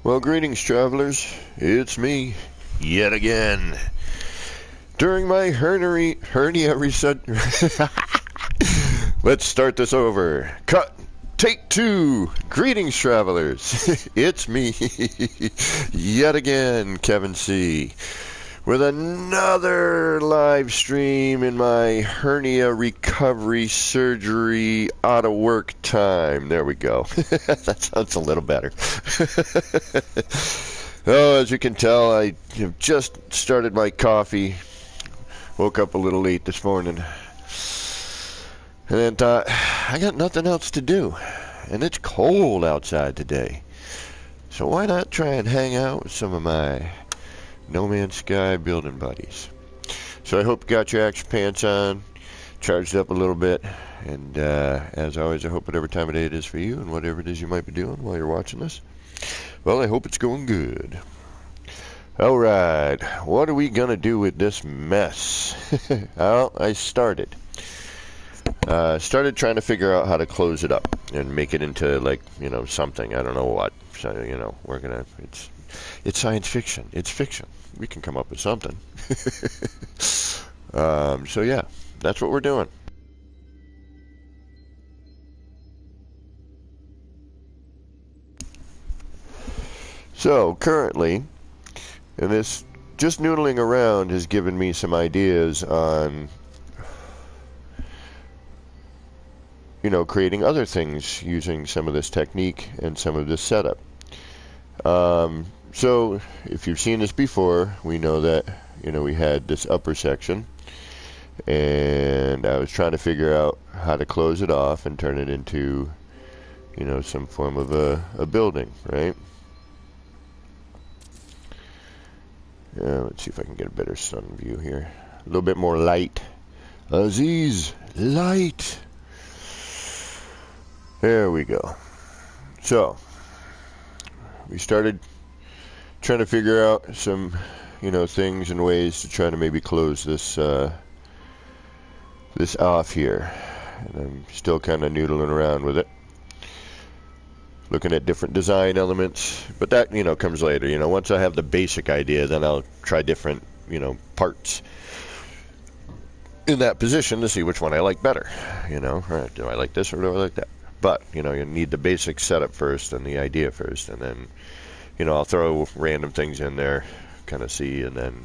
Well, greetings, travelers. It's me, yet again. During my hernia reset... Let's start this over. Cut. Take two. Greetings, travelers. It's me, yet again, Kevin C., with another live stream in my hernia recovery surgery out of work time. There we go. That sounds a little better. Oh, as you can tell, I have just started my coffee. Woke up a little late this morning. And then thought, I got nothing else to do. And it's cold outside today. So why not try and hang out with some of my No Man's Sky building buddies. So I hope you got your action pants on, charged up a little bit, and as always, I hope whatever time of day it is for you and whatever it is you might be doing while you're watching this, well, I hope it's going good. Alright, what are we going to do with this mess? Well, I started trying to figure out how to close it up and make it into, like, something. I don't know what. So, we're going to... It's science fiction. It's fiction. We can come up with something. So yeah, that's what we're doing. So currently, and this just noodling around has given me some ideas on, creating other things using some of this technique and some of this setup. So, if you've seen this before, we know that, we had this upper section, and I was trying to figure out how to close it off and turn it into, some form of a building, right? Let's see if I can get a better sun view here. A little bit more light. Aziz, light! There we go. So, we started trying to figure out some, things and ways to try to maybe close this this off here. And I'm still kind of noodling around with it, looking at different design elements. But that, comes later. Once I have the basic idea, then I'll try different, parts in that position to see which one I like better. Right, do I like this or do I like that? But, you need the basic setup first and the idea first, and then I'll throw random things in there, kind of see, and then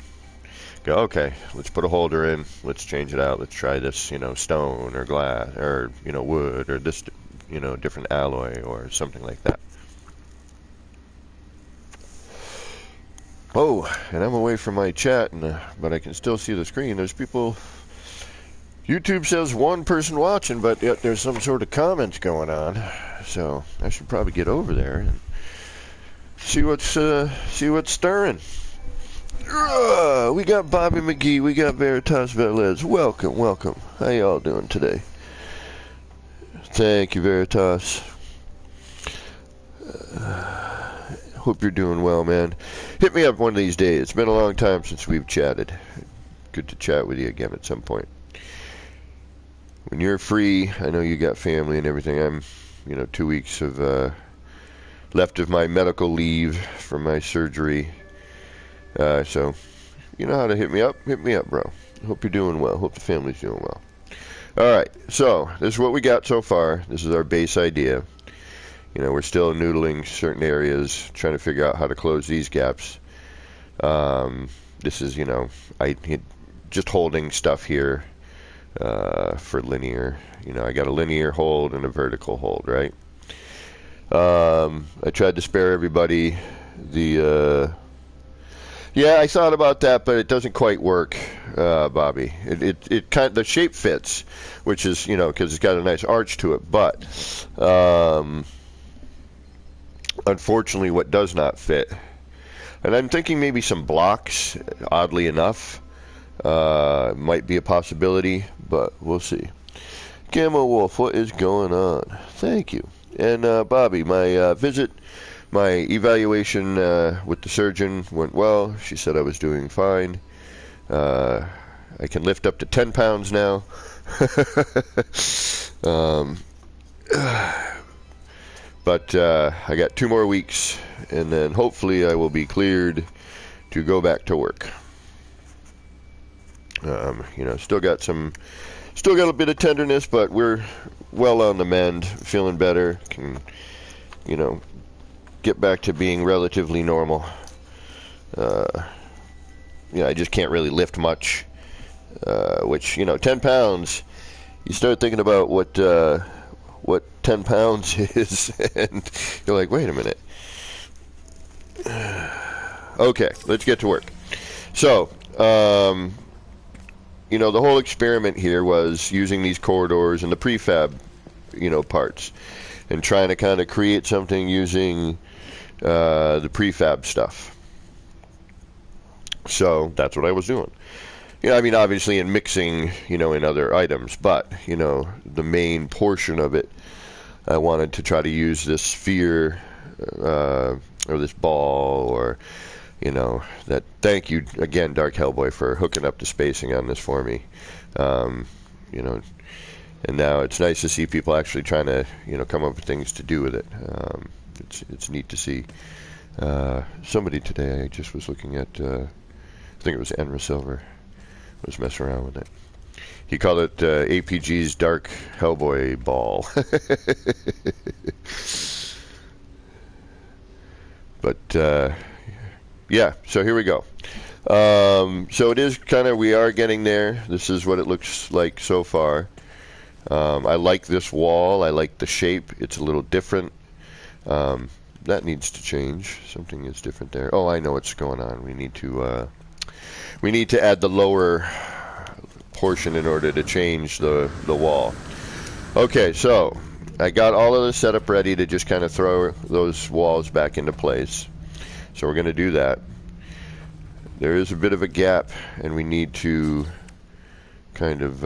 go, okay, let's put a holder in, let's change it out, let's try this, stone or glass or, wood or this, different alloy or something like that. Oh, and I'm away from my chat, but I can still see the screen. There's people... YouTube says one person watching, but yet there's some sort of comments going on. So I should probably get over there and see what's stirring. We got Bobby McGee, we got Veritas Velez. Welcome. How y'all doing today? Thank you, Veritas. Hope you're doing well, man. Hit me up one of these days. It's been a long time since we've chatted. Good to chat with you again at some point. When you're free, I know you got family and everything. I'm, 2 weeks of left of my medical leave from my surgery. So, you know how to hit me up. Hit me up, bro. Hope you're doing well. Hope the family's doing well. All right. So this is what we got so far. This is our base idea. We're still noodling certain areas, trying to figure out how to close these gaps. This is, I just holding stuff here. For linear, I got a linear hold and a vertical hold, right? I tried to spare everybody the, yeah, I thought about that, but it doesn't quite work, Bobby. It kind of, the shape fits, which is, because it's got a nice arch to it, but, unfortunately what does not fit, and I'm thinking maybe some blocks, oddly enough, might be a possibility, but we'll see. Camo Wolf, what is going on? Thank you. And Bobby, my my evaluation with the surgeon went well. She said I was doing fine. I can lift up to 10 pounds now. But I got 2 more weeks, and then hopefully I will be cleared to go back to work. You know, still got a bit of tenderness, but we're well on the mend, feeling better, can, you know, get back to being relatively normal. You know, I just can't really lift much, which, you know, 10 pounds, you start thinking about what 10 pounds is, and you're like, wait a minute. Okay, let's get to work. So, you know, the whole experiment here was using these corridors and the prefab, you know, parts, and trying to kind of create something using the prefab stuff. So that's what I was doing. You know, I mean, obviously in mixing, you know, in other items, but, you know, the main portion of it, I wanted to try to use this sphere, or this ball, or, you know, that. Thank you again, Dark Hellboy, for hooking up the spacing on this for me. You know, and now it's nice to see people actually trying to, you know, come up with things to do with it. It's neat to see. Somebody today, I just was looking at, I think it was Enra Silver, was messing around with it. He called it APG's Dark Hellboy Ball. But yeah, so here we go. So it is kind of, we are getting there. This is what it looks like so far. I like this wall. I like the shape. It's a little different. That needs to change. Something is different there. Oh, I know what's going on. We need to add the lower portion in order to change the wall. Okay, so I got all of the setup ready to just kind of throw those walls back into place. So we're going to do that. There is a bit of a gap, and we need to kind of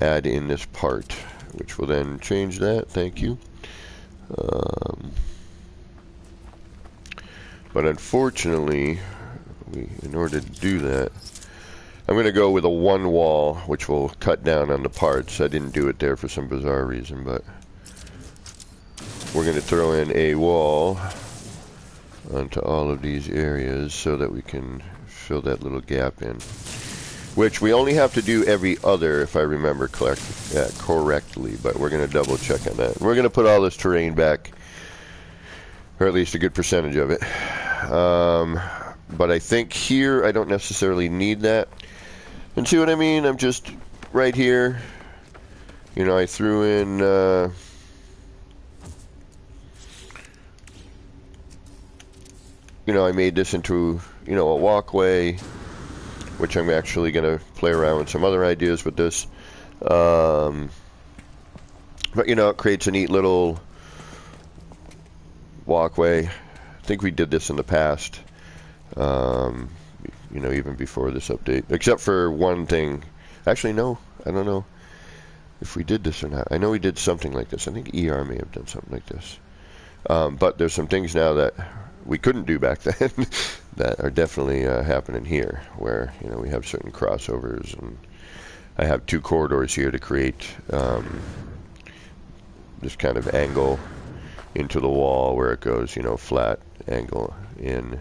add in this part, which will then change that. Thank you. But unfortunately, in order to do that, I'm going to go with a one wall, which will cut down on the parts. I didn't do it there for some bizarre reason, but we're going to throw in a wall onto all of these areas so that we can fill that little gap in, which we only have to do every other, if I remember correctly, but we're going to double check on that. We're going to put all this terrain back, or at least a good percentage of it. But I think here I don't necessarily need that. And see what I mean? I'm just right here. You know, I threw in you know, I made this into, you know, a walkway, which I'm actually going to play around with some other ideas with this. But, you know, it creates a neat little walkway. I think we did this in the past. You know, even before this update, except for one thing. Actually, no, I don't know if we did this or not. I know we did something like this. I think ER may have done something like this. But there's some things now that we couldn't do back then that are definitely happening here, where, you know, we have certain crossovers, and I have 2 corridors here to create this kind of angle into the wall where it goes, you know, flat angle in.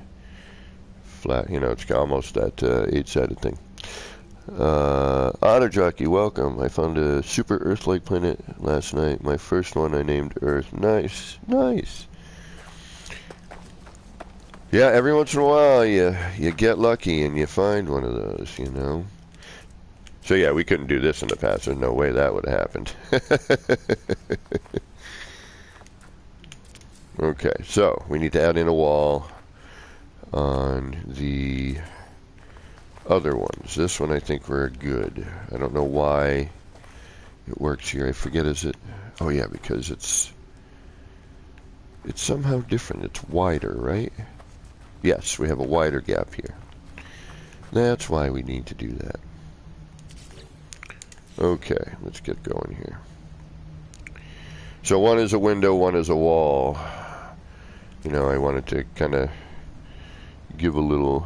Flat, you know, it's almost that 8-sided thing. Otter Jockey, welcome. I found a super Earth-like planet last night. My first one I named Earth. Nice, nice. Yeah, every once in a while you get lucky and you find one of those, you know. So yeah, we couldn't do this in the past. There's no way that would have happened. Okay, so we need to add in a wall on the other ones. This one I think we're good. I don't know why it works here. I forget, is it? Oh yeah, because it's somehow different. It's wider, right? Yes, we have a wider gap here. That's why we need to do that. Okay, let's get going here. So one is a window, one is a wall. You know, I wanted to kind of give a little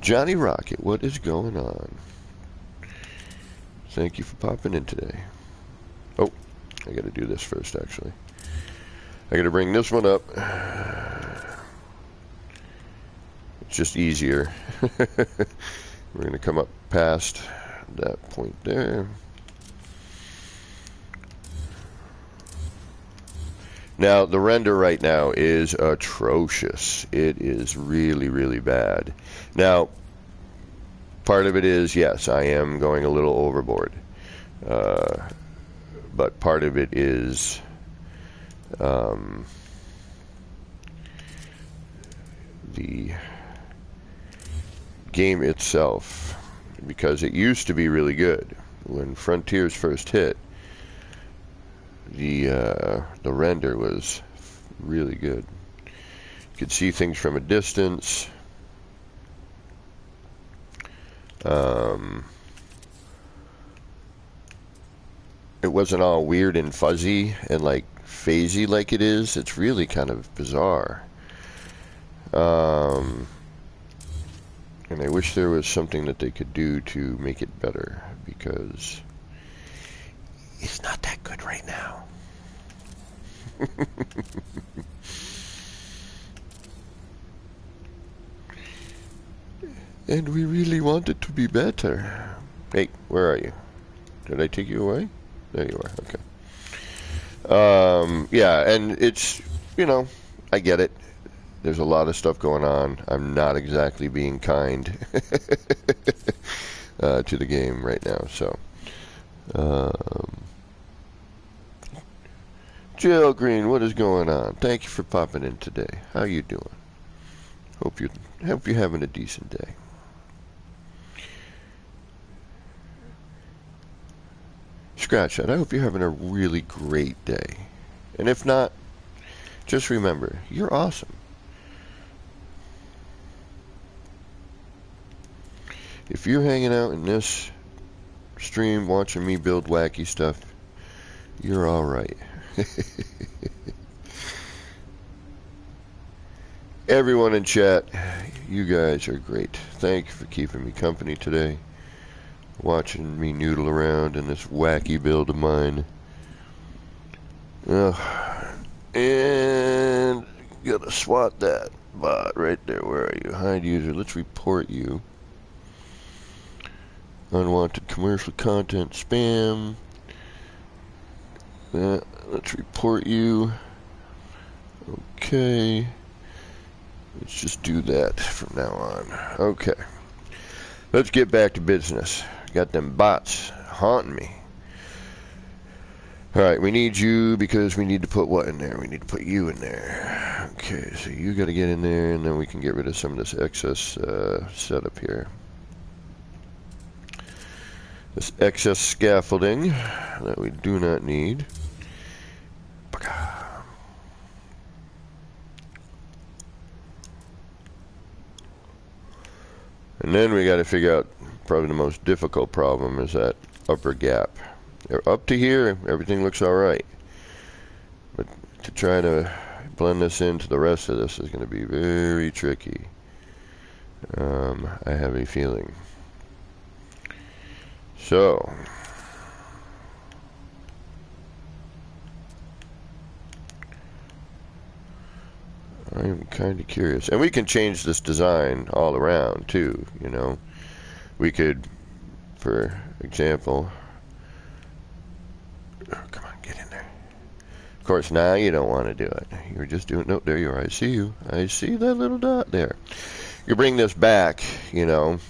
Johnny Rocket, what is going on? Thank you for popping in today. Oh, I gotta do this first, actually. I gotta bring this one up. It's just easier. We're gonna come up past that point there. Now, the render right now is atrocious. It is really, really bad. Now, part of it is, yes, I am going a little overboard. But part of it is the game itself, because it used to be really good. When Frontiers first hit, the render was really good. You could see things from a distance. It wasn't all weird and fuzzy and like phasey like it is. It's really kind of bizarre. And I wish there was something that they could do to make it better, because it's not that good right now. And we really want it to be better. Hey, where are you? Did I take you away? There you are, okay. Yeah, and it's, you know, I get it. There's a lot of stuff going on. I'm not exactly being kind to the game right now, so. Jill Green, what is going on? Thank you for popping in today. How you doing? Hope you're having a decent day. Scratch that. I hope you're having a really great day. And if not, just remember, you're awesome. If you're hanging out in this stream watching me build wacky stuff, you're alright. Everyone in chat, you guys are great. Thank you for keeping me company today. Watching me noodle around in this wacky build of mine. And gotta swat that bot right there. Where are you? Hide user. Let's report you. Unwanted commercial content spam. Let's report you. Okay. Let's just do that from now on. Okay. Let's get back to business. Got them bots haunting me. Alright, we need you because we need to put what in there? We need to put you in there. Okay, so you got to get in there, and then we can get rid of some of this excess setup here. This excess scaffolding that we do not need. And then we got to figure out probably the most difficult problem is that upper gap. Up to here, everything looks alright. But to try to blend this into the rest of this is going to be very tricky. I have a feeling. So, I am kind of curious. And we can change this design all around too, you know. We could, for example, come on, get in there. Of course, now you don't want to do it. You're just doing, no, there you are. I see you. I see that little dot there. You bring this back, you know,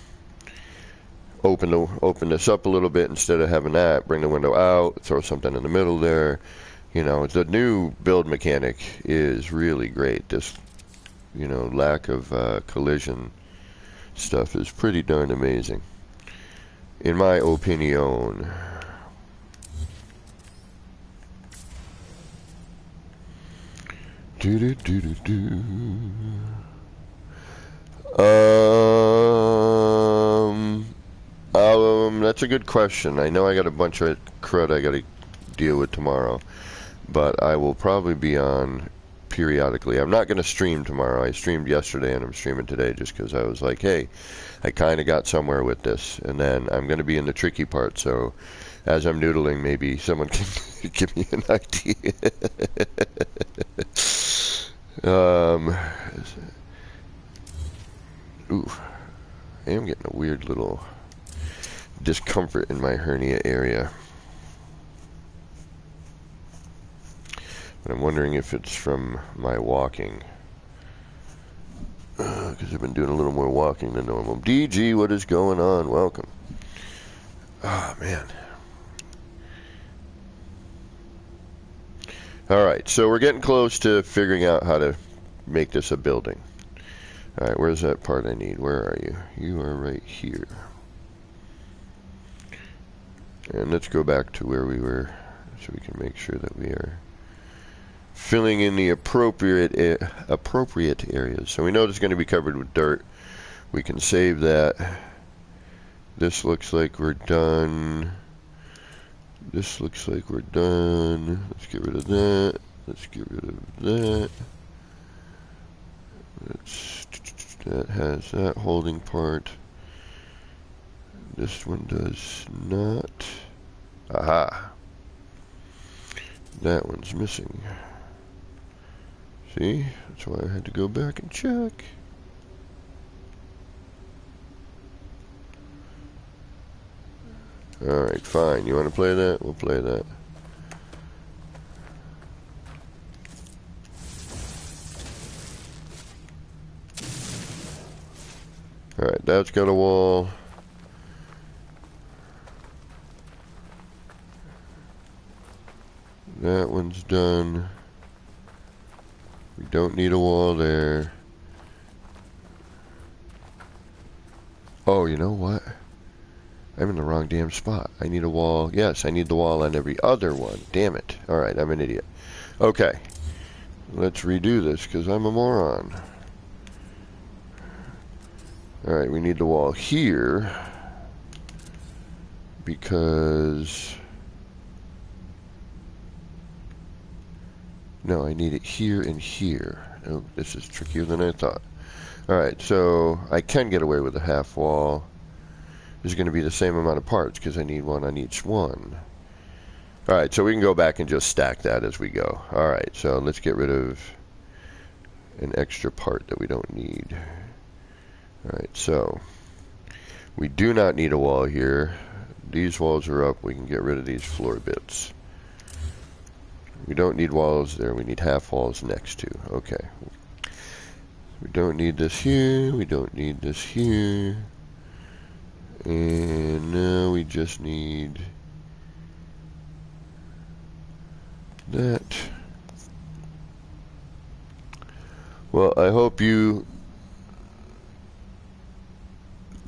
open this up a little bit instead of having that. Bring the window out, throw something in the middle there. You know, the new build mechanic is really great. This, you know, lack of collision stuff is pretty darn amazing, in my opinion. That's a good question. I know I got a bunch of crud I got to deal with tomorrow, but I will probably be on periodically. I'm not going to stream tomorrow. I streamed yesterday and I'm streaming today just because I was like, hey, I kind of got somewhere with this. And then I'm going to be in the tricky part, so as I'm noodling, maybe someone can Give me an idea. um, ooh, I am getting a weird little discomfort in my hernia area. But I'm wondering if it's from my walking. Because I've been doing a little more walking than normal. DG, what is going on? Welcome. Oh, man. Alright, so we're getting close to figuring out how to make this a building. Alright, where's that part I need? Where are you? You are right here. And let's go back to where we were so we can make sure that we are filling in the appropriate areas. So we know it's going to be covered with dirt. We can save that. This looks like we're done. This looks like we're done. Let's get rid of that. Let's get rid of that. That has that holding part. This one does not. Aha. That one's missing. See? That's why I had to go back and check. Alright, fine. You want to play that? We'll play that. Alright, that's got a wall. That one's done. We don't need a wall there. Oh, you know what? I'm in the wrong damn spot. I need a wall. Yes, I need the wall on every other one. Damn it. Alright, I'm an idiot. Okay. Let's redo this, because I'm a moron. Alright, we need the wall here. Because... no, I need it here and here. Oh, this is trickier than I thought. Alright, so I can get away with a half wall. There's going to be the same amount of parts because I need one on each one. Alright, so we can go back and just stack that as we go. Alright, so let's get rid of an extra part that we don't need. Alright, so we do not need a wall here. These walls are up. We can get rid of these floor bits. We don't need walls there. We need half walls next to. Okay. We don't need this here. We don't need this here. And now we just need that. Well, I hope you...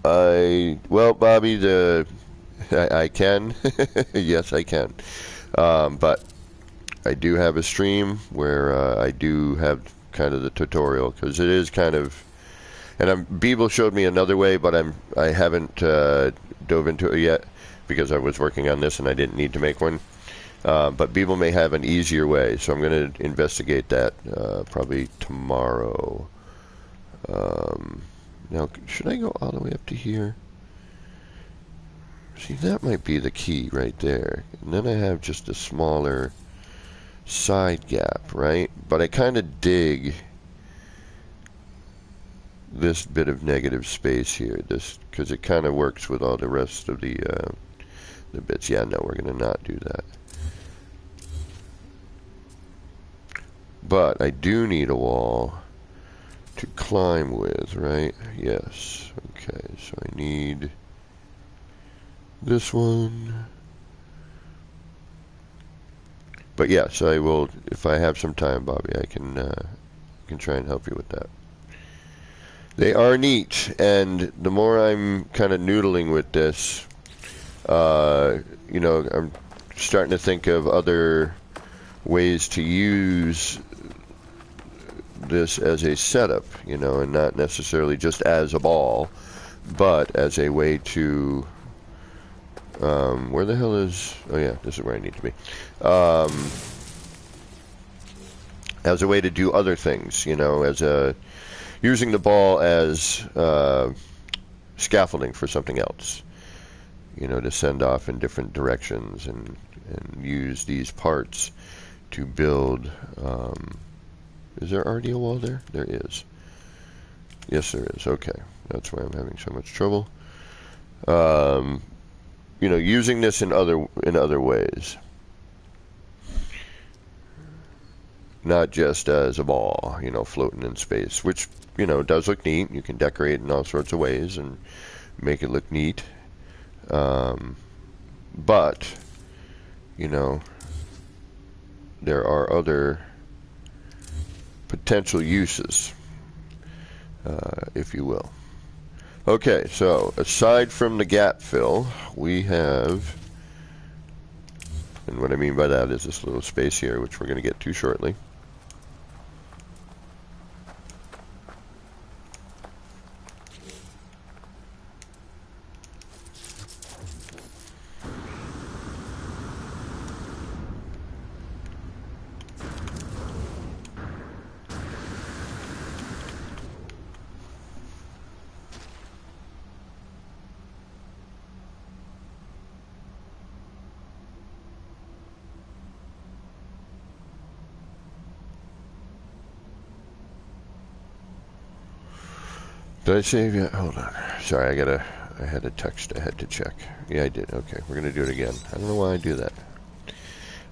well, Bobby, I can. Yes, I can. But I do have a stream where I do have kind of the tutorial, because it is kind of... and Beeble showed me another way, but I haven't dove into it yet because I was working on this and I didn't need to make one. But Beeble may have an easier way, so I'm going to investigate that probably tomorrow. Now, should I go all the way up to here? See, that might be the key right there. And then I have just a smaller side gap, right? But I kind of dig this bit of negative space here, this, because it kind of works with all the rest of the bits. Yeah, no, we're going to not do that. But I do need a wall to climb with, right? Yes. Okay, so I need this one. But yes, I will, if I have some time, Bobby, I can try and help you with that. They are neat, and the more I'm kind of noodling with this, you know, I'm starting to think of other ways to use this as a setup, you know, and not necessarily just as a ball, but as a way to, where the hell is, oh yeah, this is where I need to be, as a way to do other things, you know, as a, using the ball as scaffolding for something else, you know, to send off in different directions and and use these parts to build. Is there already a wall there? There is. Yes, there is. Okay, that's why I'm having so much trouble. You know, using this in other ways, not just as a ball, you know, floating in space, which, you know, does look neat. You can decorate in all sorts of ways and make it look neat. But, you know, there are other potential uses, if you will. Okay, so aside from the gap fill, we have, and what I mean by that is this little space here, which we're going to get to shortly. Did I save yet? Hold on. Sorry, I had a text I had to check. Yeah, I did. Okay, we're going to do it again. I don't know why I do that.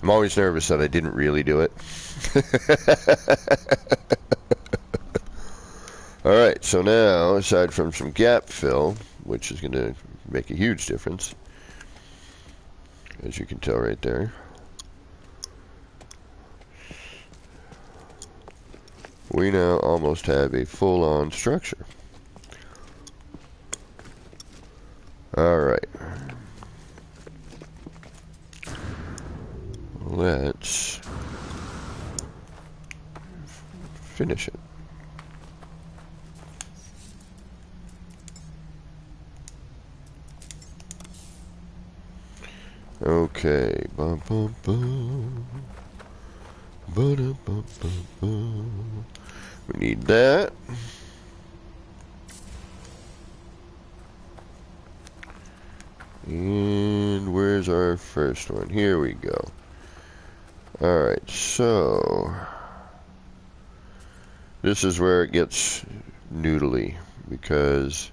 I'm always nervous that I didn't really do it. Alright, so now, aside from some gap fill, which is going to make a huge difference, as you can tell right there, we now almost have a full-on structure. Alright. Let's finish it. Okay. Bum, bum, bum. Ba-dum, bum, bum, bum. We need that. And where's our first one? Here we go. Alright, so this is where it gets noodly, because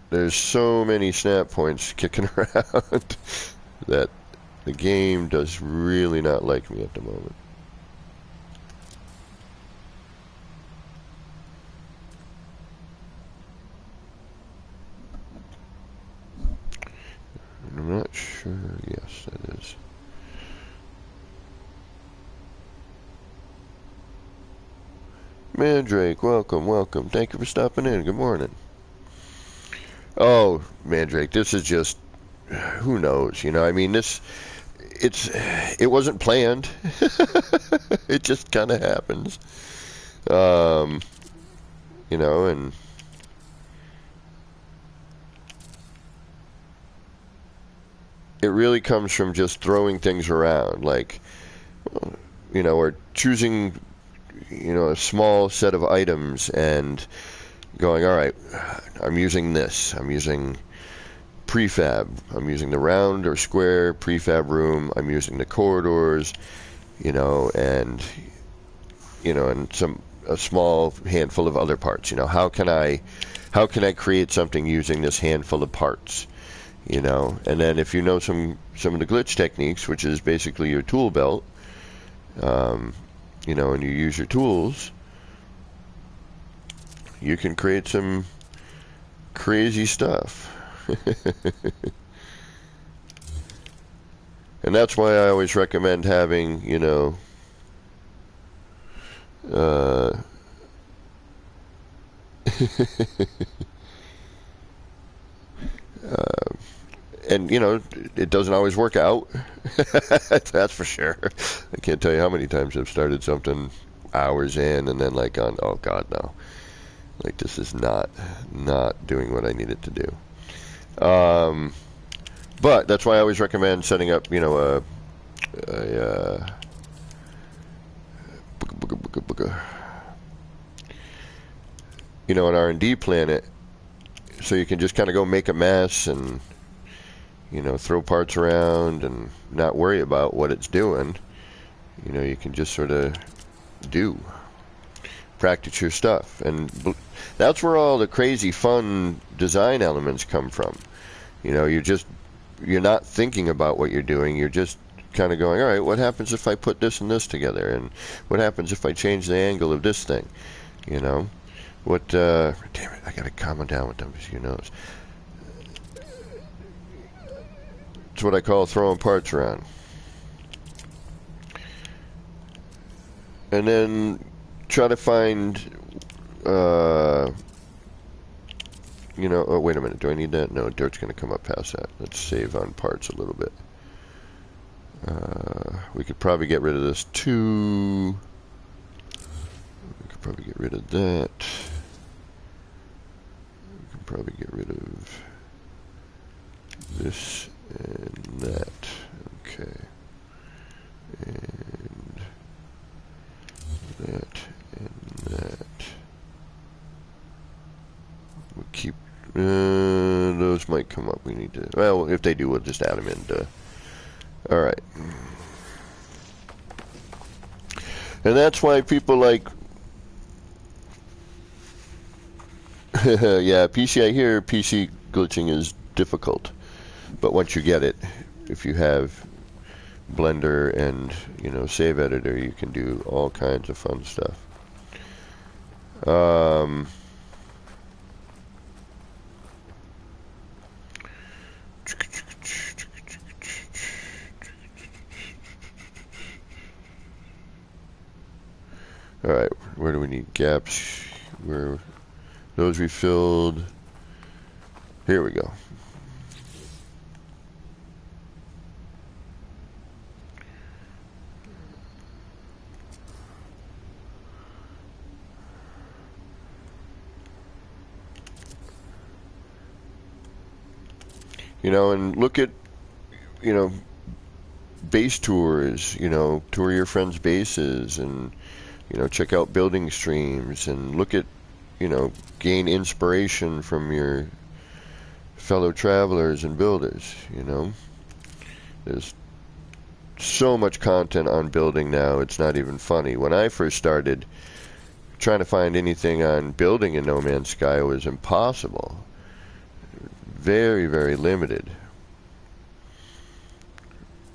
there's so many snap points kicking around that the game does really not like me at the moment. I'm not sure. Yes, that is. Mandrake, welcome, welcome. Thank you for stopping in. Good morning. Oh, Mandrake, this is just, who knows, you know, I mean, it wasn't planned. It just kind of happens. You know, and it really comes from just throwing things around, like, you know, or choosing, you know, a small set of items and going, all right, I'm using this. I'm using prefab. I'm using the round or square prefab room. I'm using the corridors, you know, and a small handful of other parts. You know, how can I create something using this handful of parts? You know, and then if you know some of the glitch techniques, which is basically your tool belt, you know, and you use your tools, you can create some crazy stuff. And that's why I always recommend having, you know, and, you know, it doesn't always work out. That's for sure. I can't tell you how many times I've started something hours in and then like gone, oh God, no. Like, this is not doing what I need it to do. But that's why I always recommend setting up, you know, you know, an R&D planet, so you can just kind of go make a mess and throw parts around and not worry about what it's doing. You can just sort of practice your stuff. And that's where all the crazy fun design elements come from. You're not thinking about what you're doing. You're just kind of going, all right, what happens if I put this and this together? And what happens if I change the angle of this thing? Damn it, I gotta calm down with them, nose. It's what I call throwing parts around. And then try to find, oh, wait a minute, do I need that? No, dirt's going to come up past that. Let's save on parts a little bit. We could probably get rid of this too. We could probably get rid of that. We could probably get rid of this and that. Okay. And that and that. We'll keep those might come up. We need to, well, if they do, we'll just add them in. Alright. And that's why people like yeah, PC, I hear PC glitching is difficult, but once you get it, if you have Blender and Save Editor, you can do all kinds of fun stuff. Alright, where do we need gaps? Where those refilled? Here we go. And look at, base tours, tour your friends' bases and, check out building streams and look at, gain inspiration from your fellow travelers and builders, There's so much content on building now, it's not even funny. When I first started, trying to find anything on building in No Man's Sky was impossible. Very, very limited.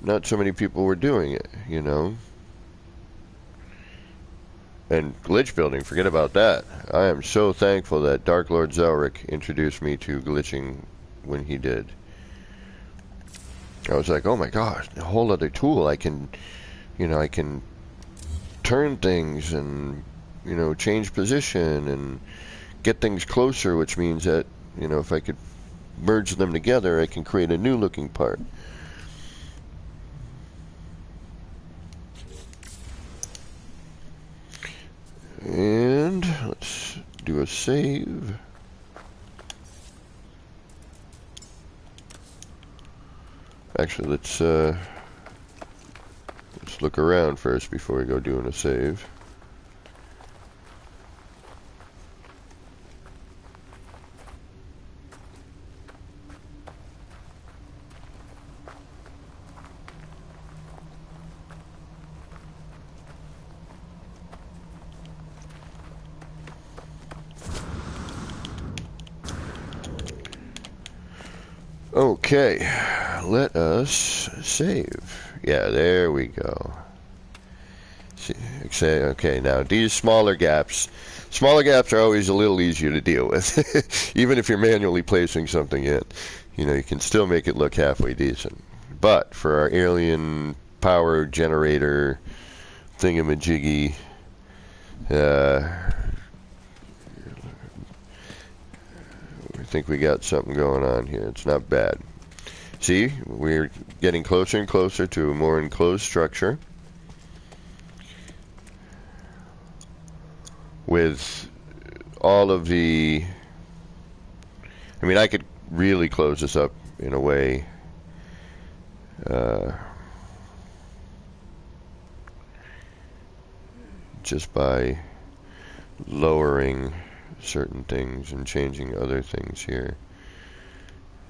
Not so many people were doing it, And glitch building, forget about that. I am so thankful that Dark Lord Zelric introduced me to glitching when he did. I was like, oh my gosh, a whole other tool. I can turn things and, change position and get things closer, which means that, if I could merge them together, I can create a new looking part. And let's do a save. Actually, let's look around first before we go doing a save. Okay, let us save. Yeah, there we go. Okay, now these smaller gaps are always a little easier to deal with. Even if you're manually placing something in, you can still make it look halfway decent. But for our alien power generator thingamajiggy, I think we got something going on here. It's not bad. See, we're getting closer and closer to a more enclosed structure with all of the, I mean, I could really close this up in a way just by lowering certain things and changing other things here.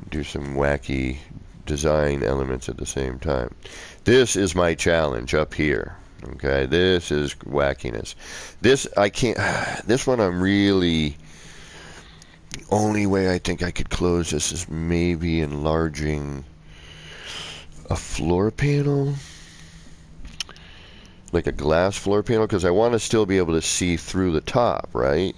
Do some wacky design elements at the same time. This is my challenge up here. Okay, this is wackiness. This I can't. This one I'm really. The only way I think I could close this is maybe enlarging a floor panel, like a glass floor panel, because I want to still be able to see through the top, right?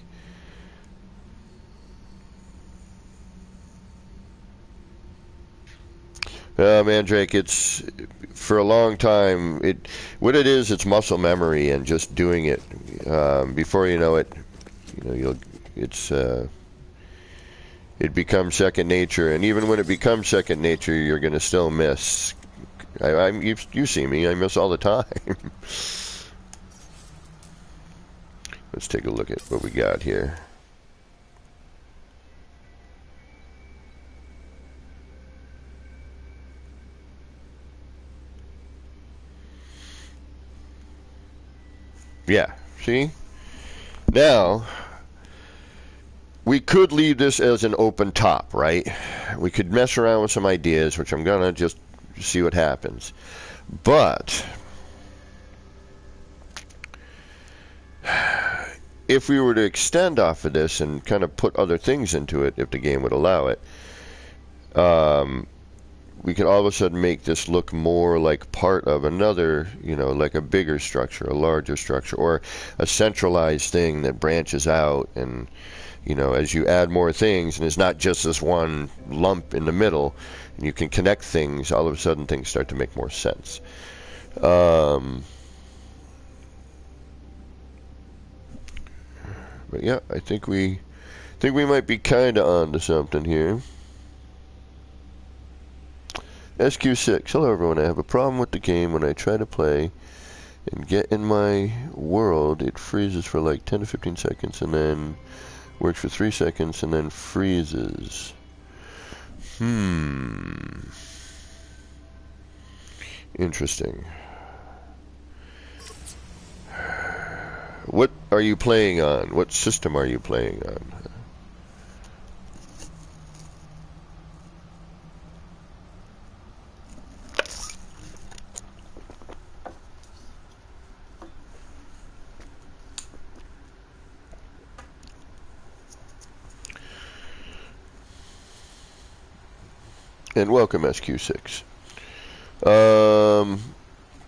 Mandrake, it's for a long time. What it is, it's muscle memory and just doing it. Before you know it, it becomes second nature. And even when it becomes second nature, you're going to still miss. You see me. I miss all the time. Let's take a look at what we got here. Yeah, see? Now, we could leave this as an open top, right? We could mess around with some ideas, which I'm going to just see what happens. But if we were to extend off of this and kind of put other things into it, if the game would allow it, we could all of a sudden make this look more like part of another, like a bigger structure, a larger structure, or a centralized thing that branches out. And, as you add more things, and it's not just this one lump in the middle, and you can connect things, all of a sudden things start to make more sense. But yeah, I think we might be kind of on to something here. SQ6, hello everyone. I have a problem with the game. When I try to play and get in my world, it freezes for like 10 to 15 seconds and then works for 3 seconds and then freezes. Interesting. What are you playing on? What system are you playing on? And welcome, SQ6.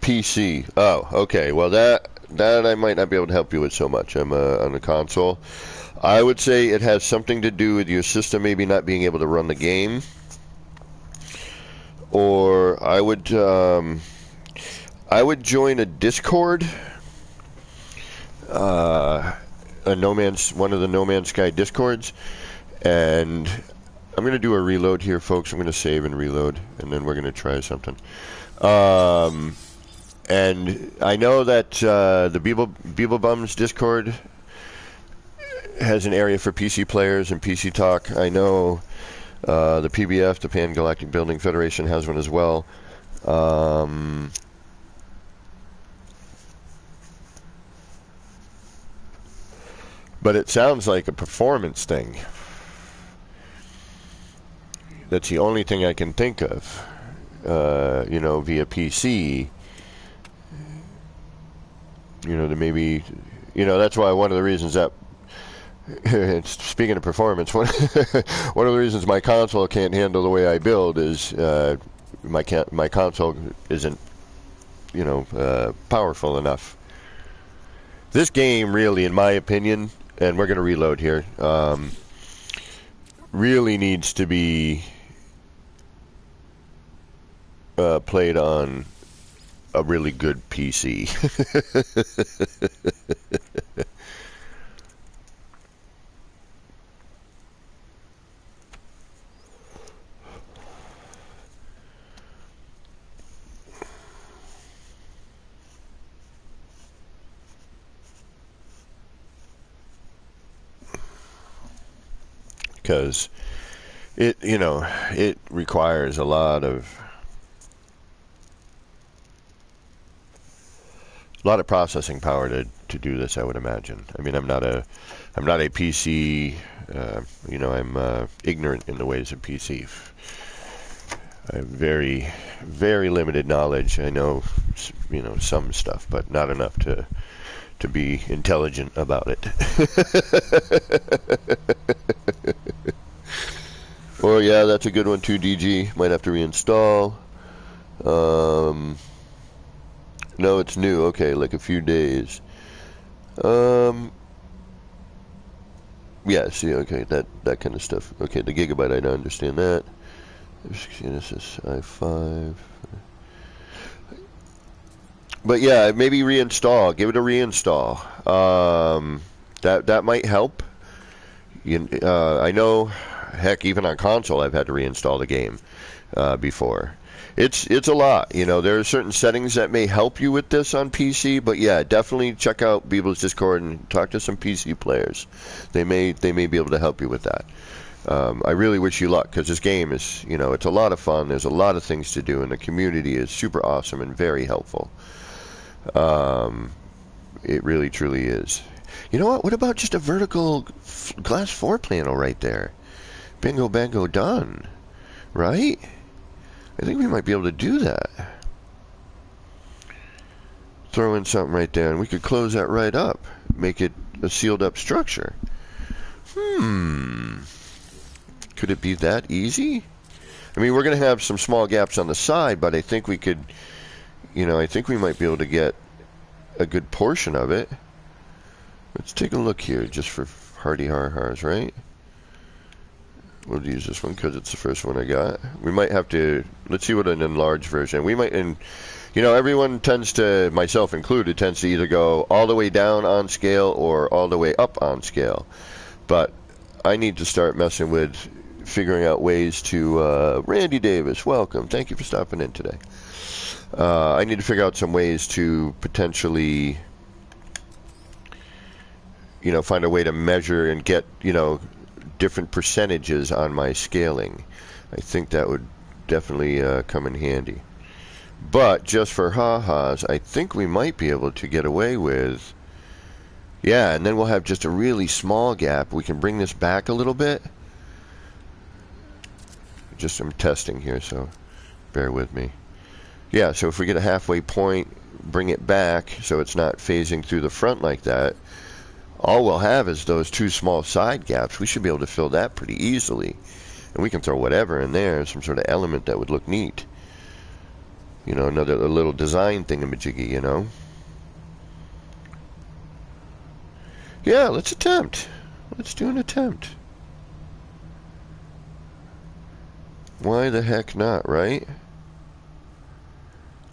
PC. Oh, okay. Well, that I might not be able to help you with so much. I'm on the console. I would say it has something to do with your system maybe not being able to run the game. Or I would join a Discord. One of the No Man's Sky Discords, and I'm going to do a reload here, folks. I'm going to save and reload, and then we're going to try something. And I know that the Beeblebums Discord has an area for PC players and PC talk. I know the PBF, the Pan Galactic Building Federation, has one as well. But it sounds like a performance thing. That's the only thing I can think of, via PC. To maybe, that's why one of the reasons that, speaking of performance, one of the reasons my console can't handle the way I build is my console isn't, powerful enough. This game really, in my opinion, and we're going to reload here, really needs to be played on a really good PC. Because it requires a lot of processing power to do this, I would imagine. I mean, I'm not a PC. I'm ignorant in the ways of PC. I have very, very limited knowledge. I know, some stuff, but not enough to be intelligent about it. Or yeah, that's a good one too, DG. Might have to reinstall. No, it's new. Okay, like a few days. Yeah, see, okay, that kind of stuff. Okay, the gigabyte, I don't understand that. Genesis i5. But yeah, maybe reinstall. Give it a reinstall. That might help. I know, heck, even on console, I've had to reinstall the game before. It's a lot. There are certain settings that may help you with this on PC, but yeah, definitely check out Beeble's Discord and talk to some PC players. They may be able to help you with that. I really wish you luck, because this game is, it's a lot of fun. There's a lot of things to do, and the community is super awesome and very helpful. It really, truly is. You know what? What about just a vertical glass 4 panel right there? Bingo, bango, done. Right? I think we might be able to do that. Throw in something right there, and we could close that right up. Make it a sealed up structure. Could it be that easy? I mean, we're going to have some small gaps on the side, but I think we could, I think we might be able to get a good portion of it. Let's take a look here, just for hardy har-hars, right? We'll use this one because it's the first one I got. We might have to, let's see what an enlarged version. We might, everyone tends to, myself included, tends to either go all the way down on scale or all the way up on scale. But I need to start messing with figuring out ways to, Randy Davis, welcome. Thank you for stopping in today. I need to figure out some ways to potentially, find a way to measure and get, different percentages on my scaling. I think that would definitely come in handy. But just for ha-has, I think we might be able to get away with, yeah, and then we'll have just a really small gap. We can bring this back a little bit. Just some testing here, so bear with me. Yeah, so if we get a halfway point, bring it back so it's not phasing through the front like that, all we'll have is those two small side gaps. We should be able to fill that pretty easily. And we can throw whatever in there, some sort of element that would look neat. A little design thingamajiggy, Yeah, let's attempt. Let's do an attempt. Why the heck not, right?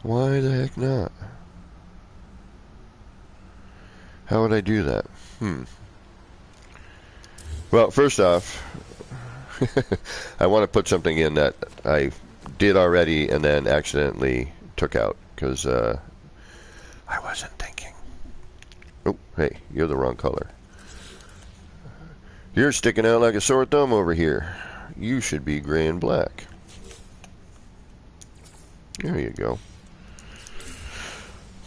Why the heck not? How would I do that? Well, first off, I want to put something in that I did already and then accidentally took out, because I wasn't thinking. Oh, hey, you're the wrong color. You're sticking out like a sore thumb over here. You should be gray and black. There you go.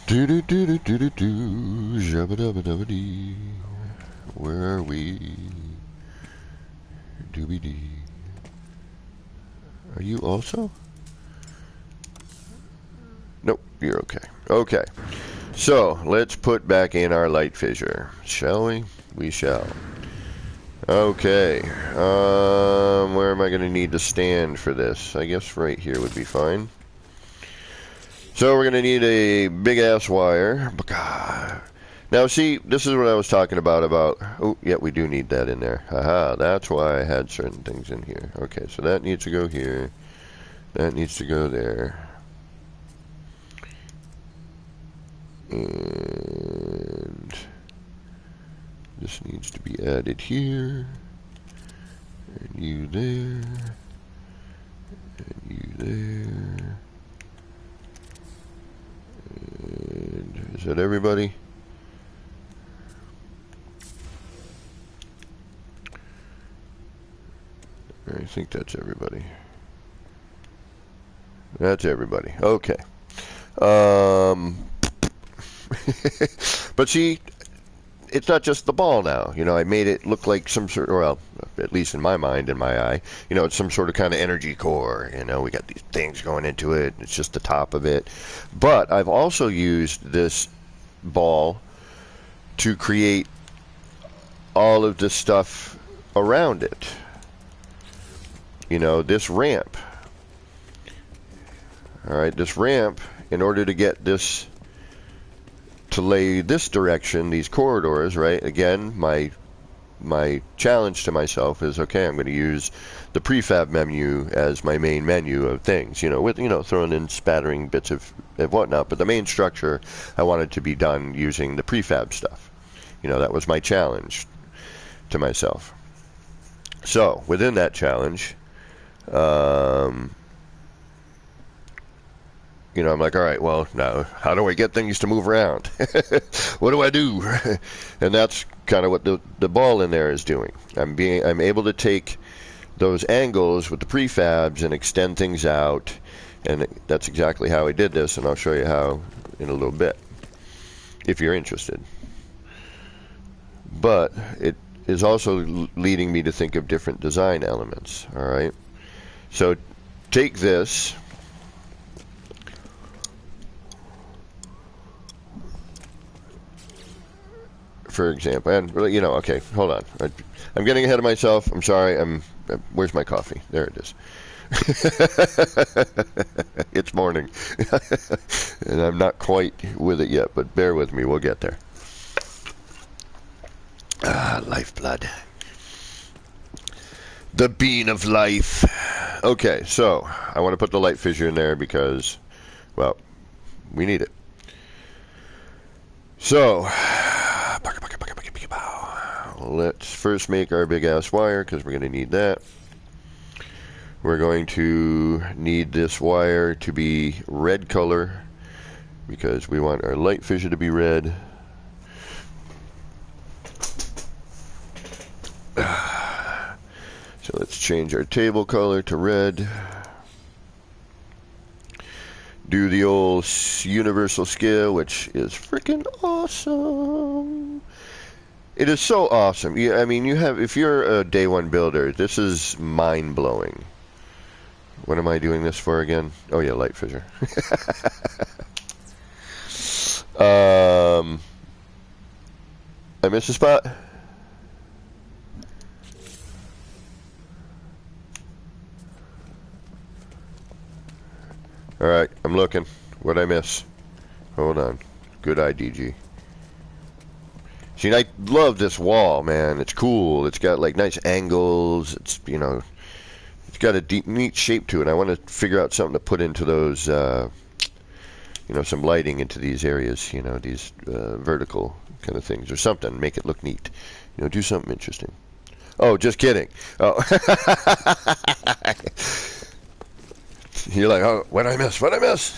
Do do do do do do do, jabba dabba dabba dee. Where are we? Doobie dee. Are you also? Nope, you're okay. Okay, so let's put back in our light fissure, shall we? We shall. Okay, where am I going to need to stand for this? I guess right here would be fine. So we're going to need a big-ass wire. Now, see, this is what I was talking about, oh, yeah, we do need that in there. Haha, that's why I had certain things in here. Okay, so that needs to go here. That needs to go there. And this needs to be added here. And you there. And you there. And is that everybody? I think that's everybody. That's everybody. Okay. But see, it's not just the ball now. I made it look like some sort of, well, at least in my mind, in my eye. You know, it's some sort of kind of energy core. You know, we got these things going into it. It's just the top of it. But I've also used this ball to create all of the stuff around it. You know, this ramp. All right, this ramp, in order to get this to lay this direction, these corridors, right? Again, my challenge to myself is, okay, I'm going to use the prefab menu as my main menu of things, you know, with, you know, throwing in spattering bits of whatnot, but the main structure I wanted to be done using the prefab stuff. You know, that was my challenge to myself. So within that challenge, you know, I'm like, all right, well, now, how do I get things to move around? What do I do? And that's kind of what the ball in there is doing. I'm able to take those angles with the prefabs and extend things out, and that's exactly how I did this, and I'll show you how in a little bit, if you're interested. But it is also leading me to think of different design elements, all right? So take this. For example, and you know, okay, hold on. I'm getting ahead of myself. I'm sorry. Where's my coffee? There it is. It's morning, and I'm not quite with it yet, but bear with me. We'll get there. Ah, lifeblood. The bean of life. Okay, so I want to put the light fissure in there because, well, we need it. So let's first make our big ass wire, because we're going to need that. We're going to need this wire to be red color because we want our light fissure to be red. So let's change our table color to red. Do the old universal scale, which is freaking awesome. It is so awesome. Yeah, I mean, if you're a day one builder, this is mind blowing. What am I doing this for again? Oh yeah, light fissure. I missed a spot. All right, I'm looking. What'd I miss? Hold on. Good IDG. See, I love this wall, man. It's cool. It's got like nice angles. It's, you know, it's got a deep, neat shape to it. I want to figure out something to put into those, you know, some lighting into these areas, you know, these vertical kind of things or something. Make it look neat. You know, do something interesting. Oh, just kidding. Oh. You're like, oh, what'd I miss? What'd I miss?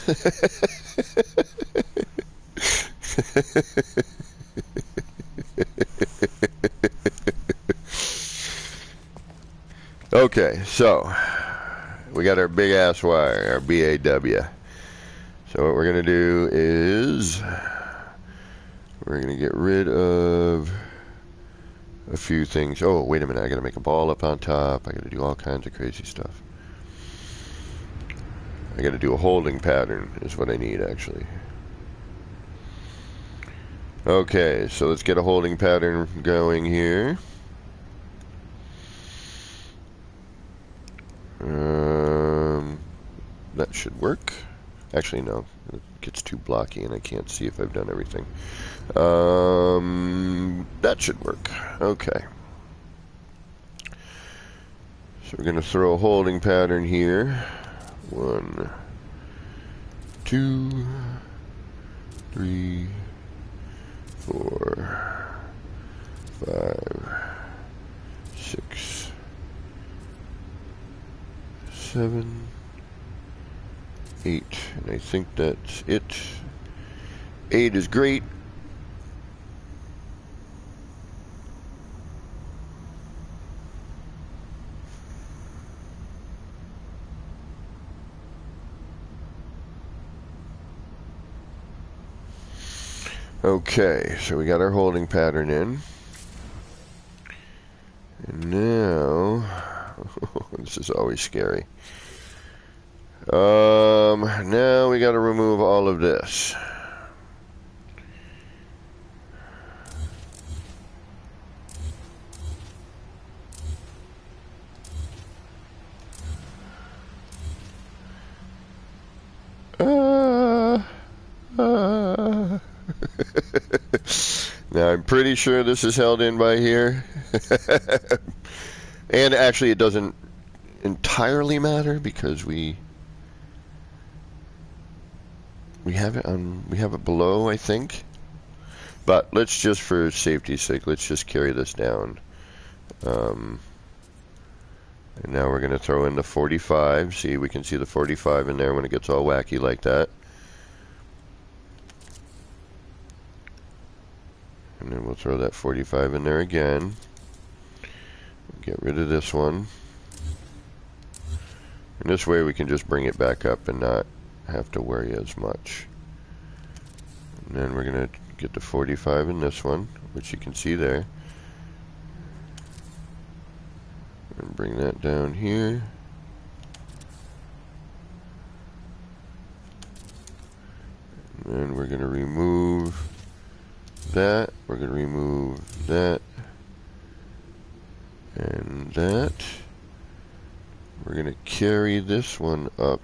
Okay, so we got our big ass wire, our BAW. So what we're going to do is we're going to get rid of a few things. Oh, wait a minute, I got to make a ball up on top. I got to do all kinds of crazy stuff. I got to do a holding pattern is what I need, actually. Okay, so let's get a holding pattern going here. That should work. Actually, no. It gets too blocky and I can't see if I've done everything. That should work. Okay. So we're going to throw a holding pattern here. 1, 2, 3, 4, 5, 6, 7, 8, and I think that's it. 8 is great. Okay, so we got our holding pattern in. And now, this is always scary. Now we got to remove all of this. Now I'm pretty sure this is held in by here. And actually it doesn't entirely matter because we have it below, I think. But let's just, for safety's sake, let's just carry this down. And now we're going to throw in the 45. See, we can see the 45 in there when it gets all wacky like that. And then we'll throw that 45 in there again. Get rid of this one. And this way we can just bring it back up and not have to worry as much. And then we're going to get the 45 in this one, which you can see there. And bring that down here. And then we're going to remove that. We're going to remove that. And that. We're going to carry this one up.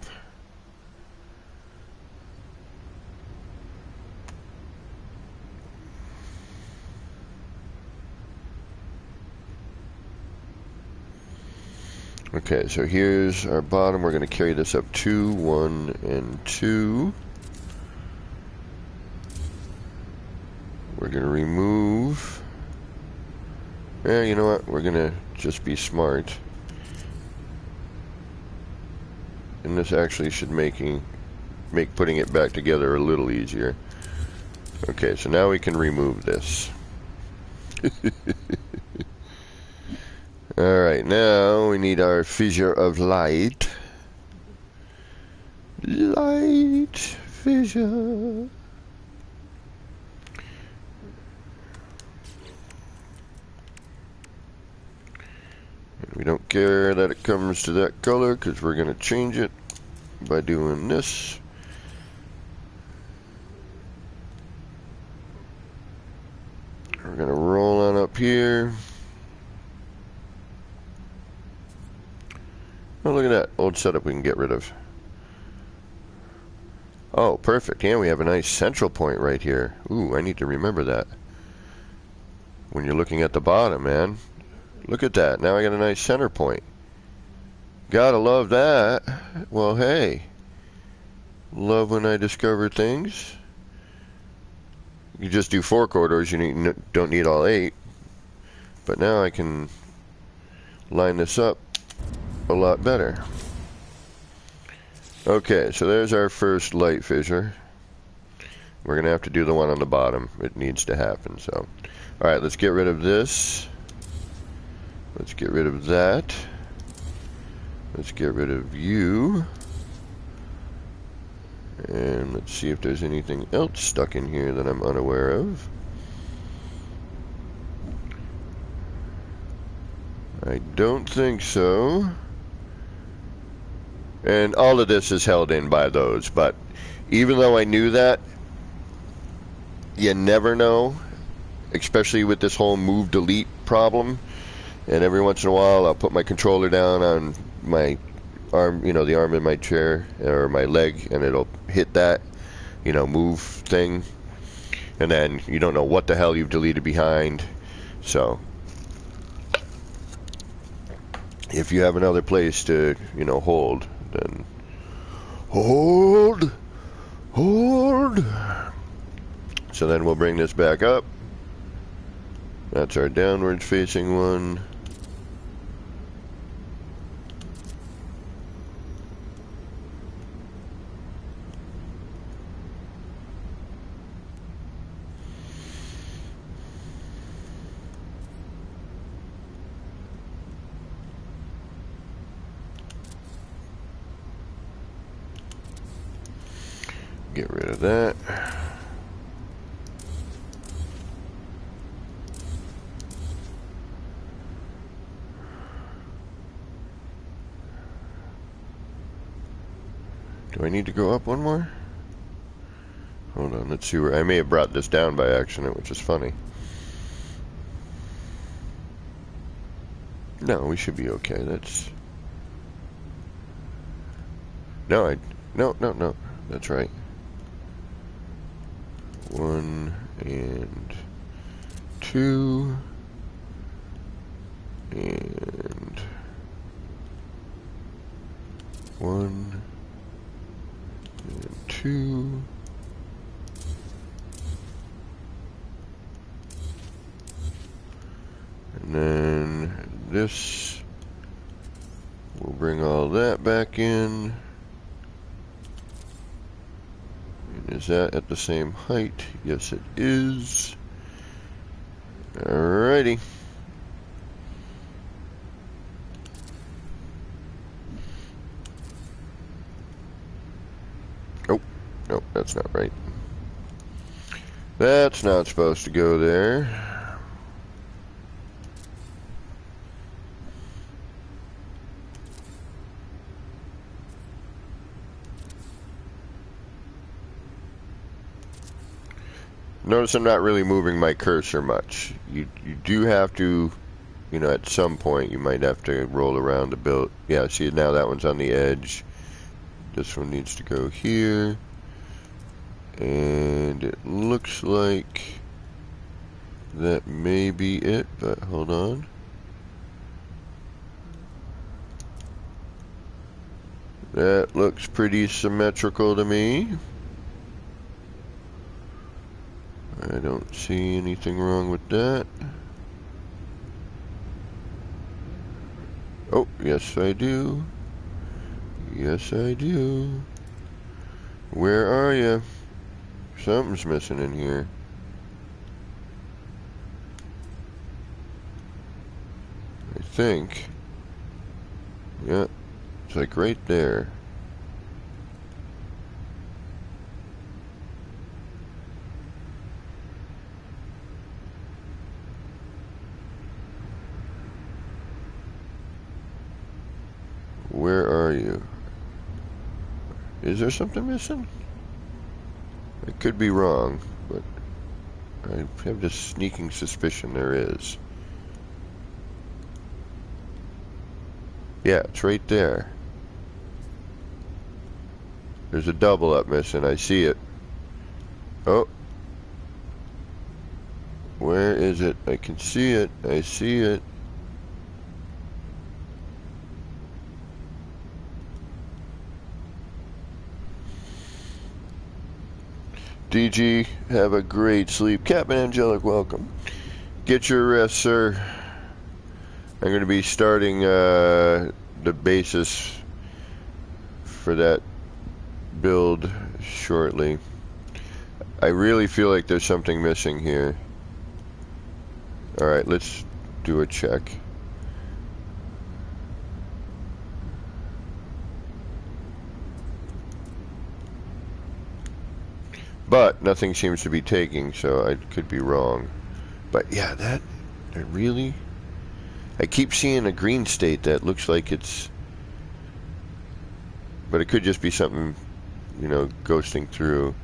Okay, so here's our bottom. We're going to carry this up 2, 1, and 2. We're going to remove... you know what? We're going to just be smart. And this actually should make putting it back together a little easier. Okay, so now we can remove this. Alright, now we need our fissure of light. Light fissure. We don't care that it comes to that color because we're going to change it by doing this. We're going to roll on up here. Oh, look at that old setup we can get rid of. Oh, perfect. And we have a nice central point right here. Ooh, I need to remember that. When you're looking at the bottom, man. Look at that. Now I got a nice center point. Gotta love that. Well, hey. Love when I discover things. You just do 4 corridors. You don't need all 8. But now I can line this up a lot better. Okay, so there's our first light fissure. We're going to have to do the one on the bottom. It needs to happen, so. Alright, let's get rid of this. Let's get rid of that. Let's get rid of you. And let's see if there's anything else stuck in here that I'm unaware of. I don't think so. And all of this is held in by those, but even though I knew that, you never know, especially with this whole move delete problem. And every once in a while I'll put my controller down on my arm, you know, the arm in my chair or my leg, and it'll hit that, you know, move thing, and then you don't know what the hell you've deleted behind. So if you have another place to, you know, hold, then hold. So then we'll bring this back up. That's our downwards facing one. Get rid of that. Do I need to go up one more? Hold on, let's see where... I may have brought this down by accident, which is funny. No, we should be okay. That's... No, no. That's right. 1 and 2 and 1 and 2 and then this, we'll bring all that back in. And is that at the same height? Yes, it is. Alrighty. Oh, no, that's not right. That's not supposed to go there. Notice I'm not really moving my cursor much. You do have to, you know, at some point you might have to roll around to build. Yeah, see, now that one's on the edge. This one needs to go here. And it looks like that may be it, but hold on. That looks pretty symmetrical to me. I don't see anything wrong with that. Oh, yes I do. Yes I do. Where are you? Something's missing in here. I think. Yeah, it's like right there. Where are you? Is there something missing? I could be wrong, but I have this sneaking suspicion there is. Yeah, it's right there. There's a double up missing. I see it. Oh. Where is it? I can see it. I see it. DG, have a great sleep. Captain Angelic, welcome. Get your rest, sir. I'm going to be starting the basis for that build shortly. I really feel like there's something missing here. Alright, let's do a check. But nothing seems to be taking, so I could be wrong. But yeah, that really... I keep seeing a green state that looks like it's... But it could just be something, you know, ghosting through.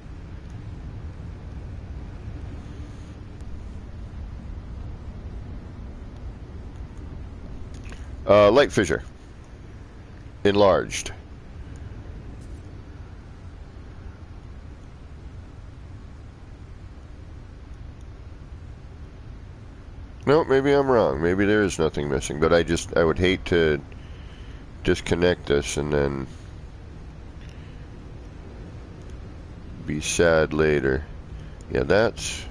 Light fissure. Enlarged. No, maybe I'm wrong. Maybe there is nothing missing. But I would hate to disconnect this and then be sad later. Yeah, that's...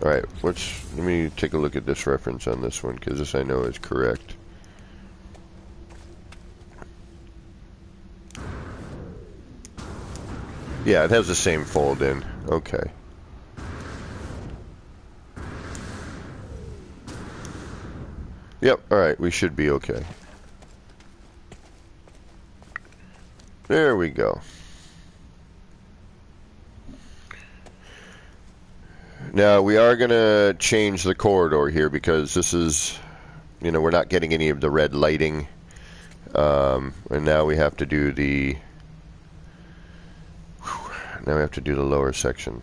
Alright, let me take a look at this reference on this one, because this I know is correct. Yeah, it has the same fold in. Okay. Yep, alright, we should be okay. There we go. Now, we are going to change the corridor here because this is, you know, we're not getting any of the red lighting. And now we have to do the, now we have to do the lower section.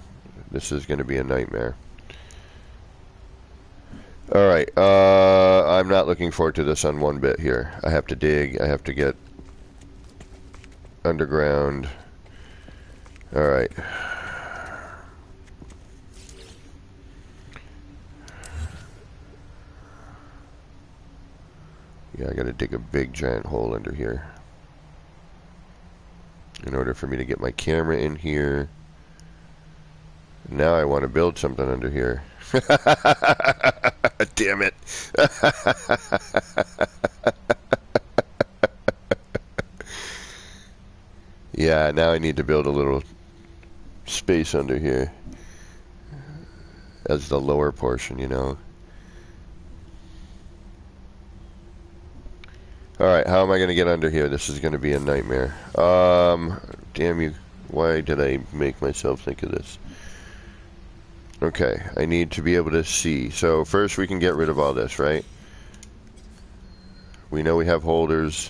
This is going to be a nightmare. Alright, I'm not looking forward to this on one bit here. I have to dig, I have to get underground. Alright. Yeah, I gotta dig a big giant hole under here in order for me to get my camera in here. Now I want to build something under here. Damn it. Yeah, now I need to build a little space under here as the lower portion, you know. Alright, how am I going to get under here? This is going to be a nightmare. Damn you. Why did I make myself think of this? Okay, I need to be able to see. So first we can get rid of all this, right? We know we have holders.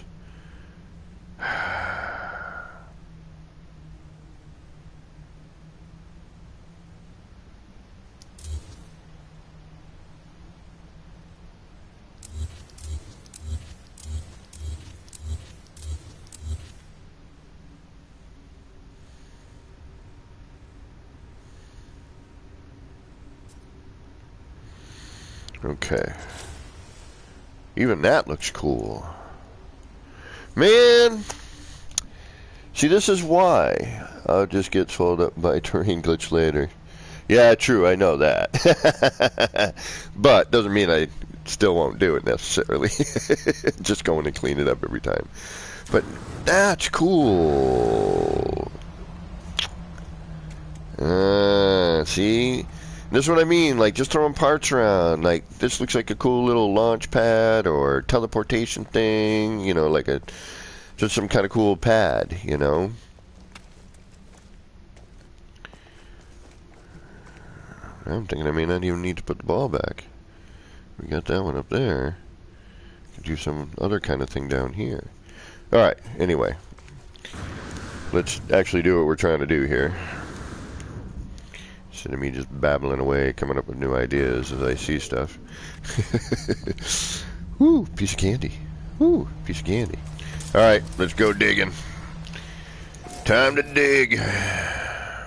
Okay. Even that looks cool. Man! See, this is why I'll just get swallowed up by terrain glitch later. Yeah, true, I know that. But doesn't mean I still won't do it necessarily. Just going to clean it up every time. But that's cool. See? This is what I mean, like, just throwing parts around. Like, this looks like a cool little launch pad or teleportation thing, you know, like just some kind of cool pad, you know? I'm thinking I may not even need to put the ball back. We got that one up there. Could do some other kind of thing down here. Alright, anyway. Let's actually do what we're trying to do here. Instead of me just babbling away, coming up with new ideas as I see stuff. Woo, piece of candy. Woo, piece of candy. Alright, let's go digging. Time to dig. I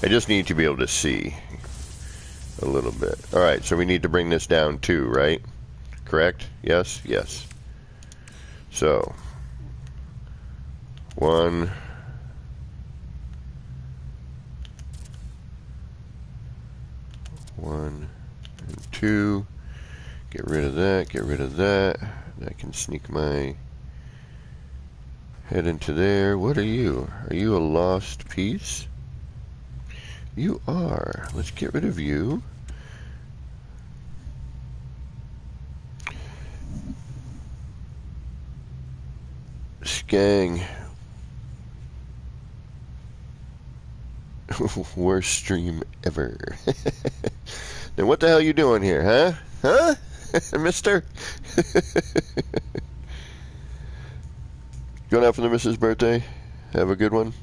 just need to be able to see a little bit. Alright, so we need to bring this down too, right? Correct? Yes? Yes. So, 1... 1 and 2. Get rid of that, get rid of that. I can sneak my head into there. What are you? Are you a lost piece? You are. Let's get rid of you. Skang. Worst stream ever. Then what the hell you doing here, huh? Huh? Mister? Going out for the missus' birthday? Have a good one.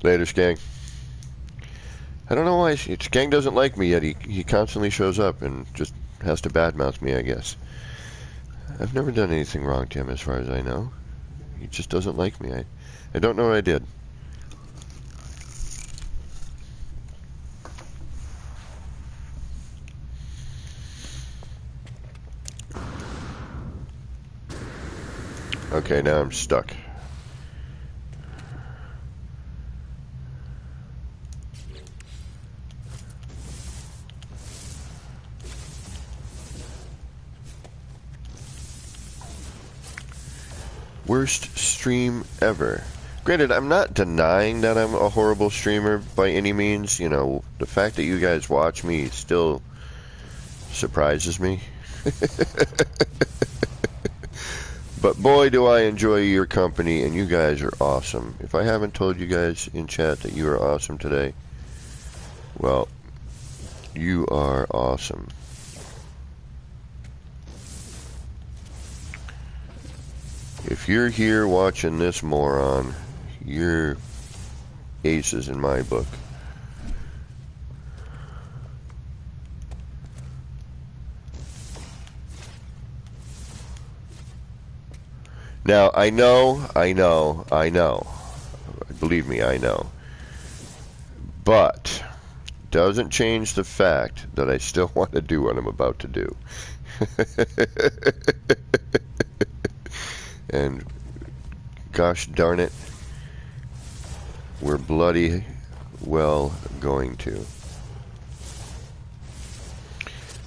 Later, Skang. I don't know why Skang doesn't like me yet. He constantly shows up and just has to badmouth me, I guess. I've never done anything wrong to him as far as I know. He just doesn't like me. I don't know what I did. Okay, now I'm stuck. Worst stream ever. Granted, I'm not denying that I'm a horrible streamer by any means. You know, the fact that you guys watch me still surprises me. But boy, do I enjoy your company, and you guys are awesome. If I haven't told you guys in chat that you are awesome today, Well, you are awesome. If you're here watching this moron, you're aces in my book. Now, I know. Believe me, I know. But doesn't change the fact that I still want to do what I'm about to do. And gosh darn it, we're bloody well going to.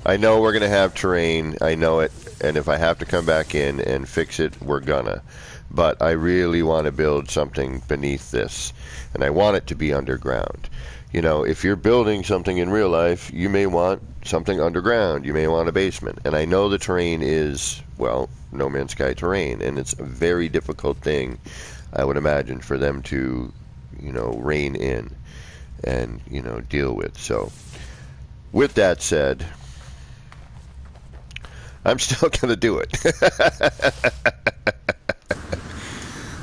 I know we're going to have terrain, I know it, and if I have to come back in and fix it, we're gonna. But I really want to build something beneath this, and I want it to be underground. You know, if you're building something in real life, you may want something underground. You may want a basement. And I know the terrain is, well, No Man's Sky terrain, and it's a very difficult thing, I would imagine, for them to, you know, rein in and, you know, deal with. So, with that said, I'm still going to do it.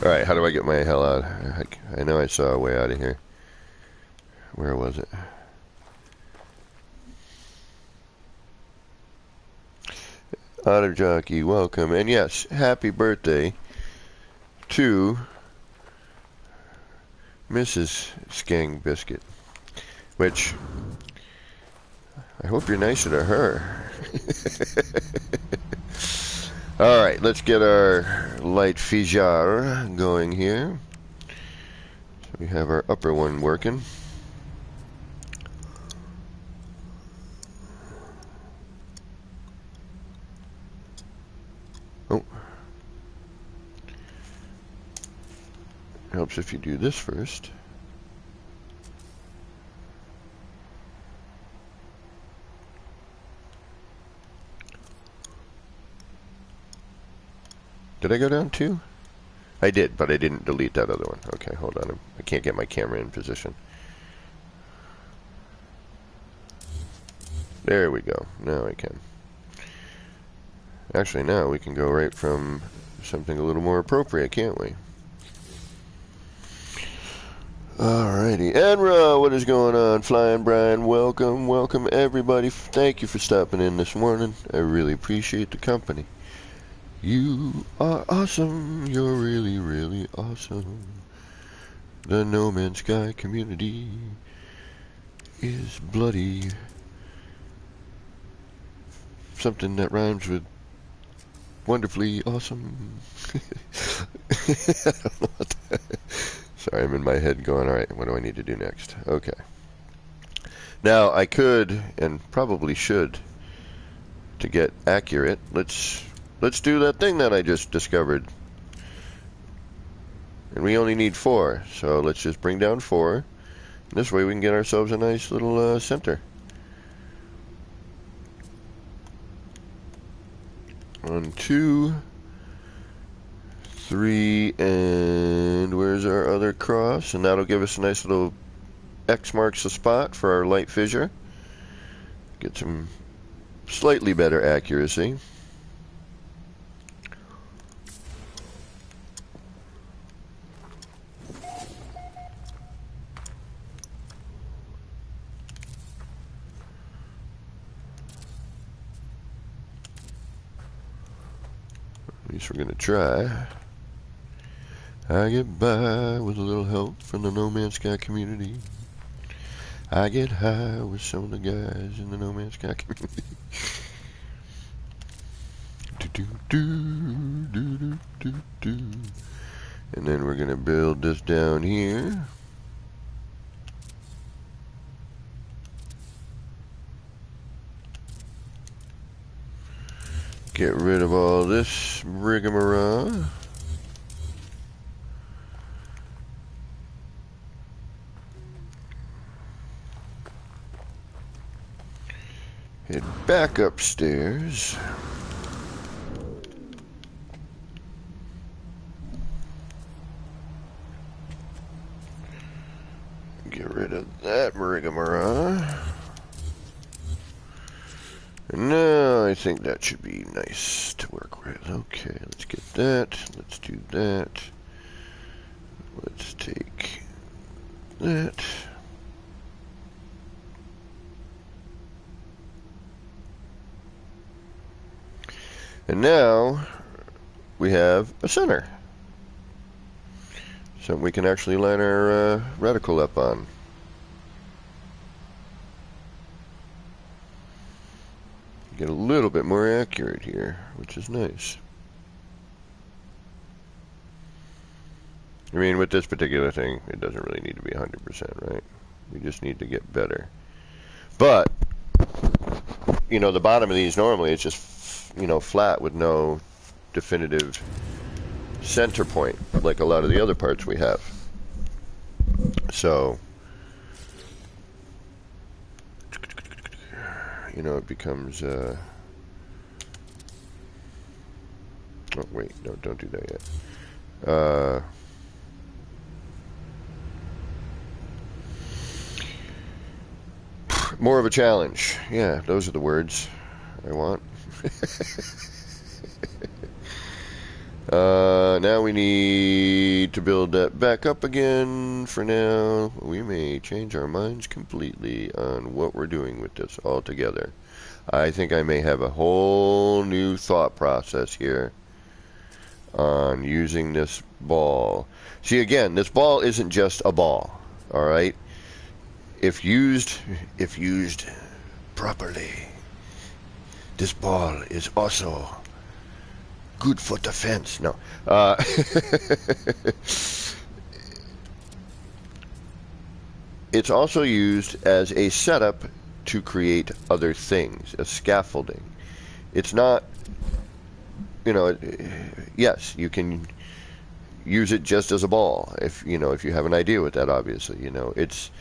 Alright, how do I get my hell out? I know I saw a way out of here. Where was it? Otter Jockey, welcome. And yes, happy birthday to Mrs. Skeng Biscuit. Which, I hope you're nicer to her. Alright, let's get our light fijar going here. So we have our upper one working. Oh. Helps if you do this first. Did I go down 2? I did, but I didn't delete that other one. Okay, hold on. I can't get my camera in position. There we go. Now I can. Actually, now we can go right from something a little more appropriate, can't we? Alrighty. Enra, what is going on? Flying Brian, welcome. Welcome, everybody. Thank you for stopping in this morning. I really appreciate the company. You are awesome. You're really, really awesome. The No Man's Sky community is bloody. Something that rhymes with wonderfully awesome. Sorry, I'm in my head going, alright, what do I need to do next? Okay. Now, I could, and probably should, to get accurate, let's do that thing that I just discovered. And we only need 4, so let's just bring down 4. This way we can get ourselves a nice little center. 1, 2, 3, and where's our other cross? And that'll give us a nice little X marks the spot for our light fissure. Get some slightly better accuracy. At least we're gonna try. I get by with a little help from the No Man's Sky community. I get high with some of the guys in the No Man's Sky community. And then we're gonna build this down here. Get rid of all this rigmarole. Head back upstairs. Get rid of that rigmarole. And now I think that should be nice to work with. Okay, let's get that. Let's do that. Let's take that. And now we have a center. So we can actually line our reticle up on. Get a little bit more accurate here, which is nice. I mean, with this particular thing, it doesn't really need to be 100%, right? We just need to get better. But, you know, the bottom of these normally is just, you know, flat with no definitive center point, like a lot of the other parts we have. So, you know, it becomes, oh wait, no, don't do that yet. More of a challenge. Yeah, those are the words I want. Now we need to build that back up again. For now, we may change our minds completely on what we're doing with this altogether. I think I may have a whole new thought process here on using this ball. See, again, this ball isn't just a ball, all right? If used properly, this ball is also good for defense. No. It's also used as a setup to create other things, as scaffolding. It's not, you know, yes, you can use it just as a ball if, you know, if you have an idea with that, obviously, you know. It's,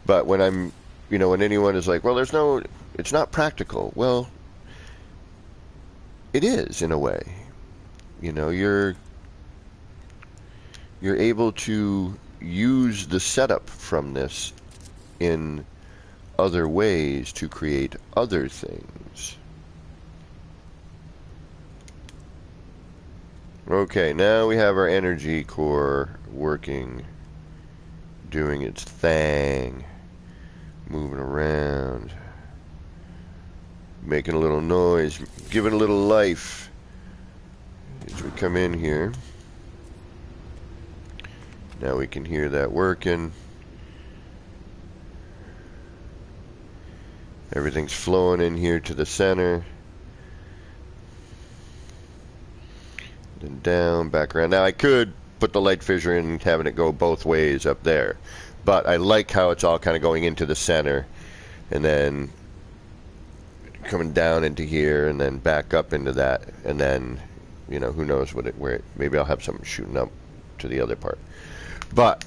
but when I'm, you know, when anyone is like, well, there's no, it's not practical. Well, it is in a way. You know, you're able to use the setup from this in other ways to create other things. Okay, now we have our energy core working, doing its thing, moving around, making a little noise, giving a little life. As we come in here, now we can hear that working. Everything's flowing in here to the center. Then down, back around. Now I could put the light fissure in and having it go both ways up there, but I like how it's all kind of going into the center and then coming down into here and then back up into that, and then, you know, who knows what it, where it, maybe I'll have something shooting up to the other part. But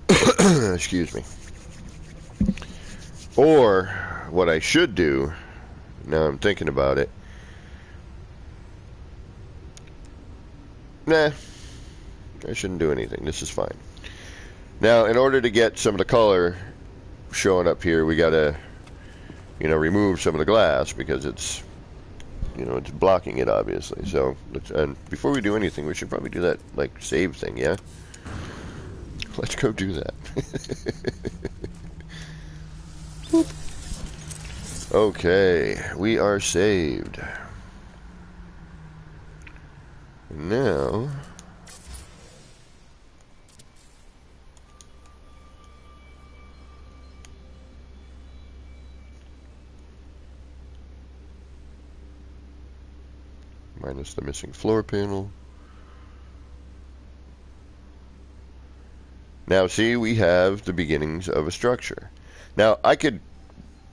excuse me. Or what I should do, now I'm thinking about it, nah, I shouldn't do anything. This is fine. Now, in order to get some of the color showing up here, we gotta, you know, remove some of the glass because it's, you know, it's blocking it, obviously. So, let's, and before we do anything, we should probably do that, like, save thing, yeah? Let's go do that. Okay, we are saved. Now, minus the missing floor panel. Now see, we have the beginnings of a structure. Now I could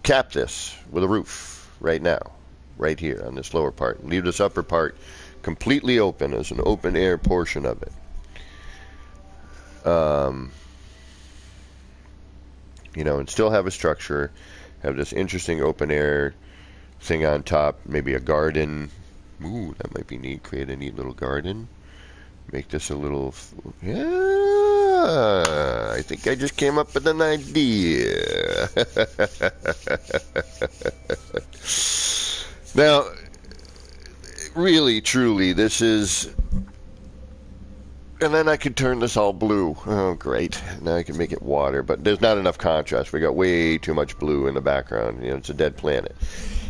cap this with a roof right now, right here on this lower part, and leave this upper part completely open as an open air portion of it. You know, and still have a structure, have this interesting open air thing on top, maybe a garden. Ooh, that might be neat. Create a neat little garden. Make this a little, yeah, I think I just came up with an idea. Now, really, truly, this is... And then I could turn this all blue. Oh, great. Now I can make it water. But there's not enough contrast. We got way too much blue in the background. You know, it's a dead planet.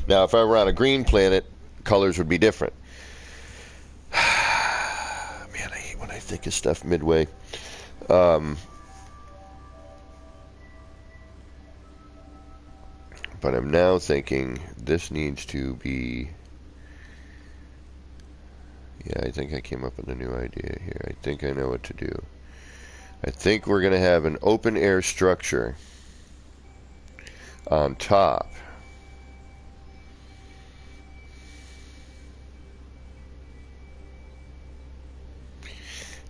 Now, if I were on a green planet, colors would be different. Man, I hate when I think of stuff midway. But I'm now thinking this needs to be... Yeah, I think I came up with a new idea here. I think I know what to do. I think we're going to have an open air structure on top.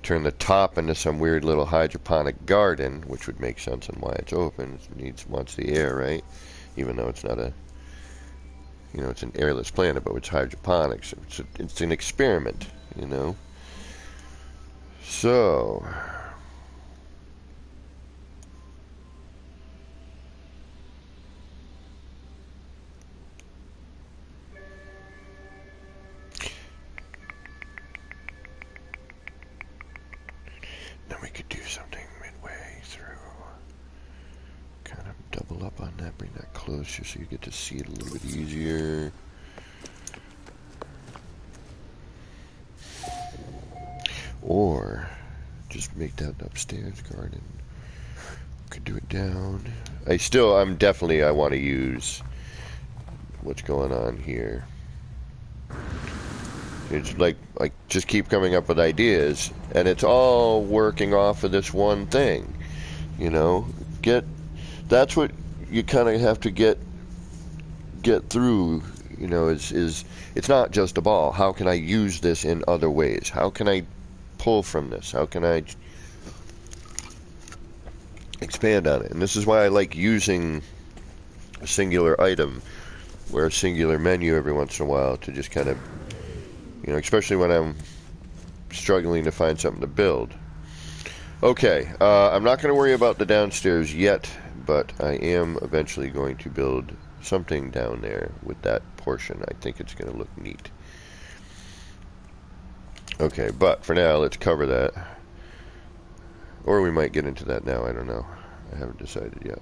Turn the top into some weird little hydroponic garden, which would make sense on why it's open. It wants the air, right? Even though it's not a, you know, it's an airless planet, but it's hydroponics. It's an experiment, you know. So, then we could do something midway through. Kind of double up on that, bring that closer so you get to see it a little bit easier. Or just make that upstairs garden. Could do it down. I want to use what's going on here. It's like I just keep coming up with ideas, and it's all working off of this one thing. You know, that's what you kind of have to get through. You know, is it's not just a ball. How can I use this in other ways? How can I pull from this? How can I expand on it? And this is why I like using a singular item or a singular menu every once in a while to just kind of, you know, especially when I'm struggling to find something to build. Okay, I'm not going to worry about the downstairs yet, but I am eventually going to build something down there with that portion. I think it's going to look neat. Okay, but for now, let's cover that. Or we might get into that now, I don't know. I haven't decided yet.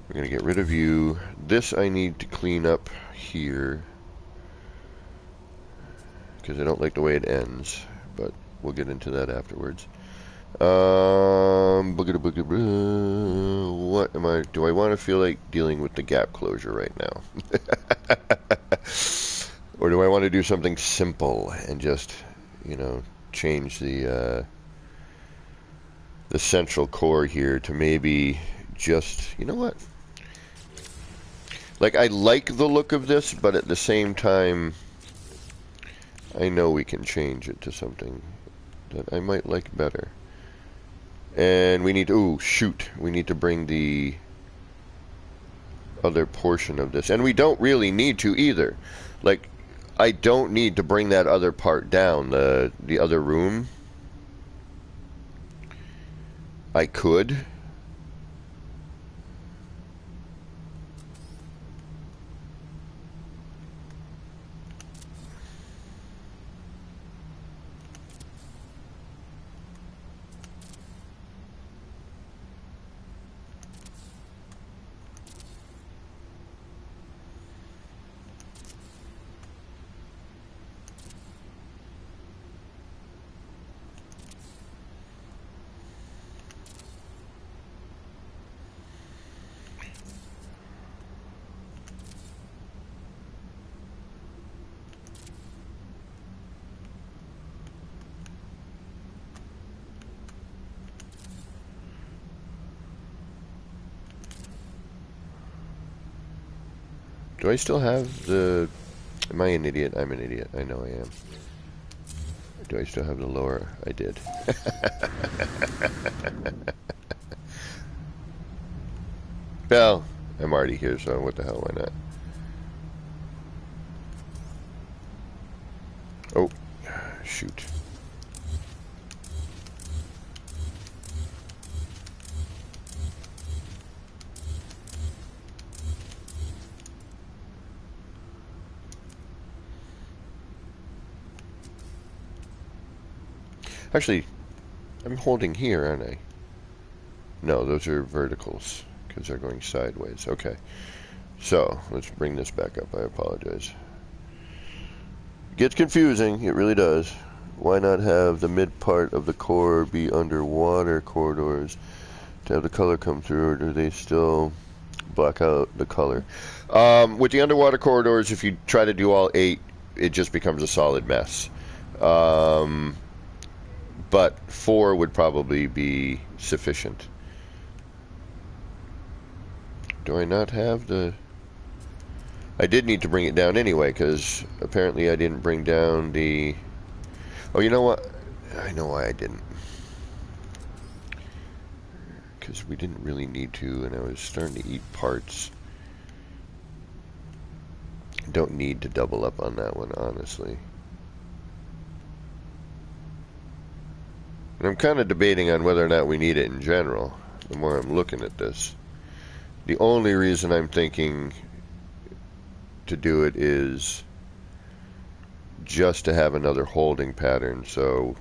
We're going to get rid of you. This I need to clean up here, because I don't like the way it ends, but we'll get into that afterwards. What am I... Do I want to feel like dealing with the gap closure right now? Or do I want to do something simple and just, you know, change the central core here to maybe just, you know what? Like, I like the look of this, but at the same time, I know we can change it to something that I might like better. And we need to, ooh, shoot, we need to bring the other portion of this. And we don't really need to either. Like, I don't need to bring that other part down, the other room. I could. Do I still have the... Am I an idiot? I'm an idiot. I know I am. Do I still have the lower? I did. Well, I'm already here, so what the hell, why not? Oh, shoot. Actually, I'm holding here, aren't I? No, those are verticals because they're going sideways. Okay. So, let's bring this back up. I apologize. It gets confusing. It really does. Why not have the mid part of the core be underwater corridors to have the color come through, or do they still block out the color? With the underwater corridors, if you try to do all 8, it just becomes a solid mess. But 4 would probably be sufficient. Do I not have the... I did need to bring it down anyway, because apparently I didn't bring down the... Oh, you know what? I know why I didn't. Because we didn't really need to, and I was starting to eat parts. Don't need to double up on that one, honestly. And I'm kind of debating on whether or not we need it in general, the more I'm looking at this. The only reason I'm thinking to do it is just to have another holding pattern, so...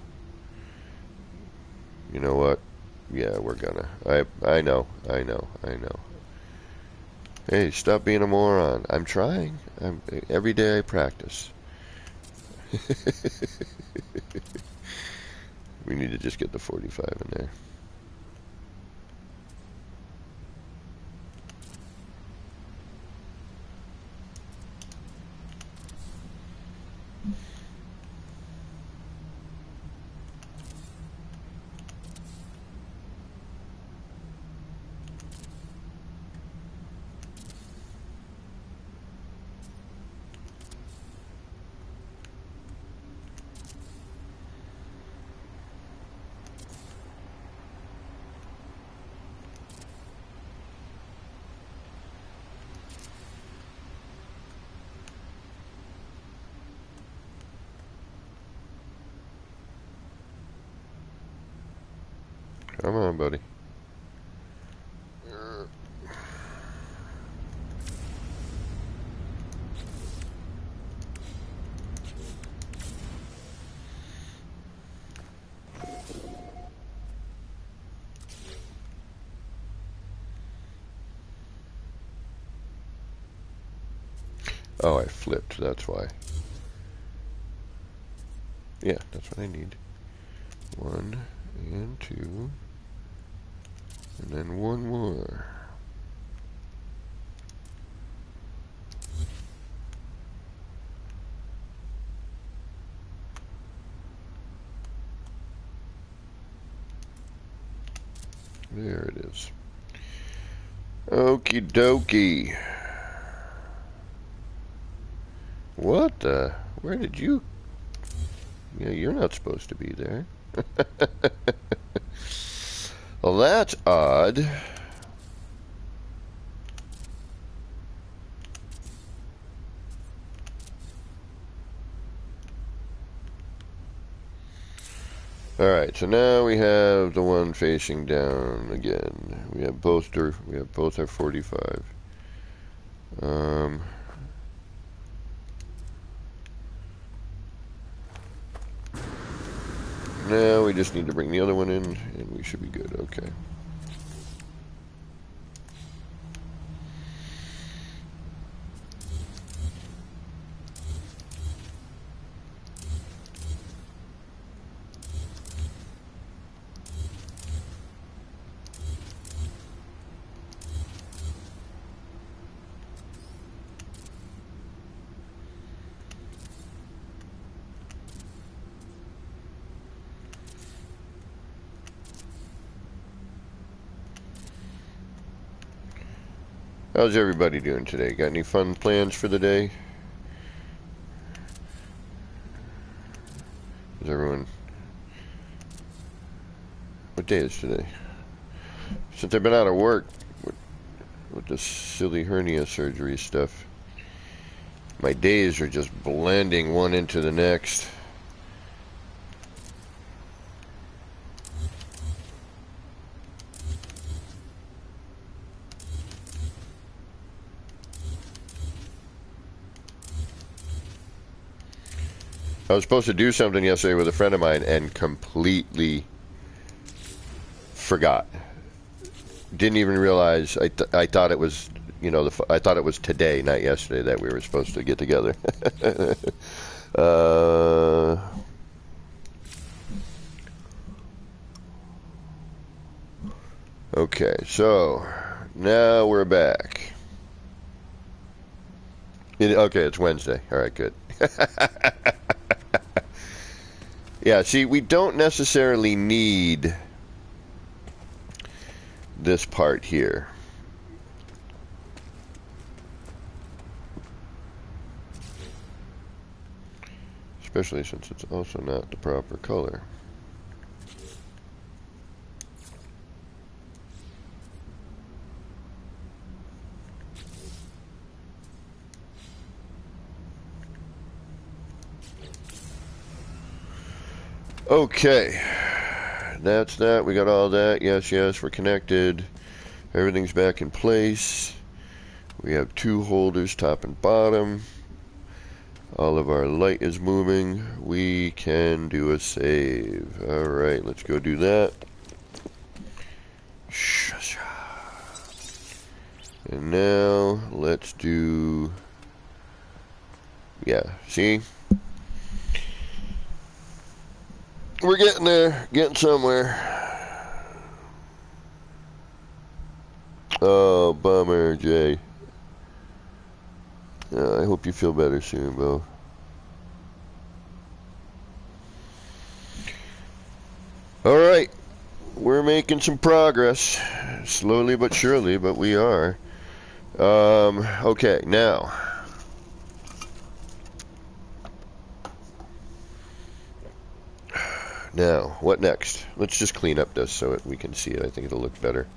You know what? Yeah, we're gonna. I know. Hey, stop being a moron. I'm trying. Every day I practice. We need to just get the 45 in there. Come on, buddy. Oh, I flipped. That's why. Yeah, that's what I need. 1 and 2. And then 1 more. There it is. Okie dokie. What the? Where did you? Yeah, you're not supposed to be there. Well, that's odd. Alright, so now we have the one facing down again. We have both our 45. Now we just need to bring the other one in and we should be good. Okay. How's everybody doing today? Got any fun plans for the day? Is everyone... What day is today? Since I've been out of work with this silly hernia surgery stuff, my days are just blending one into the next. was supposed to do something yesterday with a friend of mine and completely forgot. Didn't even realize. I thought it was, you know, I thought it was today, not yesterday, that we were supposed to get together. Okay, so now we're back. Okay, it's Wednesday. All right, good. Yeah, see, we don't necessarily need this part here. Especially since it's also not the proper color. Okay, that's that. We got all that. Yes, yes, we're connected. Everything's back in place. We have two holders, top and bottom. All of our light is moving. We can do a save. All right, let's go do that. And now let's do, yeah, see? We're getting there, getting somewhere. Oh, bummer, Jay. I hope you feel better soon, Bo. All right, we're making some progress, slowly but surely, but we are. Okay, now. Now, what next? Let's just clean up this so we can see it. I think it'll look better.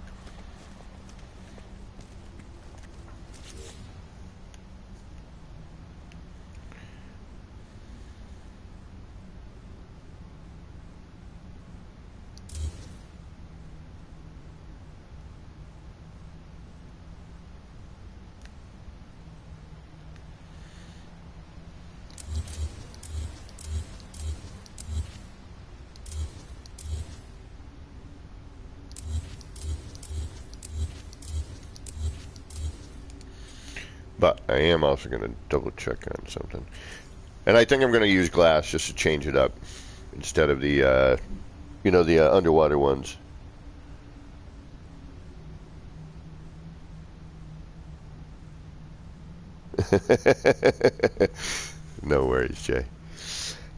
But I am also going to double check on something. And I think I'm going to use glass just to change it up instead of the, you know, the underwater ones. No worries, Jay.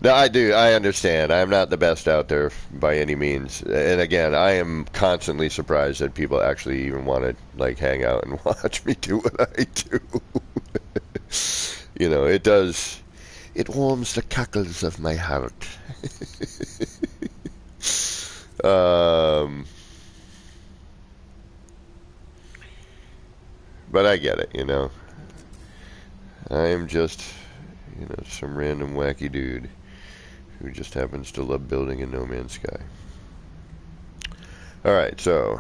No, I do. I understand. I'm not the best out there by any means. And again, I am constantly surprised that people actually even want to like hang out and watch me do what I do. You know, it does. It warms the cockles of my heart. But I get it, you know. I am just, you know, some random wacky dude who just happens to love building in No Man's Sky. Alright, so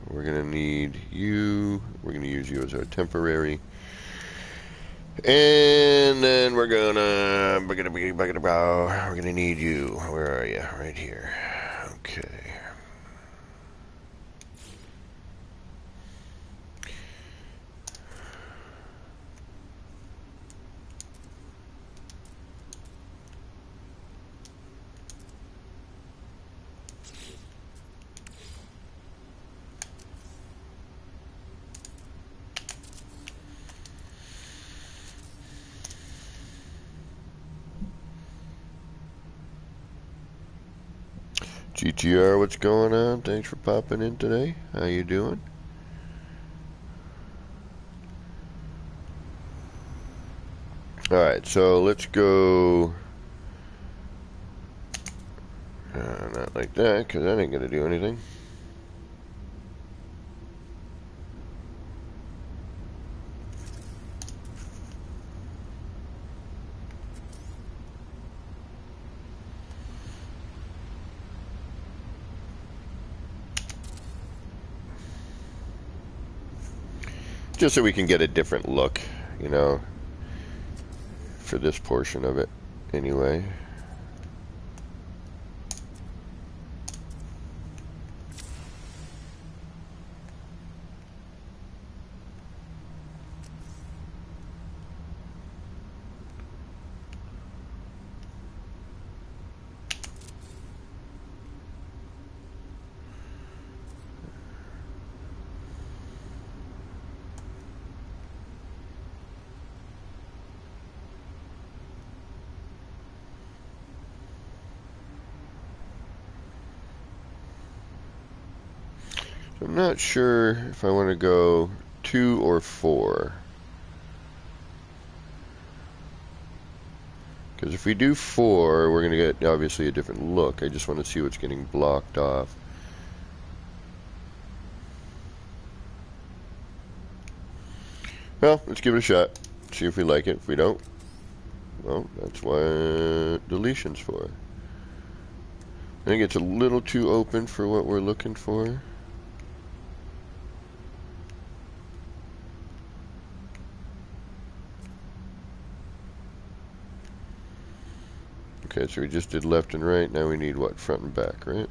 we're going to need you. We're going to use you as our temporary. And then we're going to need you. Where are you? Right here. Okay. GTR, what's going on? Thanks for popping in today. How you doing? Alright, so let's go... not like that, because that ain't going to do anything. Just so we can get a different look, you know, for this portion of it. anyway. I'm not sure if I want to go 2 or 4. Because if we do 4, we're going to get obviously a different look. I just want to see what's getting blocked off. Well, let's give it a shot. See if we like it. If we don't, well, that's what deletion's for. I think it's a little too open for what we're looking for. Okay, so we just did left and right. Now we need what? Front and back, right?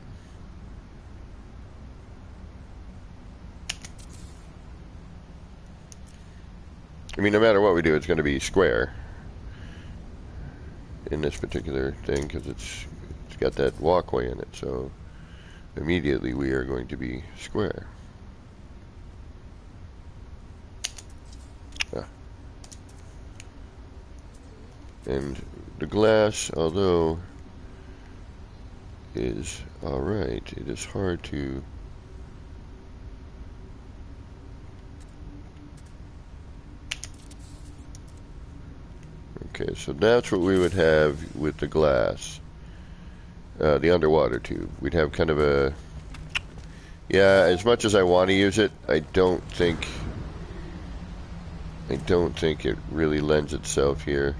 I mean, no matter what we do, it's going to be square in this particular thing because it's got that walkway in it. So immediately we are going to be square. And the glass, although is alright, it is hard to okay, so that's what we would have with the glass, the underwater tube. We'd have kind of a, yeah, as much as I want to use it, I don't think it really lends itself here.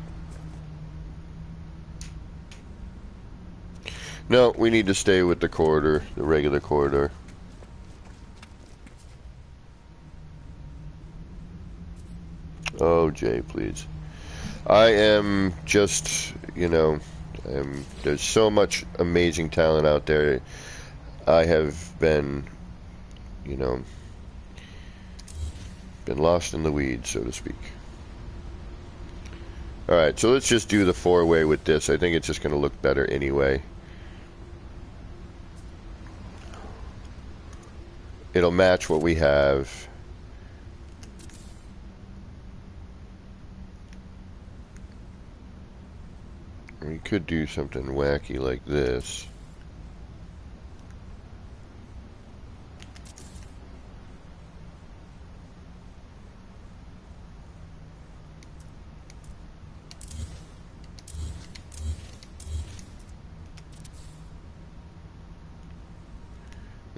No, we need to stay with the corridor, the regular corridor. Oh, Jay, please. I am just, you know, there's so much amazing talent out there. I have been, you know, been lost in the weeds, so to speak. Alright, so let's just do the 4-way with this. I think it's just going to look better anyway. It'll match what we have. We could do something wacky like this.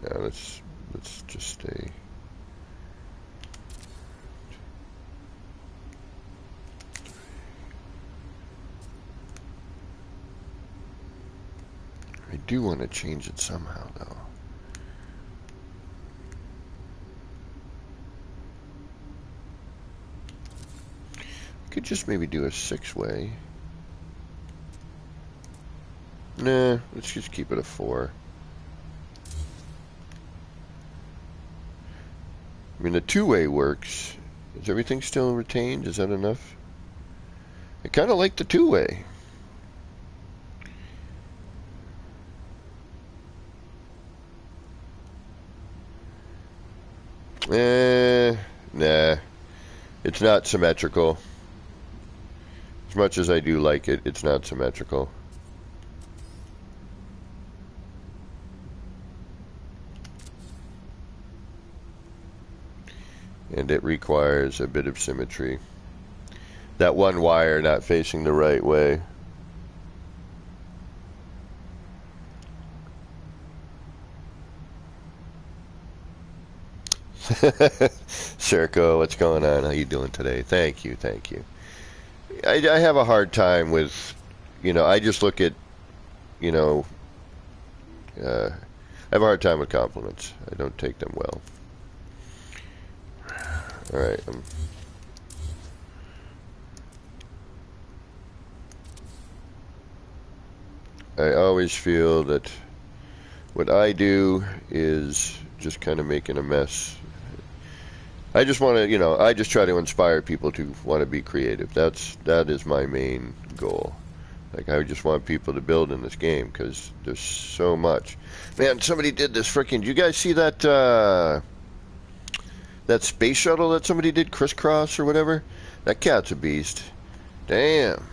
Now let's just stay. I do want to change it somehow, though. Could just maybe do a 6-way. Nah, let's just keep it a 4. I mean, the 2-way works. Is everything still retained? Is that enough? I kind of like the 2-way. Nah. It's not symmetrical. As much as I do like it, it's not symmetrical. And it requires a bit of symmetry. That one wire not facing the right way. Circo, what's going on? How you doing today? Thank you, thank you. I have a hard time with, you know, I just look at, you know, I have a hard time with compliments. I don't take them well. Alright, I always feel that what I do is just kind of making a mess. I just want to, I just try to inspire people to want to be creative. That is my main goal. Like, I just want people to build in this game because there's so much. Man, somebody did this freaking. Do you guys see that that space shuttle that somebody did, crisscross or whatever? That cat's a beast. Damn.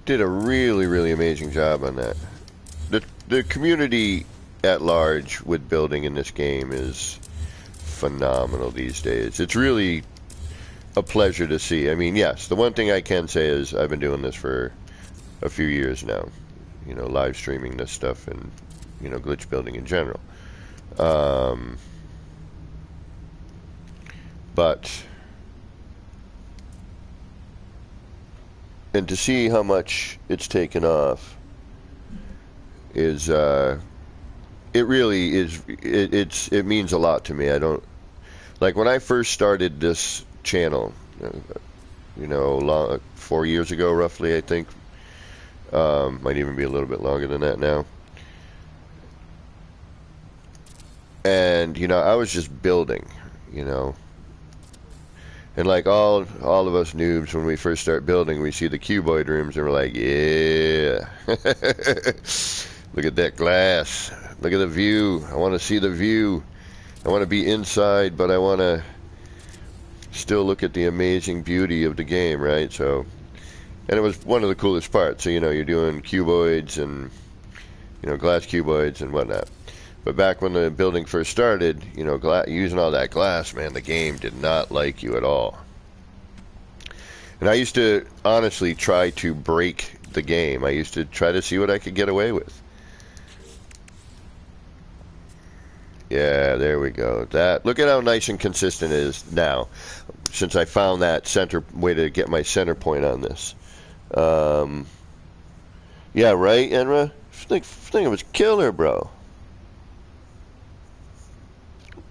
Did a really, really amazing job on that. The community at large with building in this game is phenomenal these days. It's really a pleasure to see. I mean, yes, the one thing I can say is I've been doing this for a few years now. Live streaming this stuff and, glitch building in general. But... and to see how much it's taken off is, it really is, it means a lot to me. I don't, like when I first started this channel, 4 years ago roughly, I think, might even be a little bit longer than that now. And, I was just building, And like all of us noobs, when we first start building, we see the cuboid rooms and we're like, yeah. Look at that glass. Look at the view. I want to see the view. I want to be inside, but I want to still look at the amazing beauty of the game, right? So, and it was one of the coolest parts. So, you're doing cuboids and, glass cuboids and whatnot. But back when the building first started, using all that glass, man, the game did not like you at all. And I used to honestly try to break the game. I used to try to see what I could get away with. Yeah, there we go. Look at how nice and consistent it is now, since I found that center way to get my center point on this. Yeah, right, Enra? I think it was killer, bro.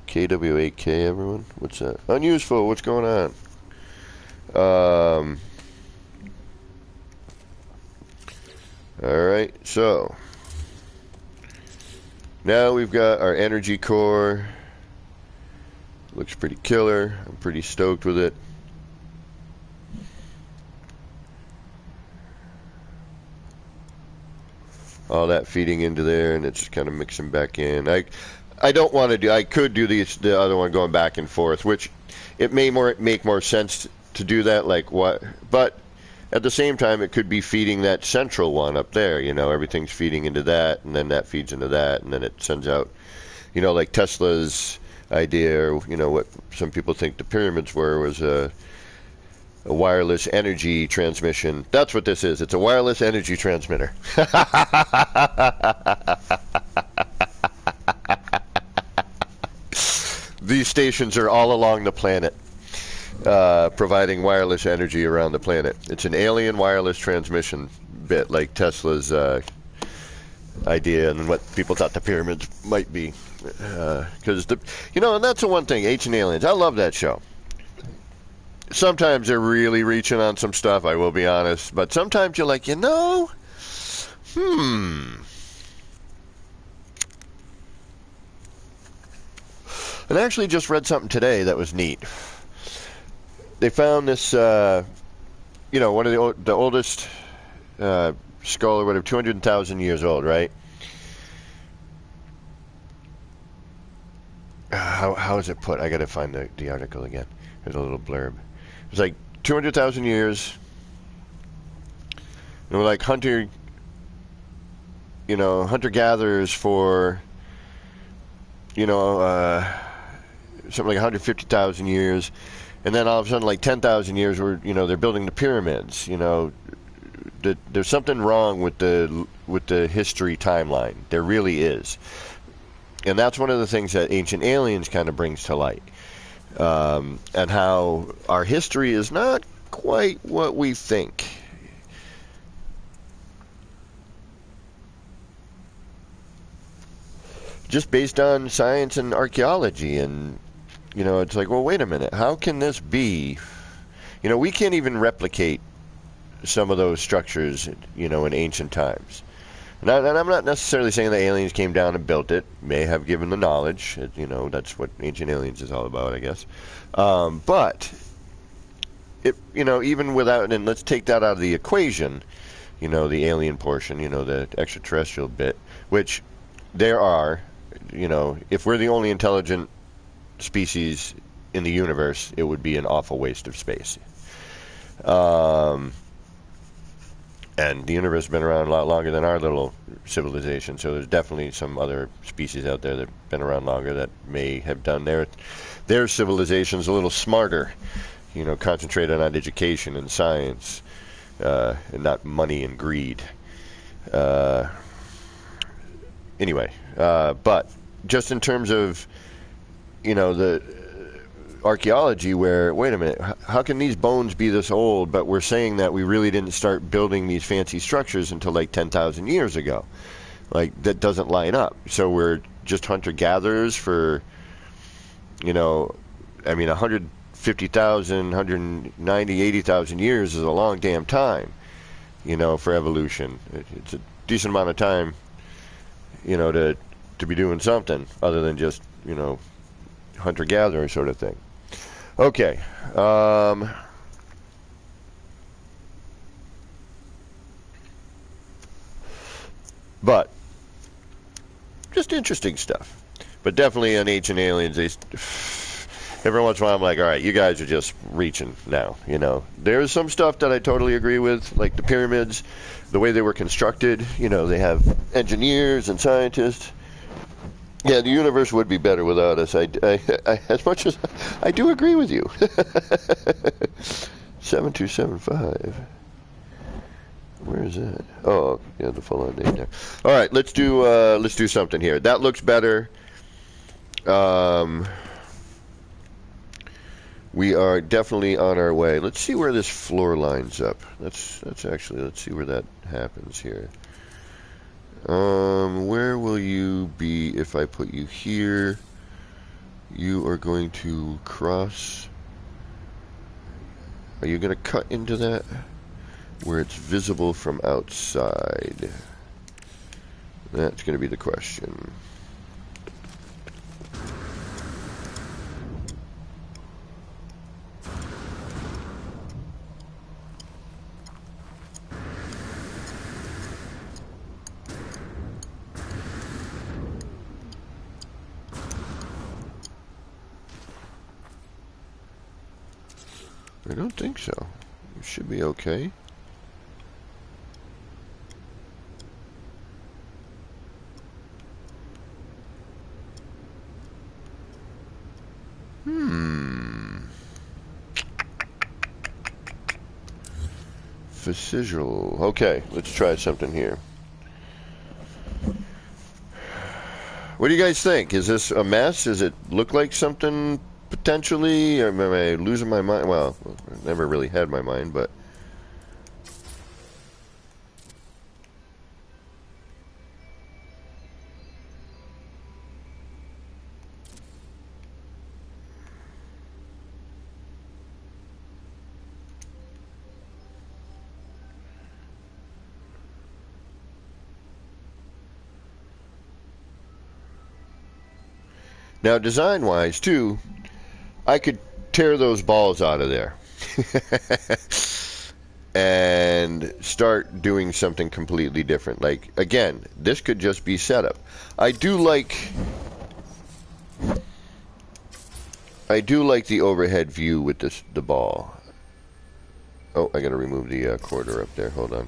KW8K, everyone? What's that? Unuseful, what's going on? Alright, so now we've got our energy core. Looks pretty killer. I'm pretty stoked with it. All that feeding into there, and it's just kind of mixing back in. I don't want to do. I could do the other one going back and forth, which it may make more sense to do that. Like what? But at the same time, it could be feeding that central one up there. Everything's feeding into that, and then that feeds into that, and then it sends out. Like Tesla's idea, or what some people think the pyramids was a wireless energy transmission. That's what this is. It's a wireless energy transmitter. These stations are all along the planet, providing wireless energy around the planet. It's an alien wireless transmission bit, like Tesla's idea, and what people thought the pyramids might be. Because and that's the one thing, Ancient Aliens. I love that show. Sometimes they're really reaching on some stuff, I will be honest, but sometimes you're like, And I actually just read something today that was neat. They found this, one of the oldest skull or whatever, 200,000 years old, right? How is it put? I got to find the article again. There's a little blurb. It's like 200,000 years. And we're like hunter-gatherers for, something like 150,000 years, and then all of a sudden, like 10,000 years, they're building the pyramids. There's something wrong with the history timeline. There really is, and that's one of the things that Ancient Aliens kind of brings to light, and how our history is not quite what we think. Just based on science and archaeology and you know, it's like, well, wait a minute. How can this be? You know, we can't even replicate some of those structures, you know, in ancient times. And I'm not necessarily saying that aliens came down and built it. May have given the knowledge. You know, that's what Ancient Aliens is all about, I guess. But, you know, even without, and let's take that out of the equation, you know, the alien portion, you know, the extraterrestrial bit, which there are, you know, if we're the only intelligent species in the universe, it would be an awful waste of space. And the universe has been around a lot longer than our little civilization, so there's definitely some other species out there that have been around longer that may have done their civilizations a little smarter, you know, concentrated on education and science, and not money and greed. Anyway, but just in terms of, you know, the archaeology, where, wait a minute, how can these bones be this old, but we're saying that we really didn't start building these fancy structures until like 10,000 years ago? Like, that doesn't line up. So we're just hunter-gatherers for, you know, I mean, 150,000, 190, 80,000 years is a long damn time, you know, for evolution. It's a decent amount of time, you know, to be doing something other than just, you know, hunter-gatherer sort of thing. Okay. But just interesting stuff. But definitely on Ancient Aliens, every once in a while I'm like, all right, you guys are just reaching now, you know. There's some stuff that I totally agree with, like the pyramids, the way they were constructed. You know, they have engineers and scientists. Yeah, the universe would be better without us. I as much as I do agree with you. 7275. Where is that? Oh, yeah, the full-on name there. All right, let's do something here. That looks better. We are definitely on our way. Let's see where this floor lines up. Let's see where that happens here. Where will you be if I put you here? You are going to cross. Are you going to cut into that where it's visible from outside? That's going to be the question. I don't think so. It should be okay. Visual. Okay, let's try something here. What do you guys think? Is this a mess? Does it look like something potentially? Or am I losing my mind? Well, I never really had my mind, but... Now, design-wise, too, I could tear those balls out of there and start doing something completely different. Like, again, this could just be setup. I do like the overhead view with the ball. Oh, I gotta remove the quarter up there. Hold on.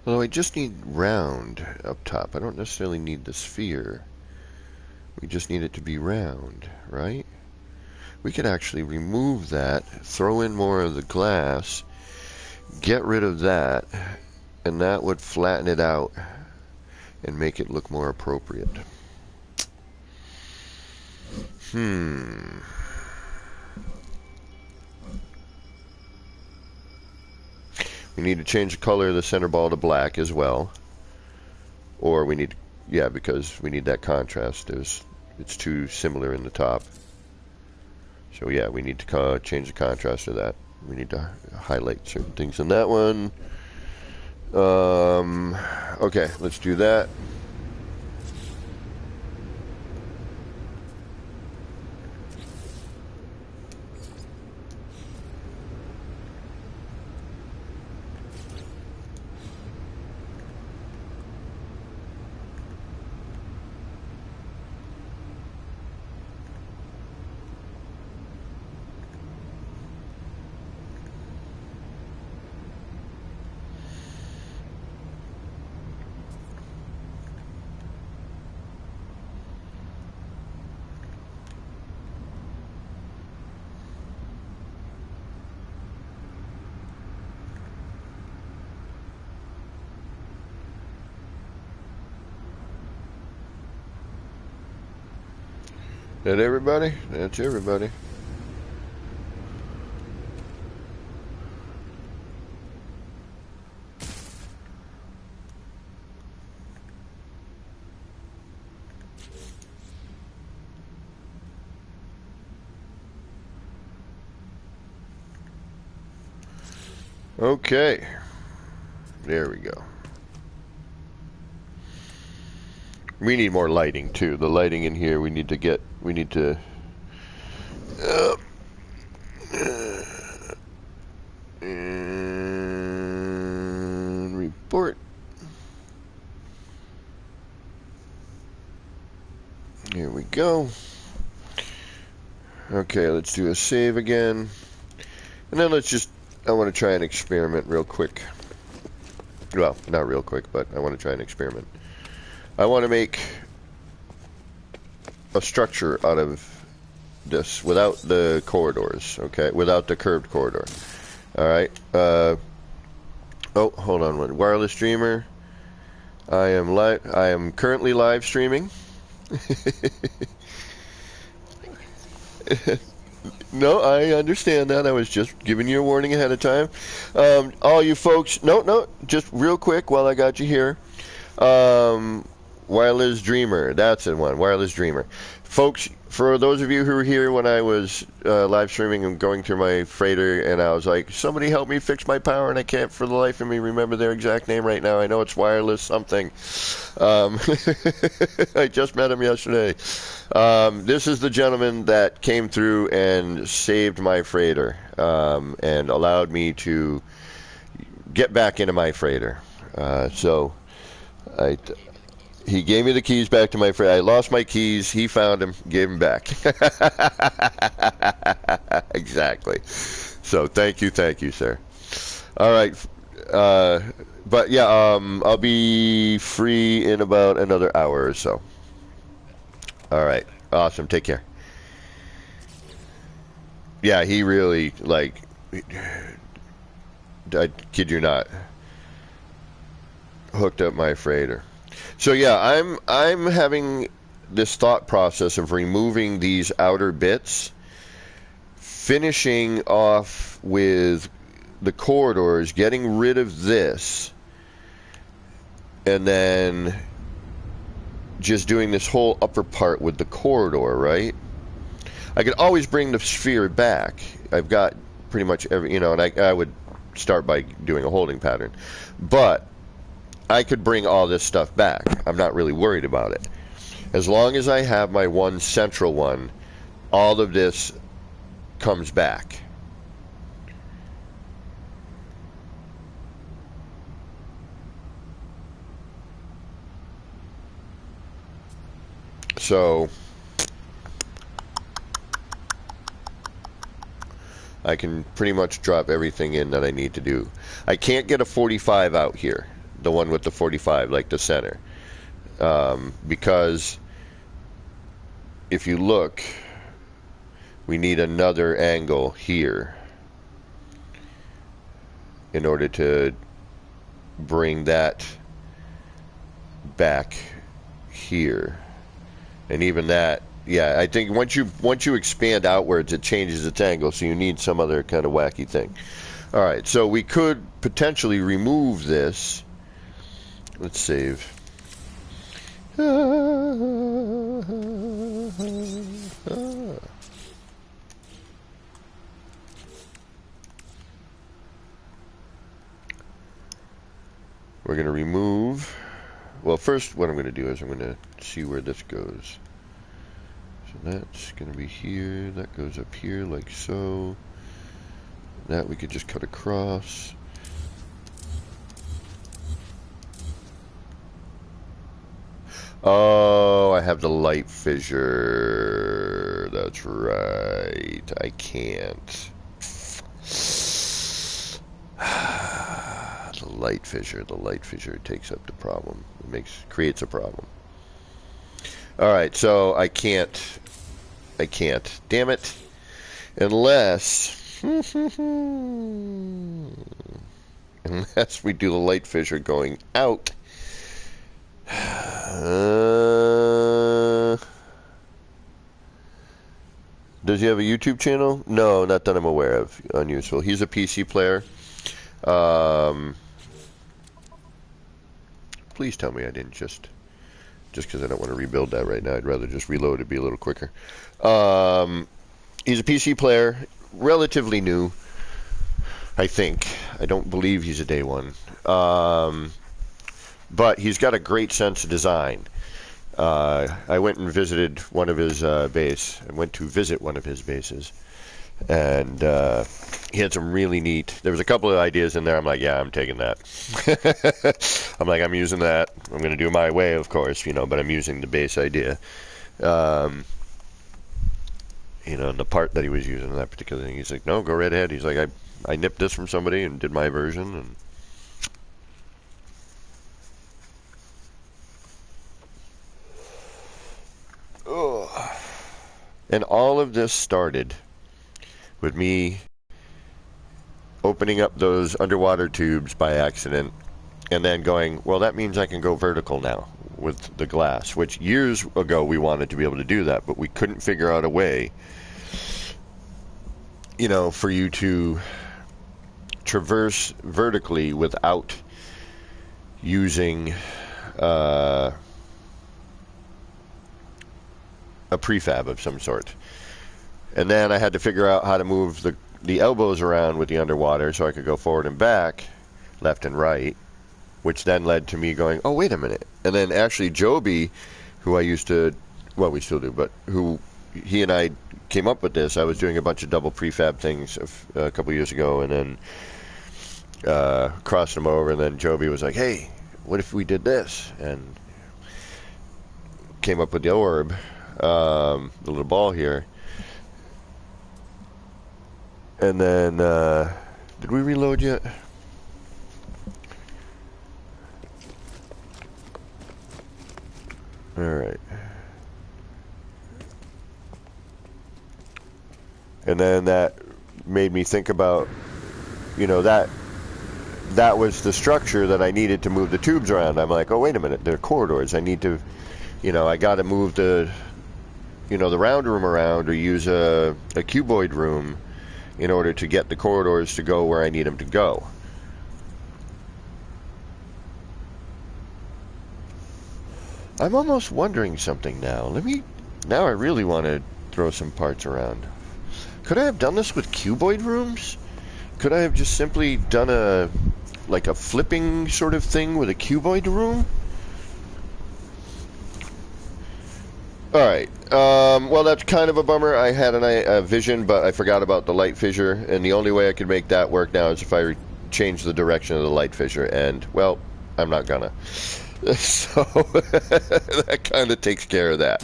Although I just need round up top. I don't necessarily need the sphere. We just need it to be round, right? we could actually remove that, throw in more of the glass, get rid of that, and that would flatten it out and make it look more appropriate. We need to change the color of the center ball to black as well. Or we need, yeah, because we need that contrast. It's too similar in the top. So yeah, we need to change the contrast to that. We need to highlight certain things in that one. Okay, let's do that. That everybody? That's everybody. Okay. There we go. We need more lighting too. The lighting in here we need to and report. Here we go. Okay, let's do a save again. And then I want to try an experiment real quick. Well, not real quick, but I want to try an experiment. I want to make a structure out of this without the corridors, okay? Without the curved corridor. Alright. Oh, hold on one. Wireless streamer. I am currently live streaming. No, I understand that. I was just giving you a warning ahead of time. All you folks, no, just real quick while I got you here. Wireless Dreamer, that's the one, Wireless Dreamer. Folks, for those of you who were here when I was live streaming and going through my freighter, and I was like, somebody help me fix my power, and I can't for the life of me remember their exact name right now. I know it's Wireless something. I just met him yesterday. This is the gentleman that came through and saved my freighter and allowed me to get back into my freighter. He gave me the keys back to my freighter. I lost my keys. He found them, gave them back. Exactly. So thank you, sir. All right. But yeah, I'll be free in about another hour or so. All right. Awesome. Take care. Yeah, he really, like, I kid you not, hooked up my freighter. So yeah, I'm having this thought process of removing these outer bits, finishing off with the corridors, getting rid of this, and then just doing this whole upper part with the corridor, right? I could always bring the sphere back. I've got pretty much every, and I would start by doing a holding pattern. But I could bring all this stuff back. I'm not really worried about it. As long as I have my one central one, all of this comes back. So I can pretty much drop everything in that I need to do. I can't get a 45 out here, the one with the 45, like the center, because if you look, we need another angle here in order to bring that back here. And even that, yeah, I think once you expand outwards, it changes its angle, so you need some other kind of wacky thing. All right, so we could potentially remove this. Let's save. We're going to remove. Well, first, what I'm going to do is I'm going to see where this goes. So that's going to be here. That goes up here like so. That we could just cut across. Oh, I have the light fissure. That's right. I can't. The light fissure takes up the problem. It creates a problem. All right, so I can't. Damn it. Unless we do the light fissure going out. Does he have a YouTube channel? No, not that I'm aware of. Unuseful. He's a PC player. Please tell me I didn't just because I don't want to rebuild that right now. I'd rather just reload it, be a little quicker. He's a PC player, relatively new, I think. I don't believe he's a day one. But he's got a great sense of design. I went and visited one of his base. I went to visit one of his bases. And he had some really neat... There was a couple of ideas in there. I'm like, yeah, I'm taking that. I'm like, I'm using that. I'm going to do it my way, of course, but I'm using the base idea. And the part that he was using in that particular thing, he's like, no, go right ahead. He's like, I nipped this from somebody and did my version. And And all of this started with me opening up those underwater tubes by accident and then going, well, that means I can go vertical now with the glass, which years ago we wanted to be able to do that, but we couldn't figure out a way, for you to traverse vertically without using a prefab of some sort. And then I had to figure out how to move the elbows around with the underwater so I could go forward and back, left and right, which then led to me going, oh, wait a minute. And then actually Joby, who I used to, well, we still do, but he and I came up with this. I was doing a bunch of double prefab things a couple years ago, and then crossed them over, and then Joby was like, hey, what if we did this? And came up with the orb, the little ball here. And then, did we reload yet? All right. And then that made me think about, that was the structure that I needed to move the tubes around. I'm like, oh, wait a minute, they're corridors. I need to, I got to move the round room around or use a cuboid room in order to get the corridors to go where I need them to go. I'm almost wondering something now. Now I really want to throw some parts around. Could I have done this with cuboid rooms? Could I have just simply done a flipping sort of thing with a cuboid room? Alright, well, that's kind of a bummer. I had a vision, but I forgot about the light fissure, and the only way I could make that work now is if I change the direction of the light fissure, and, well, I'm not gonna. So, that kind of takes care of that.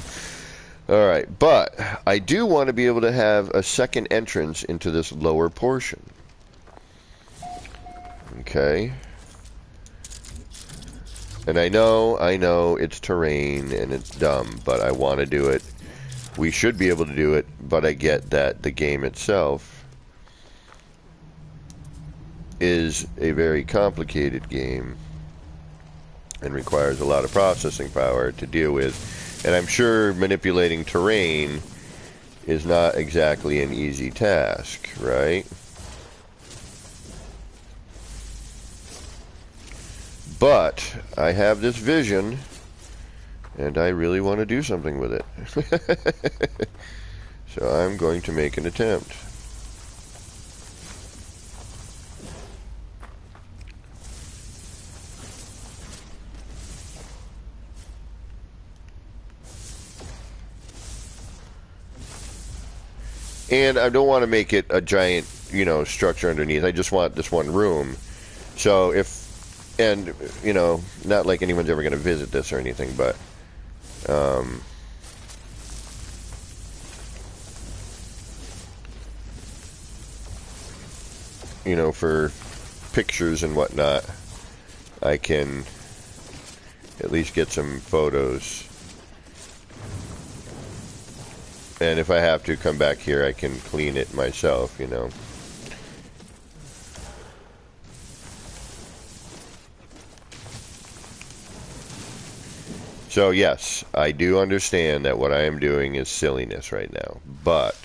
Alright, but I do want to be able to have a second entrance into this lower portion. Okay. And I know it's terrain and it's dumb, but I want to do it we should be able to do it, but I get that the game itself is a very complicated game and requires a lot of processing power to deal with. And I'm sure manipulating terrain is not exactly an easy task, right? But I have this vision, and I really want to do something with it. So I'm going to make an attempt. And I don't want to make it a giant, you know, structure underneath. I just want this one room. So if, and, you know, not like anyone's ever going to visit this or anything, but, you know, for pictures and whatnot, I can at least get some photos. And if I have to come back here, I can clean it myself, you know. So yes, I do understand that what I am doing is silliness right now, but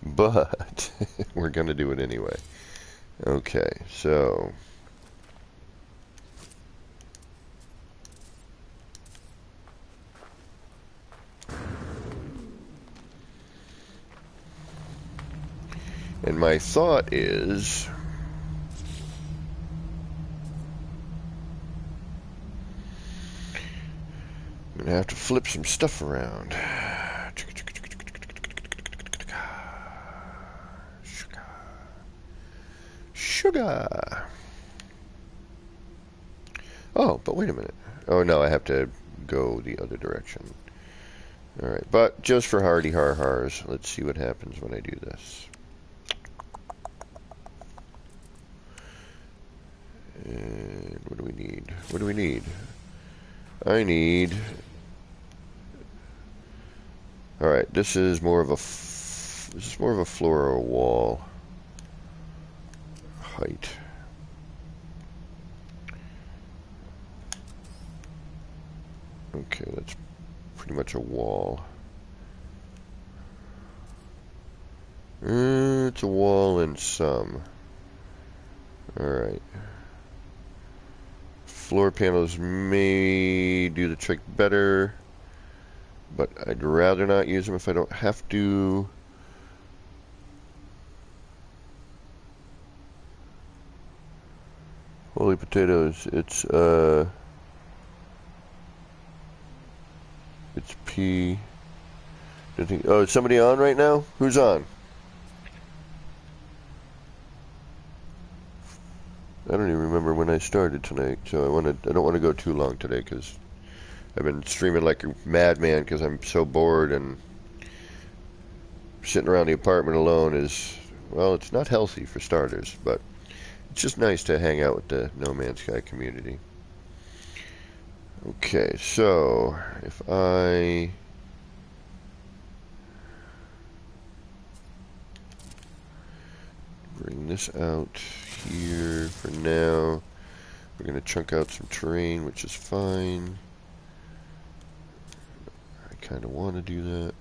but we're gonna do it anyway. Okay, so and my thought is I'm gonna have to flip some stuff around. Sugar. Oh, but wait a minute. Oh no, I have to go the other direction. Alright, but just for hardy har-hars, let's see what happens when I do this. And what do we need? What do we need? I need... Alright, this is more of a floor or a wall height. Okay, that's pretty much a wall. It's a wall and some. Alright. Floor panels may do the trick better, but I'd rather not use them if I don't have to. Holy potatoes, it's P. Oh, is somebody on right now? Who's on? I don't even remember when I started tonight, so I don't want to go too long today because I've been streaming like a madman because I'm so bored, and sitting around the apartment alone is, well, it's not healthy for starters, but it's just nice to hang out with the No Man's Sky community. Okay, so if I bring this out here for now, we're going to chunk out some terrain, which is fine. I kind of want to do that.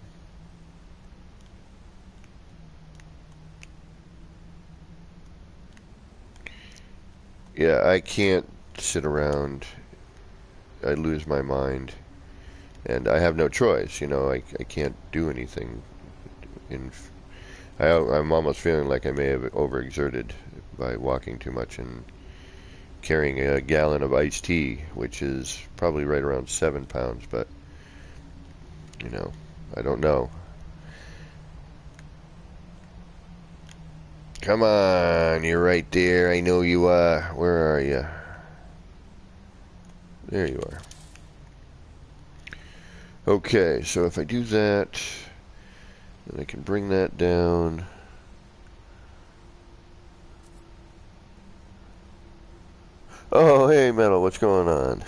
Yeah, I can't sit around. I lose my mind, and I have no choice. You know, I can't do anything. I'm almost feeling like I may have overexerted by walking too much and carrying a gallon of iced tea, which is probably right around 7 pounds, but, you know, I don't know. Come on, you're right there. I know you are. Where are you? There you are. Okay, so if I do that, then I can bring that down. Oh, hey, Metal, what's going on?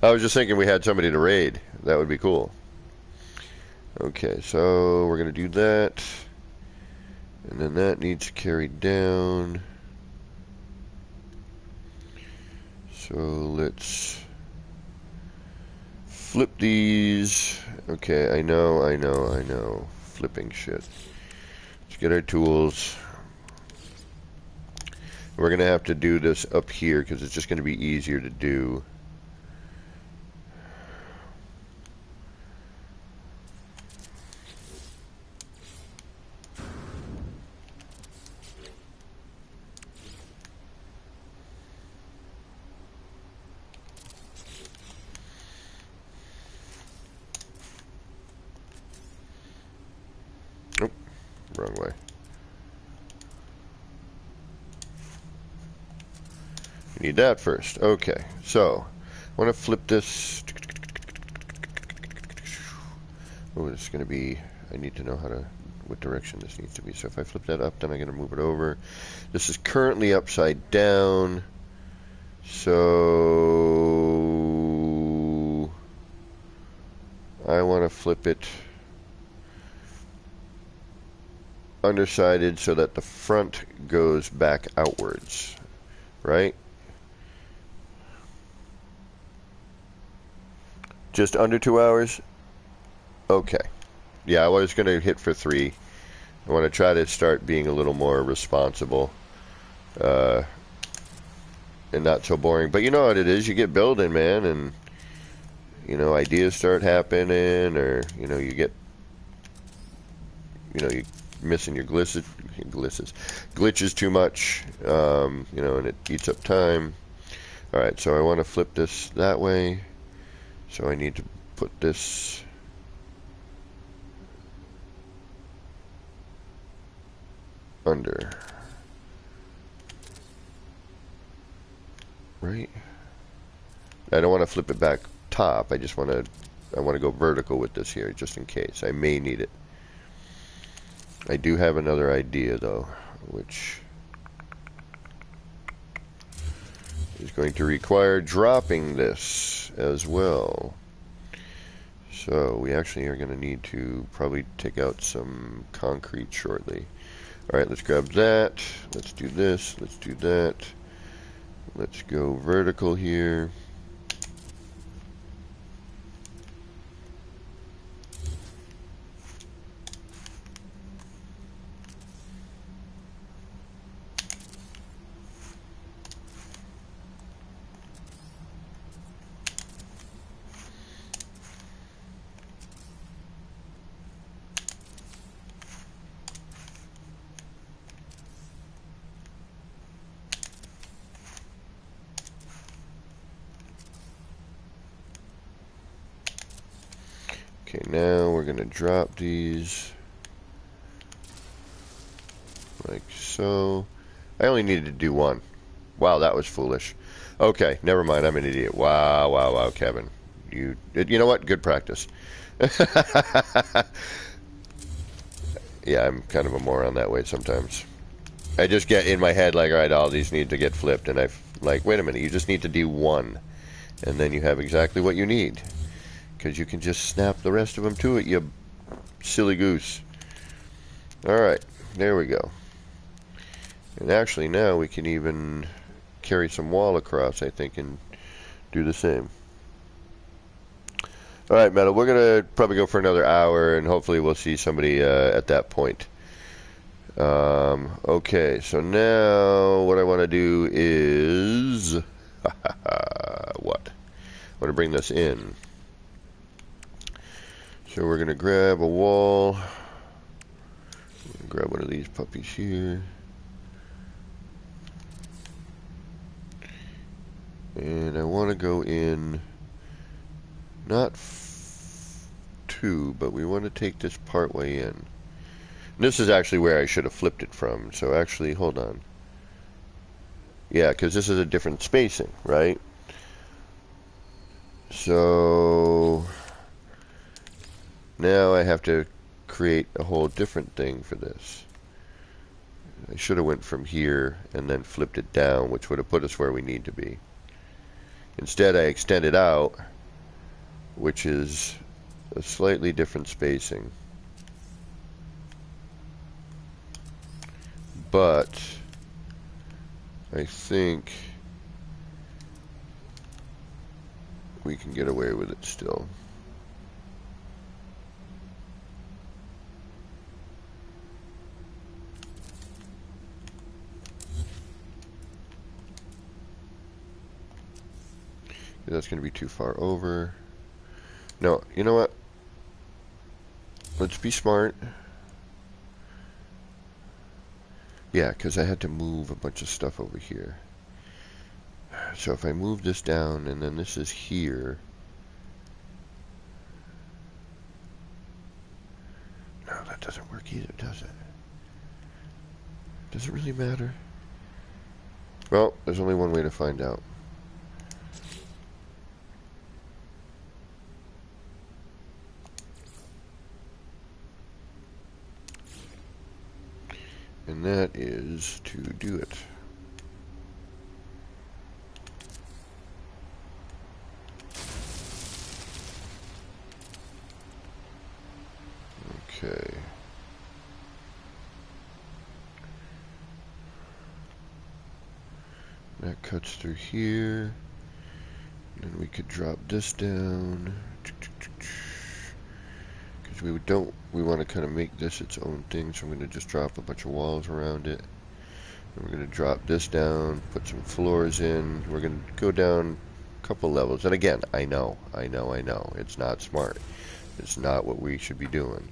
I was just thinking we had somebody to raid. That would be cool. Okay, so we're going to do that. And then that needs carried down. So let's flip these. Okay, I know. Flipping shit. Let's get our tools. We're going to have to do this up here because it's just going to be easier to do. Oh, wrong way. We need that first. Okay, so I want to flip this. Oh, it's going to be, I need to know what direction this needs to be. So if I flip that up, then I'm going to move it over. This is currently upside down. So I want to flip it undersided so that the front goes back outwards, right? Just under 2 hours? Okay. Yeah, I was going to hit for 3. I want to try to start being a little more responsible and not so boring. But you know what it is. You get building, man, and, you know, ideas start happening, or, you know, you get, you know, you missing your glitches too much, you know, and it eats up time. All right, so I want to flip this that way. So I need to put this under, right? I don't want to flip it back top. I want to go vertical with this here, just in case. I may need it. I do have another idea, though, which is going to require dropping this as well. So we actually are going to need to probably take out some concrete shortly. Alright, let's grab that. Let's do this. Let's do that. Let's go vertical here. Okay, now we're going to drop these like so. I only needed to do one. Wow, that was foolish. Okay, never mind. I'm an idiot. Wow, Kevin. You know what? Good practice. Yeah, I'm kind of a moron that way sometimes. I just get in my head like, all right, all these need to get flipped, and I've like, wait a minute, you just need to do one, and then you have exactly what you need. Because you can just snap the rest of them to it, you silly goose. Alright, there we go. And actually now we can even carry some wall across, I think, and do the same. Alright, Metal, we're going to probably go for another hour, and hopefully we'll see somebody at that point. Okay, so now what I want to do is... what? I want to bring this in. So we're going to grab a wall. Grab one of these puppies here. And I want to go in, not 2, but we want to take this part way in. And this is actually where I should have flipped it from. So actually, hold on. Yeah, because this is a different spacing, right? So... now I have to create a whole different thing for this. I should have went from here and then flipped it down, which would have put us where we need to be. Instead, I extended out, which is a slightly different spacing. But I think we can get away with it still. That's going to be too far over. No, you know what? Let's be smart. Yeah, because I had to move a bunch of stuff over here. So if I move this down and then this is here. No, that doesn't work either, does it? Does it really matter? Well, there's only one way to find out. And that is to do it. Okay. That cuts through here. And we could drop this down. Because we want to kind of make this its own thing, so I'm going to just drop a bunch of walls around it. And we're going to drop this down, put some floors in. We're going to go down a couple levels. And again, I know. It's not smart. It's not what we should be doing.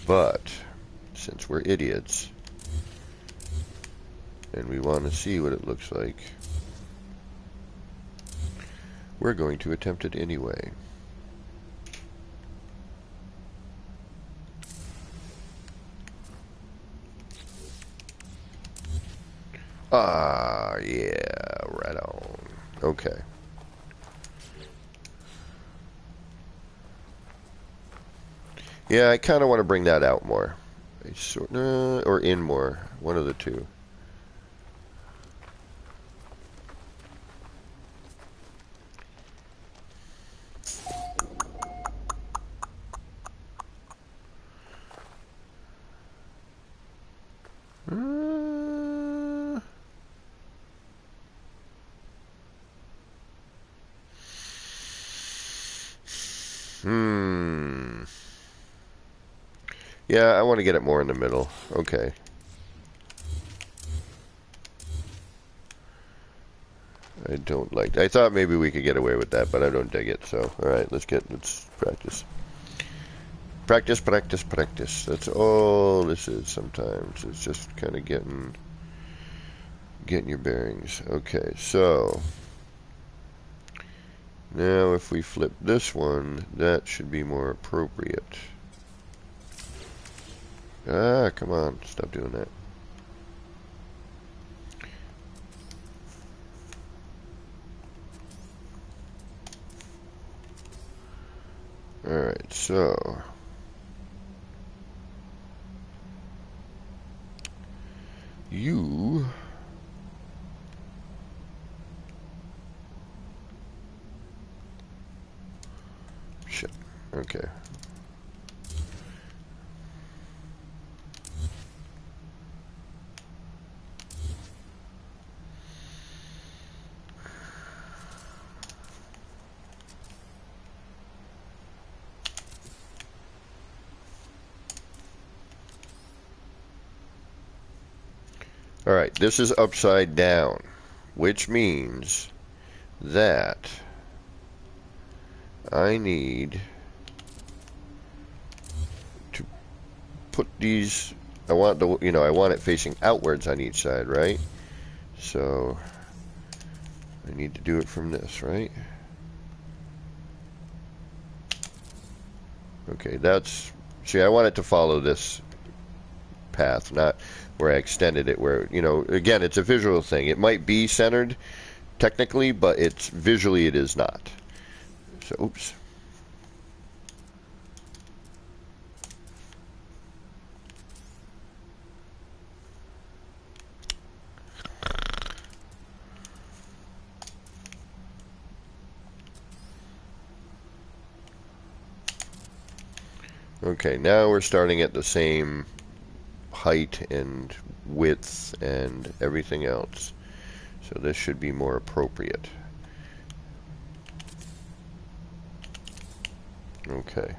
But since we're idiots and we want to see what it looks like, we're going to attempt it anyway. Ah, yeah, right on. Okay. Yeah, I kind of want to bring that out more. Or in more. One of the two. Yeah, I want to get it more in the middle. Okay. I don't like. I thought maybe we could get away with that, but I don't dig it. So, all right, let's practice. Practice. That's all this is. Sometimes it's just kind of getting your bearings. Okay, so now if we flip this one, that should be more appropriate. Ah, come on, stop doing that. Alright, so you shit. Okay. Alright, this is upside down, which means that I need to put these, I want it facing outwards on each side, right? So I need to do it from this, right? Okay, see, I want it to follow this path, not where I extended it, where, again, it's a visual thing. It might be centered technically, but visually it is not. So, oops. Okay, now we're starting at the same height and width and everything else. So this should be more appropriate. Okay.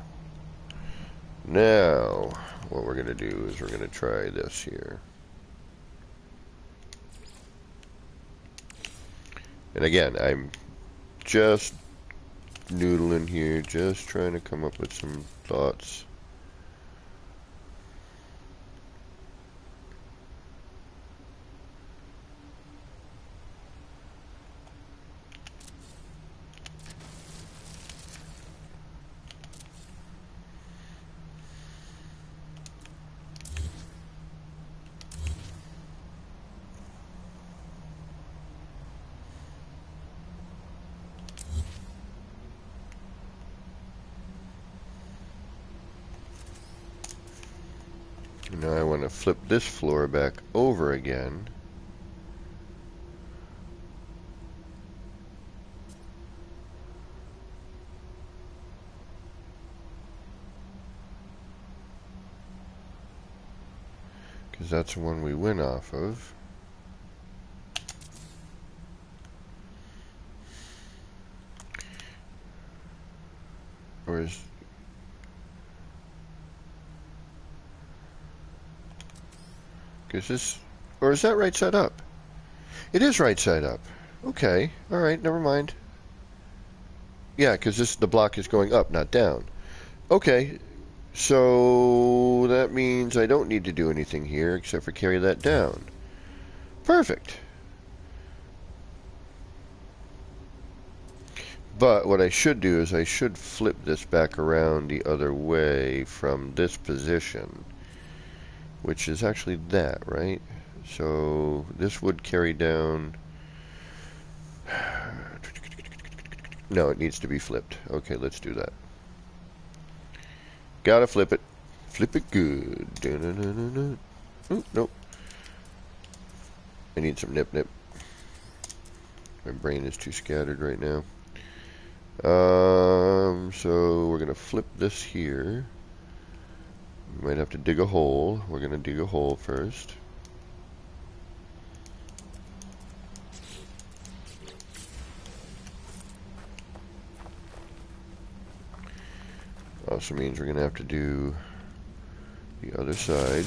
Now, what we're going to do is we're going to try this here. And again, I'm just noodling here, just trying to come up with some thoughts. Now I want to flip this floor back over again. Because that's the one we went off of. Or is... Is this... Or is that right side up? It is right side up. Okay. Alright, never mind. Yeah, because the block is going up, not down. Okay. So that means I don't need to do anything here except for carry that down. Perfect. But what I should do is I should flip this back around the other way from this position, which is actually that, right? So this would carry down. No, it needs to be flipped. Okay, let's do that. Gotta flip it. Flip it good. Oh, nope. I need some nip. My brain is too scattered right now. So we're gonna flip this here. We might have to dig a hole. We're gonna dig a hole first. Also means we're gonna have to do the other side.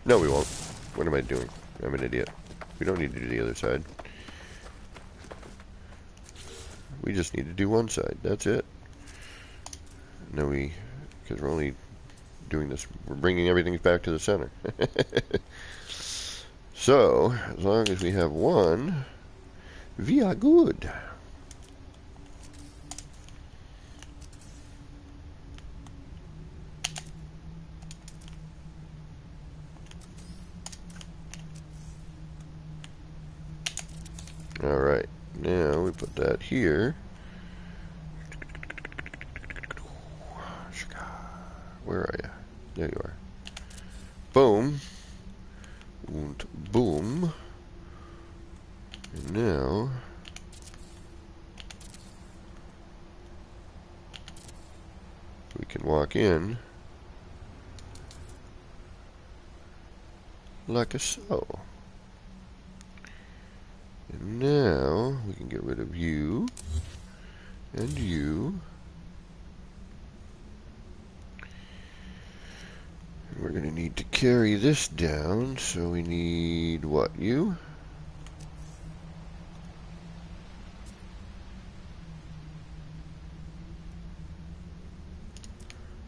No, we won't. What am I doing? I'm an idiot. We don't need to do the other side. We just need to do one side. That's it. No, because we're only doing this, we're bringing everything back to the center. So, as long as we have one, we are good. Alright, now we put that here. Where are you? There you are. Boom. And boom. And now we can walk in like a so. And now we can get rid of you and you. And we're going to need to carry this down, so we need what? You?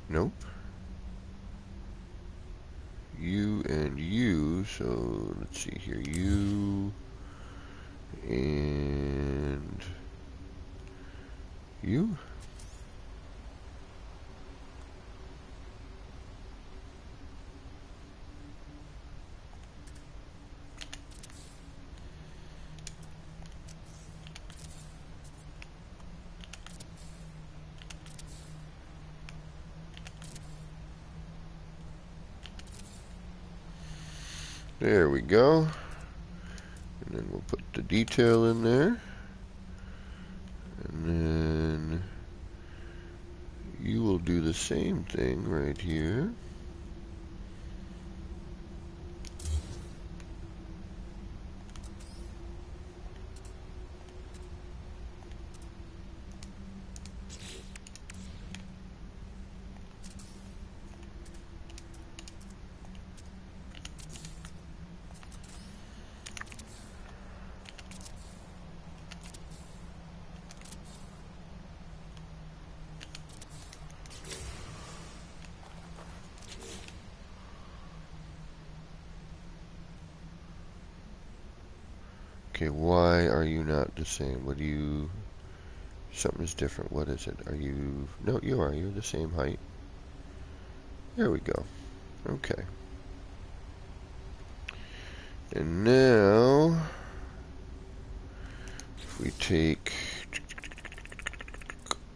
Nope. You and you, so let's see here. You and you. There we go. And then we'll put the detail in there. And then you will do the same thing right here. Okay, why are you not the same? What do you... Something is different. What is it? Are you... No, you are. You're the same height. There we go. Okay. And now, if we take...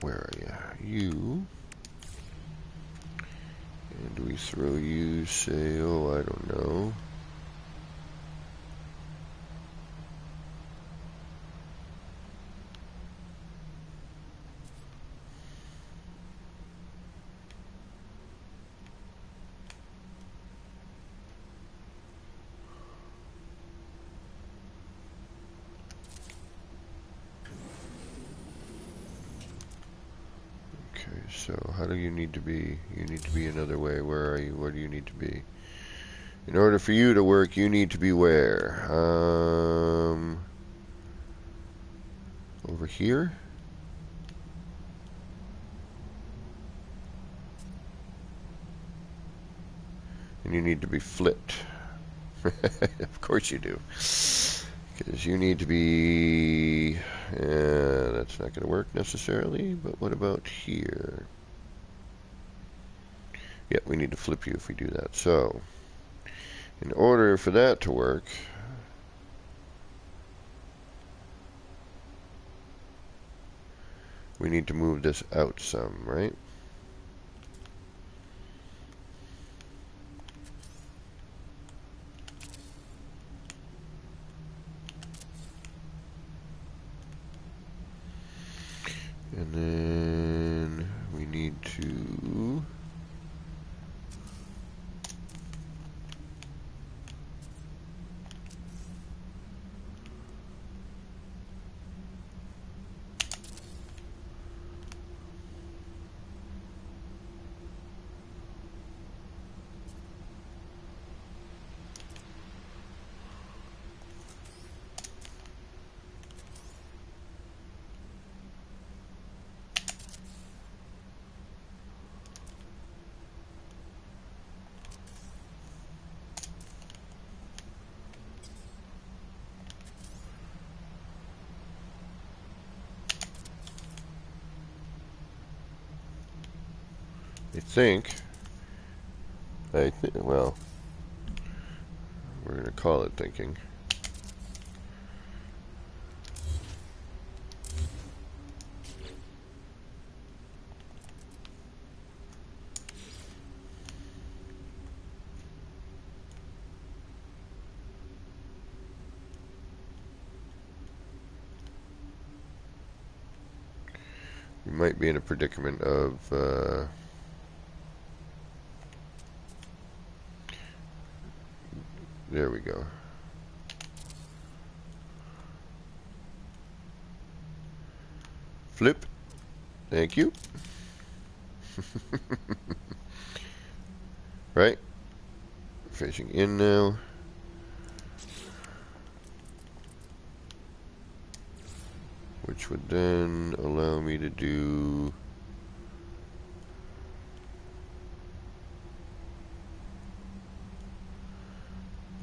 Where are you? You. And we throw you, say, oh, I don't know. So how do you need to be? You need to be another way. Where are you? Where do you need to be? In order for you to work, you need to be where? Over here? And you need to be flipped. Of course you do. Because you need to be... that's not going to work necessarily, but what about here? Yep, we need to flip you if we do that. So, in order for that to work, we need to move this out some, right? And then we need to... well, we're going to call it thinking. We might be in a predicament of, there we go. Flip. Thank you. Right? Facing in now. Which would then allow me to do...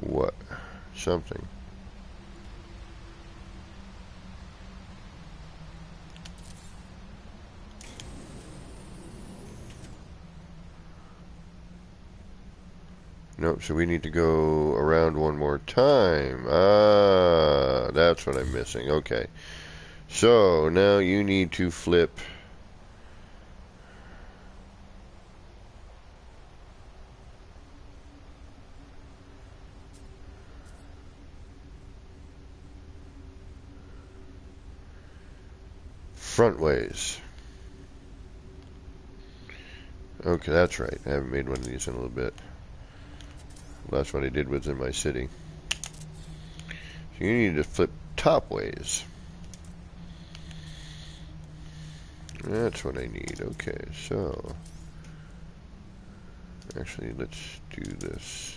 what? Something. Nope, so we need to go around one more time. Ah, that's what I'm missing. Okay. So, now you need to flip... front ways. Okay, that's right. I haven't made one of these in a little bit. Last one I did was in my city. So you need to flip top ways. That's what I need. Okay, so actually let's do this.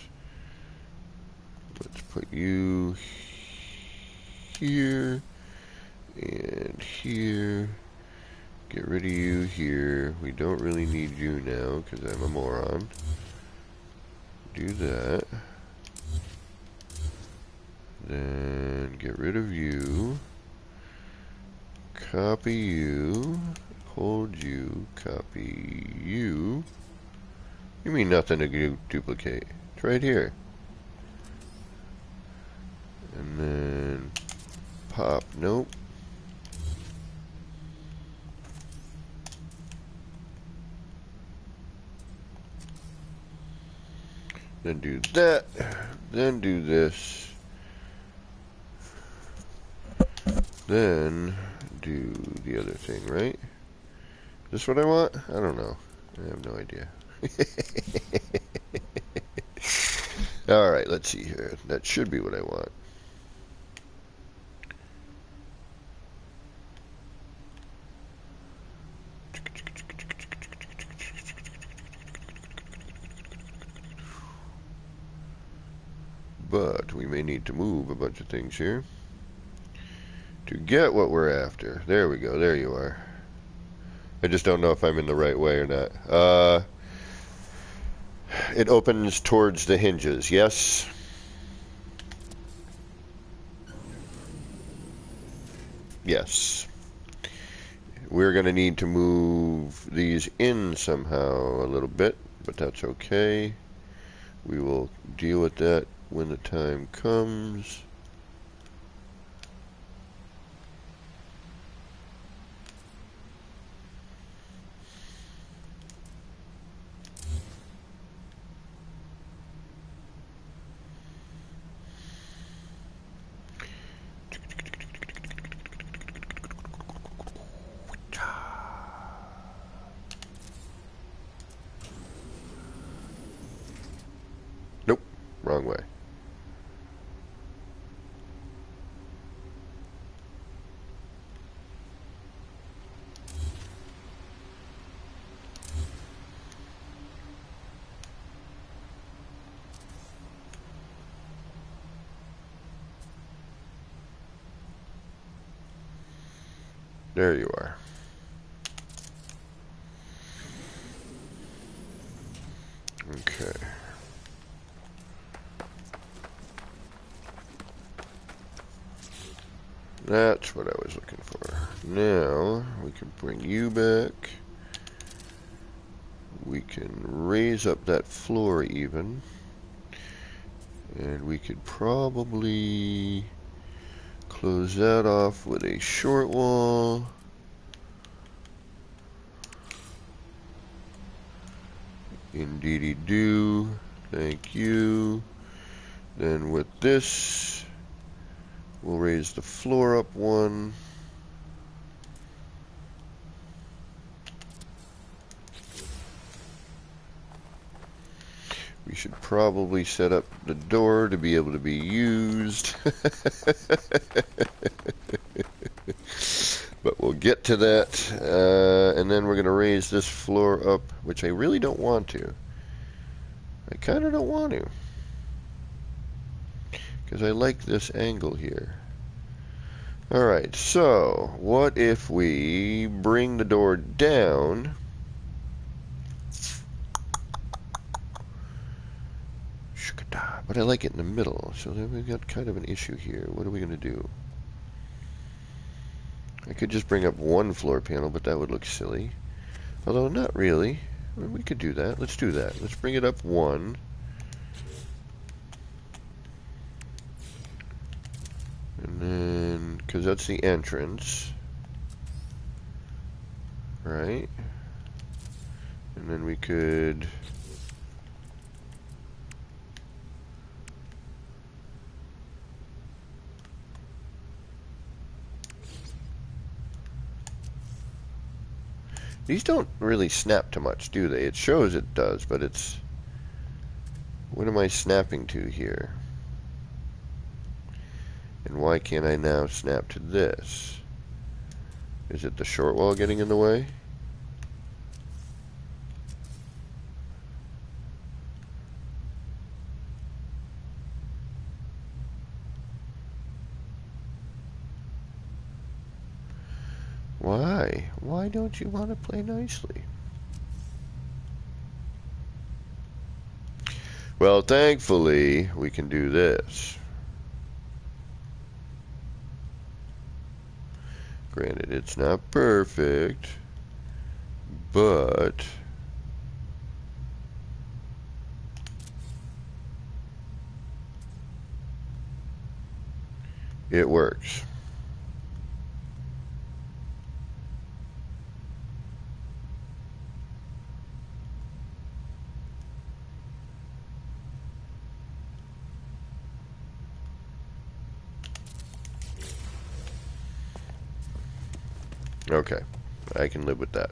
Let's put you here and here. Get rid of you here. We don't really need you now because I'm a moron. Do that. Then get rid of you. Copy you. Hold you. Copy you. You mean nothing to duplicate. It's right here. And then pop. Nope. Then do that. Then do this. Then do the other thing, right? Is this what I want? I don't know. I have no idea. Alright, let's see here. That should be what I want. But we may need to move a bunch of things here to get what we're after. There we go. There you are. I just don't know if I'm in the right way or not. It opens towards the hinges. Yes. Yes. We're going to need to move these in somehow a little bit, but that's okay. We will deal with that when the time comes. Nope, wrong way. There you are. Okay. That's what I was looking for. Now, we can bring you back. We can raise up that floor even. And we could probably close that off with a short wall. Indeedy do. Thank you. Then with this, we'll raise the floor up one. We should probably set up the door to be able to be used. But we'll get to that. And then we're going to raise this floor up, which I really don't want to. I kind of don't want to. Because I like this angle here. Alright, so what if we bring the door down? But I like it in the middle, so then we've got kind of an issue here. What are we going to do? I could just bring up one floor panel, but that would look silly. Although, not really. Well, we could do that. Let's do that. Let's bring it up one. And then, because that's the entrance. Right? And then we could... These don't really snap too much, do they? It shows it does, but it's... What am I snapping to here? And why can't I now snap to this? Is it the short wall getting in the way? Why? Why don't you want to play nicely? Well, thankfully, we can do this. Granted, it's not perfect, but it works. Okay, I can live with that.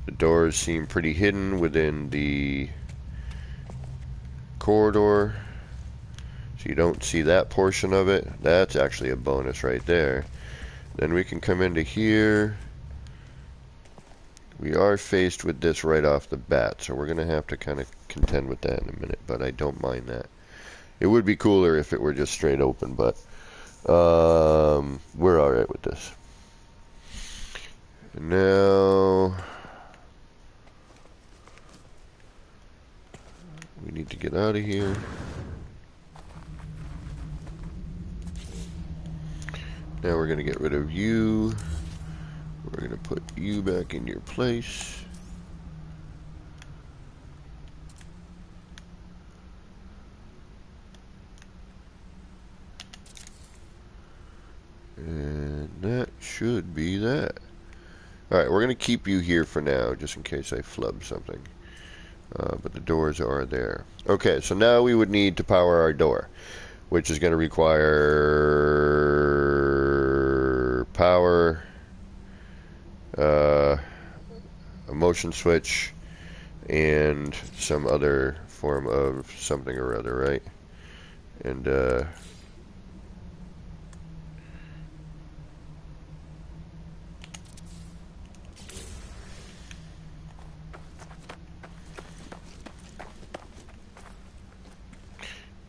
The doors seem pretty hidden within the corridor, so you don't see that portion of it. That's actually a bonus right there. Then we can come into here. We are faced with this right off the bat, so we're going to have to kind of contend with that in a minute, but I don't mind that. It would be cooler if it were just straight open, but we're alright with this. And now we need to get out of here. Now we're going to get rid of you. We're going to put you back in your place. And that should be that. Alright, we're going to keep you here for now, just in case I flub something. But the doors are there. Okay, so now we would need to power our door, which is going to require power, a motion switch, and some other form of something or other, right? And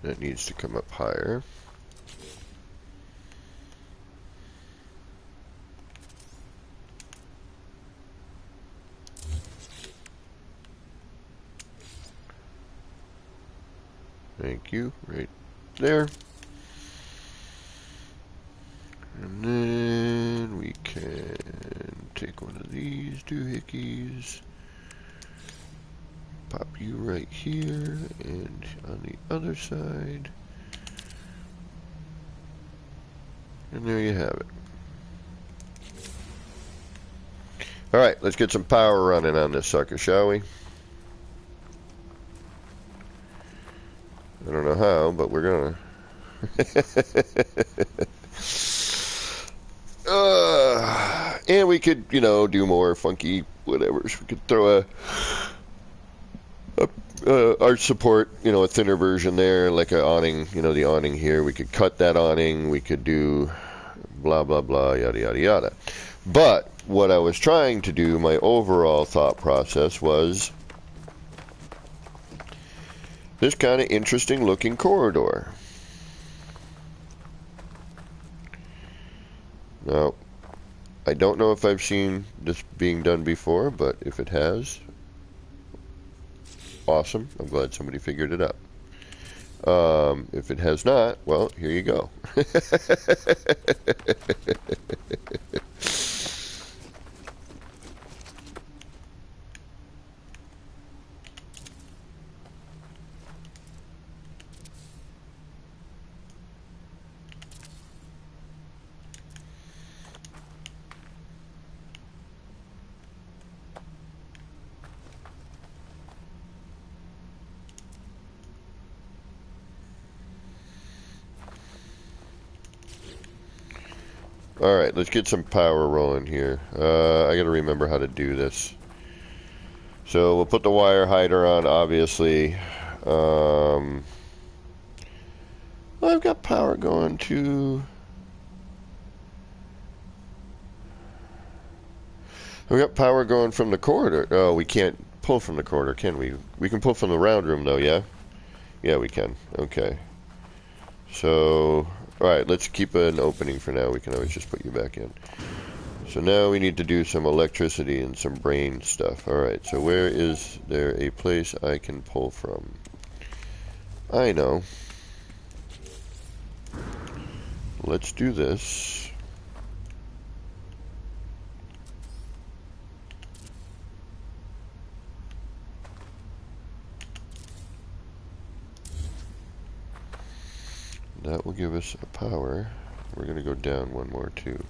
that needs to come up higher. Thank you, right there. And then we can take one of these doohickeys, pop you right here, and on the other side. And there you have it. Alright, let's get some power running on this sucker, shall we? I don't know how, but we're gonna. And we could, you know, do more funky whatevers. We could throw arch support, you know, a thinner version there, like an awning, you know, the awning here. We could cut that awning. We could do blah, blah, blah, yada, yada, yada. But what I was trying to do, my overall thought process was this kind of interesting looking corridor. Now, I don't know if I've seen this being done before, but if it has, awesome. I'm glad somebody figured it out. If it has not, well, here you go. Alright, let's get some power rolling here. I gotta remember how to do this. So we'll put the wire hider on, obviously. I've got power going to... We've got power going from the corridor. Oh, we can't pull from the corridor, can we? We can pull from the round room, though, yeah? Yeah, we can. Okay. So, alright, let's keep an opening for now. We can always just put you back in. So now we need to do some electricity and some brain stuff. Alright, so where is there a place I can pull from? I know. Let's do this. That will give us a power. We're going to go down one more too.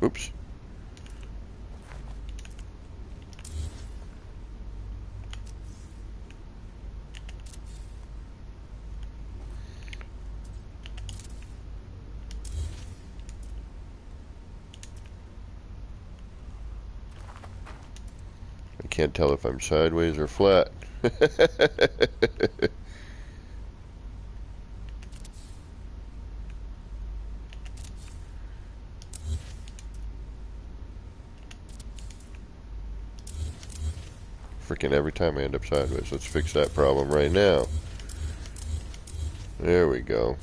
Oops. I can't tell if I'm sideways or flat. Freaking every time I end up sideways. Let's fix that problem right now. There we go.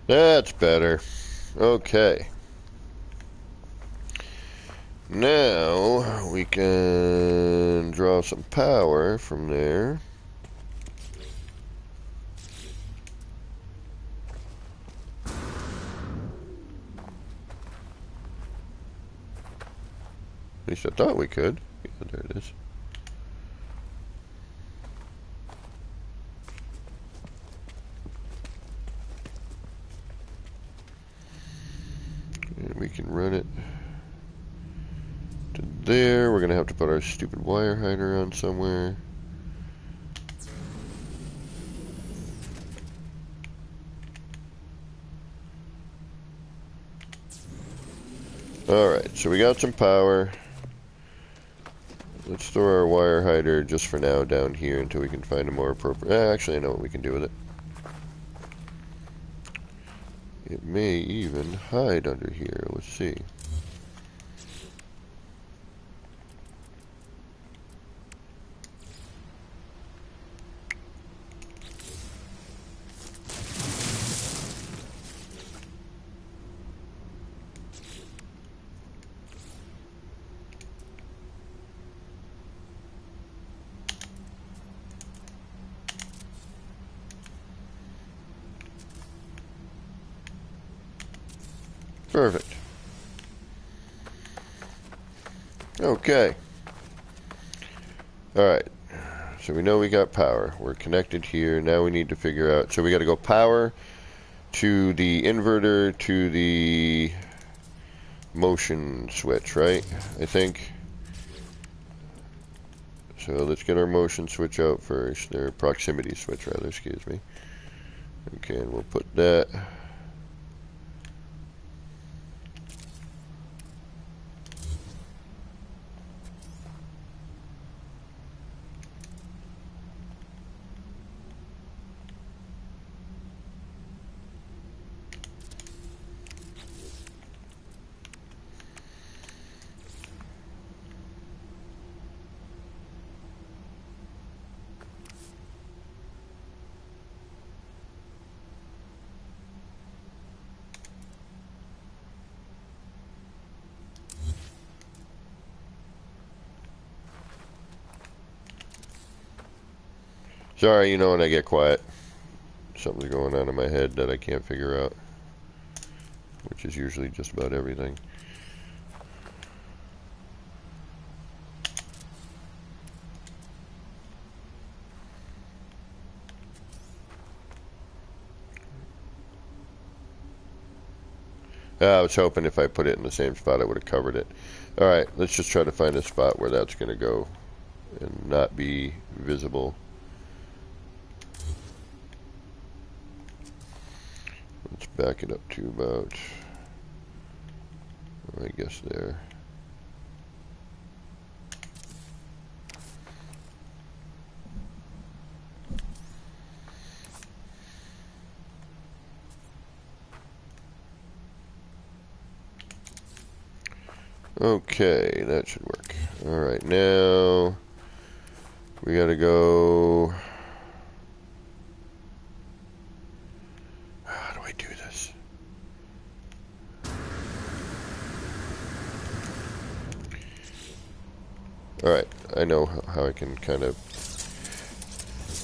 That's better. Okay. Now we can draw some power from there. At least I thought we could. Yeah, there it is. And we can run it to there. We're going to have to put our stupid wire hider on somewhere. Alright, so we got some power. Let's throw our wire hider just for now down here until we can find a more appropriate... actually, I know what we can do with it. It may even hide under here. Let's see. Perfect. Okay. Alright. So we know we got power. We're connected here. Now we need to figure out... So we got to go power to the inverter to the motion switch, right? I think. So let's get our motion switch out first. Or proximity switch, rather. Excuse me. Okay, and we'll put that... Sorry, you know when I get quiet. Something's going on in my head that I can't figure out. Which is usually just about everything. I was hoping if I put it in the same spot, I would have covered it. Alright, let's just try to find a spot where that's going to go and not be visible. Let's back it up to about, I guess there. Okay, that should work. Alright, now we gotta go. How do I do this? Alright, I know how I can kind of.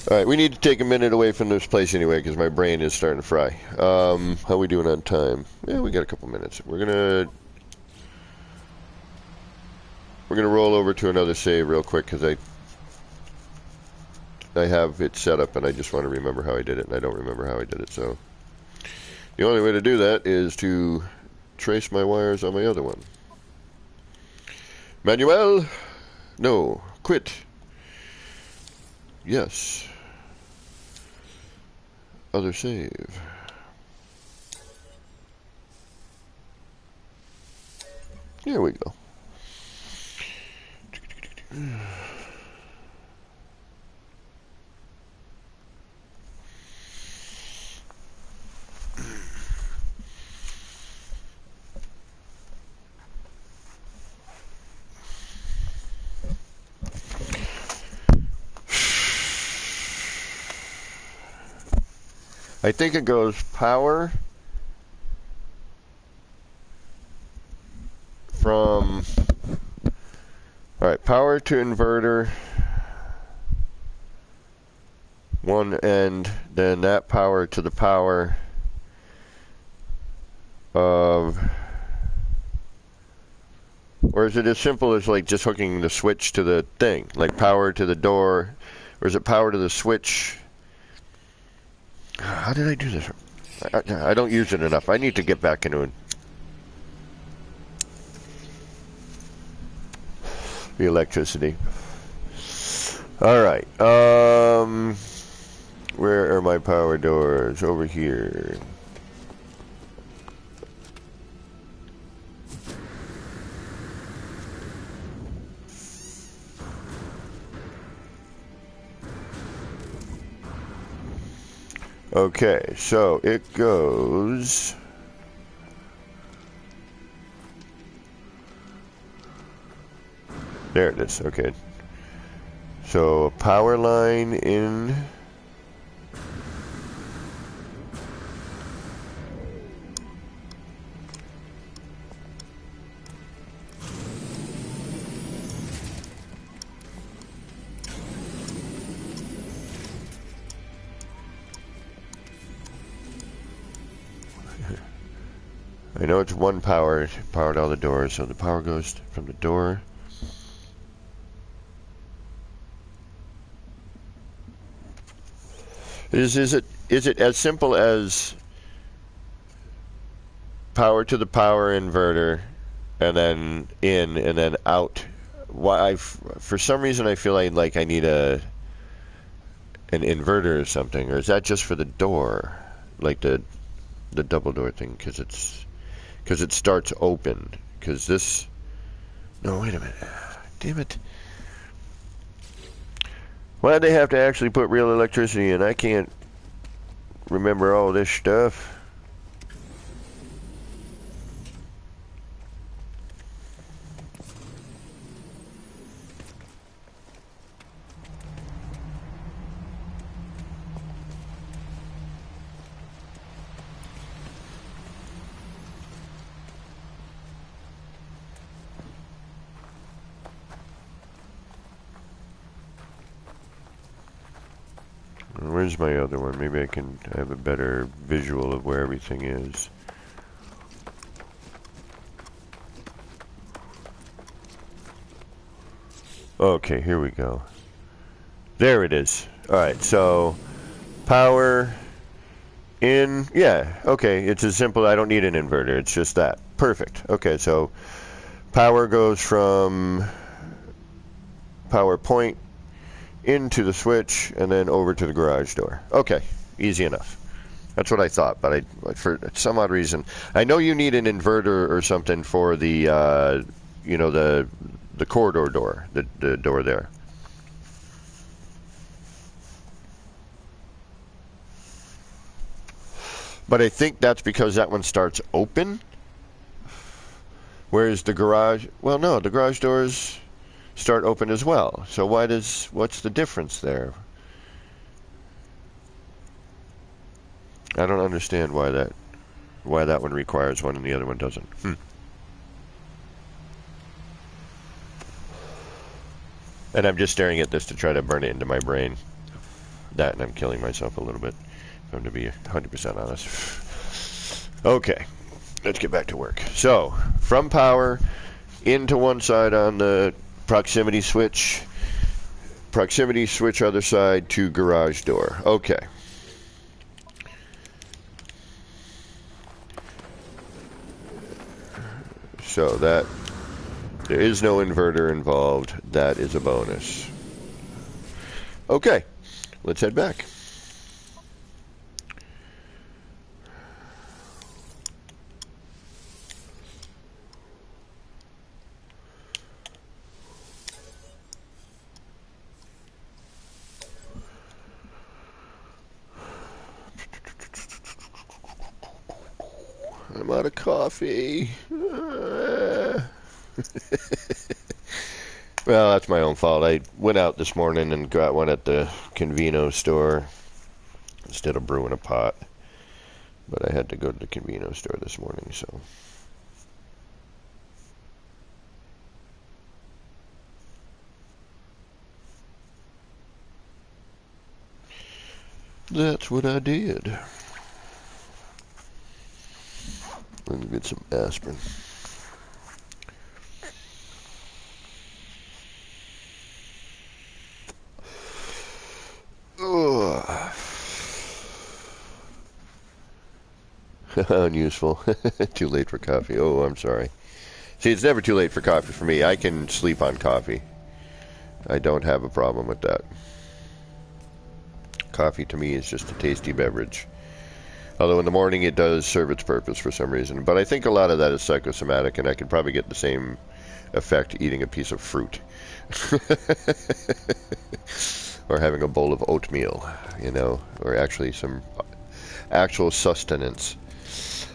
Alright, we need to take a minute away from this place anyway, because my brain is starting to fry. How we doing on time? Yeah, we got a couple minutes. We're gonna roll over to another save real quick, because I have it set up and I just want to remember how I did it, and I don't remember how I did it, so the only way to do that is to trace my wires on my other one. Manuel? No. Quit. Yes. Other save. There we go. I think it goes power from, alright, power to inverter, one end, then that power to the power of, or is it as simple as like just hooking the switch to the thing, like power to the door, or is it power to the switch? How did I do this? I don't use it enough. I need to get back into it. The electricity. Alright. Where are my power doors? Over here. Okay, so it goes. There it is, okay. So a power line in. I know it's one powered all the doors, so the power goes from the door. Is it as simple as power to the power inverter, and then in and then out? Why? For some reason I feel like I need an inverter or something, or is that just for the door, like the double door thing? Because it starts open. Because this. No, wait a minute. Damn it. Why'd they have to actually put real electricity in? I can't remember all this stuff. Where's my other one? Maybe I can have a better visual of where everything is. Okay, here we go. There it is. Alright, so power Yeah, okay, it's as simple. I don't need an inverter. It's just that. Perfect. Okay, so power goes from power point into the switch and then over to the garage door. Okay, easy enough. That's what I thought, but for some odd reason, I know you need an inverter or something for the, the corridor door, the door there. But I think that's because that one starts open, whereas the garage, well, no, the garage doors start open as well. So what's the difference there? I don't understand why that one requires one and the other one doesn't. And I'm just staring at this to try to burn it into my brain. That, and I'm killing myself a little bit, if I'm to be 100% honest. Okay, let's get back to work. So, from power into one side on the proximity switch other side to garage door. Okay. So that, there is no inverter involved. That is a bonus. Okay, let's head back. I'm out of coffee. Well, that's my own fault. I went out this morning and got one at the Convino store instead of brewing a pot. But I had to go to the Convino store this morning, so. That's what I did. Let me get some aspirin. Unuseful. Too late for coffee. Oh, I'm sorry. See, it's never too late for coffee for me. I can sleep on coffee. I don't have a problem with that. Coffee to me is just a tasty beverage. Although in the morning it does serve its purpose for some reason. But I think a lot of that is psychosomatic, and I could probably get the same effect eating a piece of fruit. Or having a bowl of oatmeal, or actually some actual sustenance.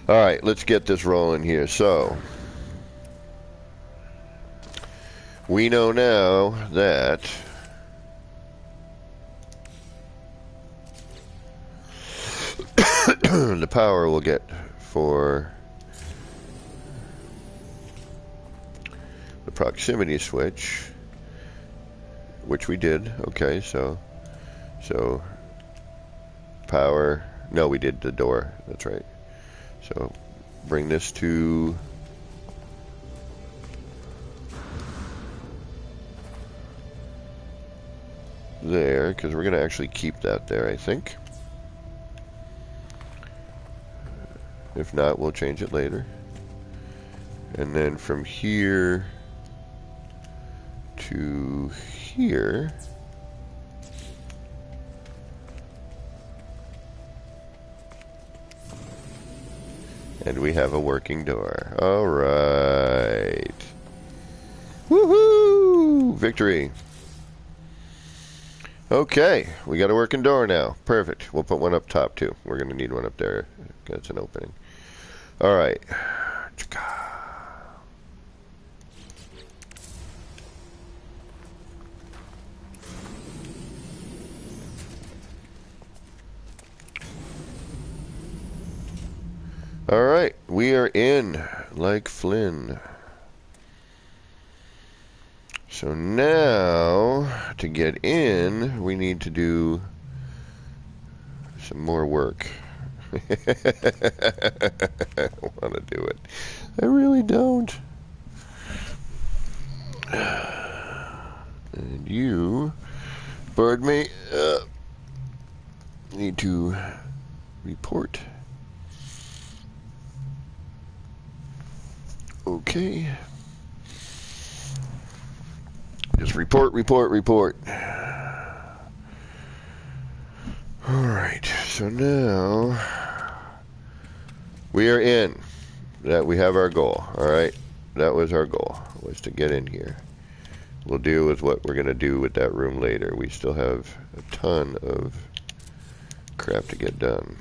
Alright, let's get this rolling here. So, we know now that the power we'll get for the proximity switch, which we did. Okay, so power, no, we did the door, that's right. So bring this to there, because we're going to actually keep that there, I think. If not, we'll change it later. And then from here to here, and we have a working door. All right. Woohoo! Victory. Okay, we got a working door now. Perfect. We'll put one up top too. We're going to need one up there. That's an opening. All right. All right, we are in like Flynn. So now, to get in, we need to do some more work. I don't want to do it. I really don't. And you, pardon me, need to Report. Okay. Just report, report, report. Alright, so now we are in. That we have our goal. Alright. That was our goal, was to get in here. We'll deal with what we're going to do with that room later. We still have a ton of crap to get done.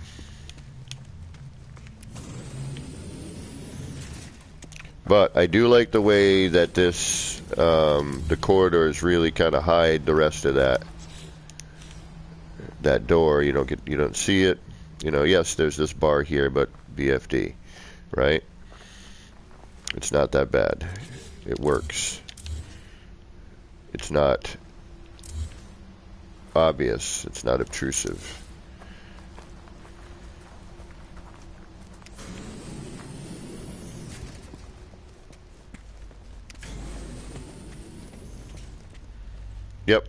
But I do like the way that this, the corridors really kind of hide the rest of that door. You don't see it. Yes, there's this bar here, but BFD, right? It's not that bad. It works. It's not obvious. It's not obtrusive. Yep.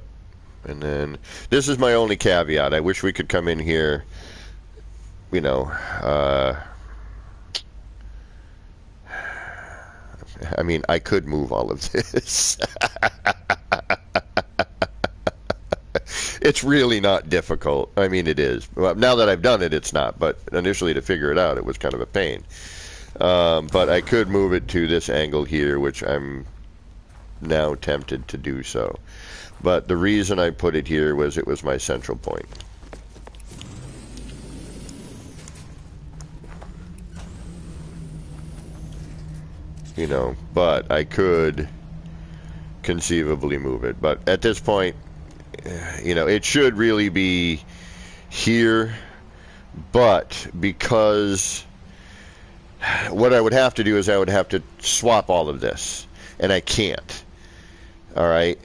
And then this is my only caveat. I wish we could come in here, I mean, I could move all of this. It's really not difficult. I mean, it is. Well, now that I've done it, it's not. But initially, to figure it out, it was kind of a pain. But I could move it to this angle here, which I'm now tempted to do so. But the reason I put it here was it was my central point. But I could conceivably move it. But at this point, it should really be here. But because what I would have to do is I would have to swap all of this. And I can't. All right.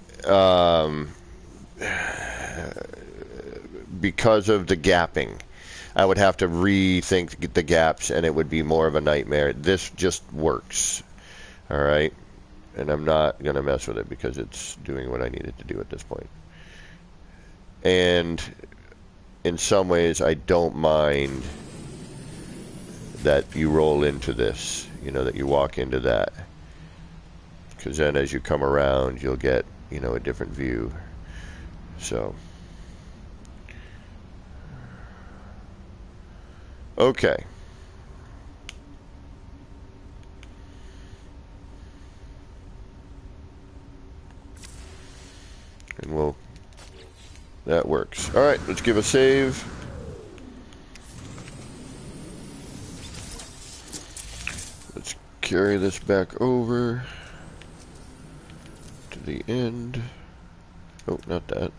Because of the gapping. I would have to rethink the gaps, and it would be more of a nightmare. This just works. All right? And I'm not going to mess with it because it's doing what I need it to do at this point. And in some ways, I don't mind that you roll into this, that you walk into that. Because then as you come around, you'll get, a different view. So. Okay. And that works. All right, let's give a save. Let's carry this back over to the end. Oh, not that.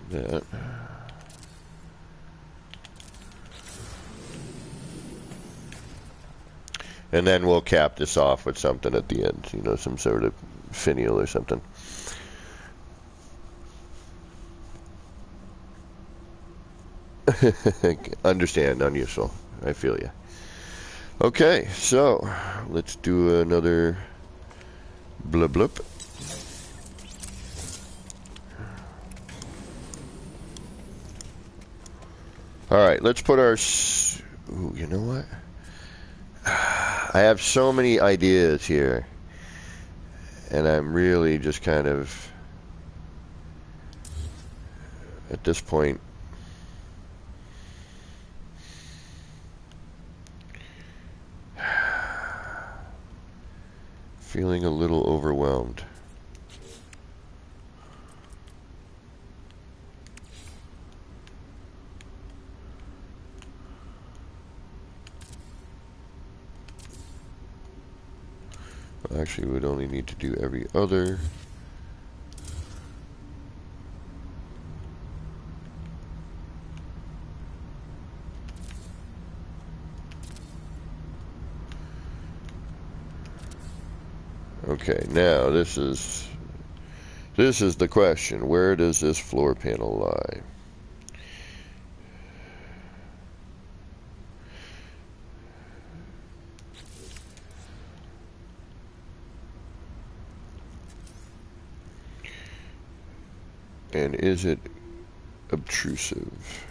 That. And then we'll cap this off with something at the end, some sort of finial or something. Understand, unuseful. I feel you. Okay, so let's do another blub blub. All right, let's put our. Ooh, you know what? I have so many ideas here, and I'm really just kind of at this point. Feeling a little overwhelmed. Actually, we would only need to do every other. Okay, now this is the question. Where does this floor panel lie? And is it obtrusive?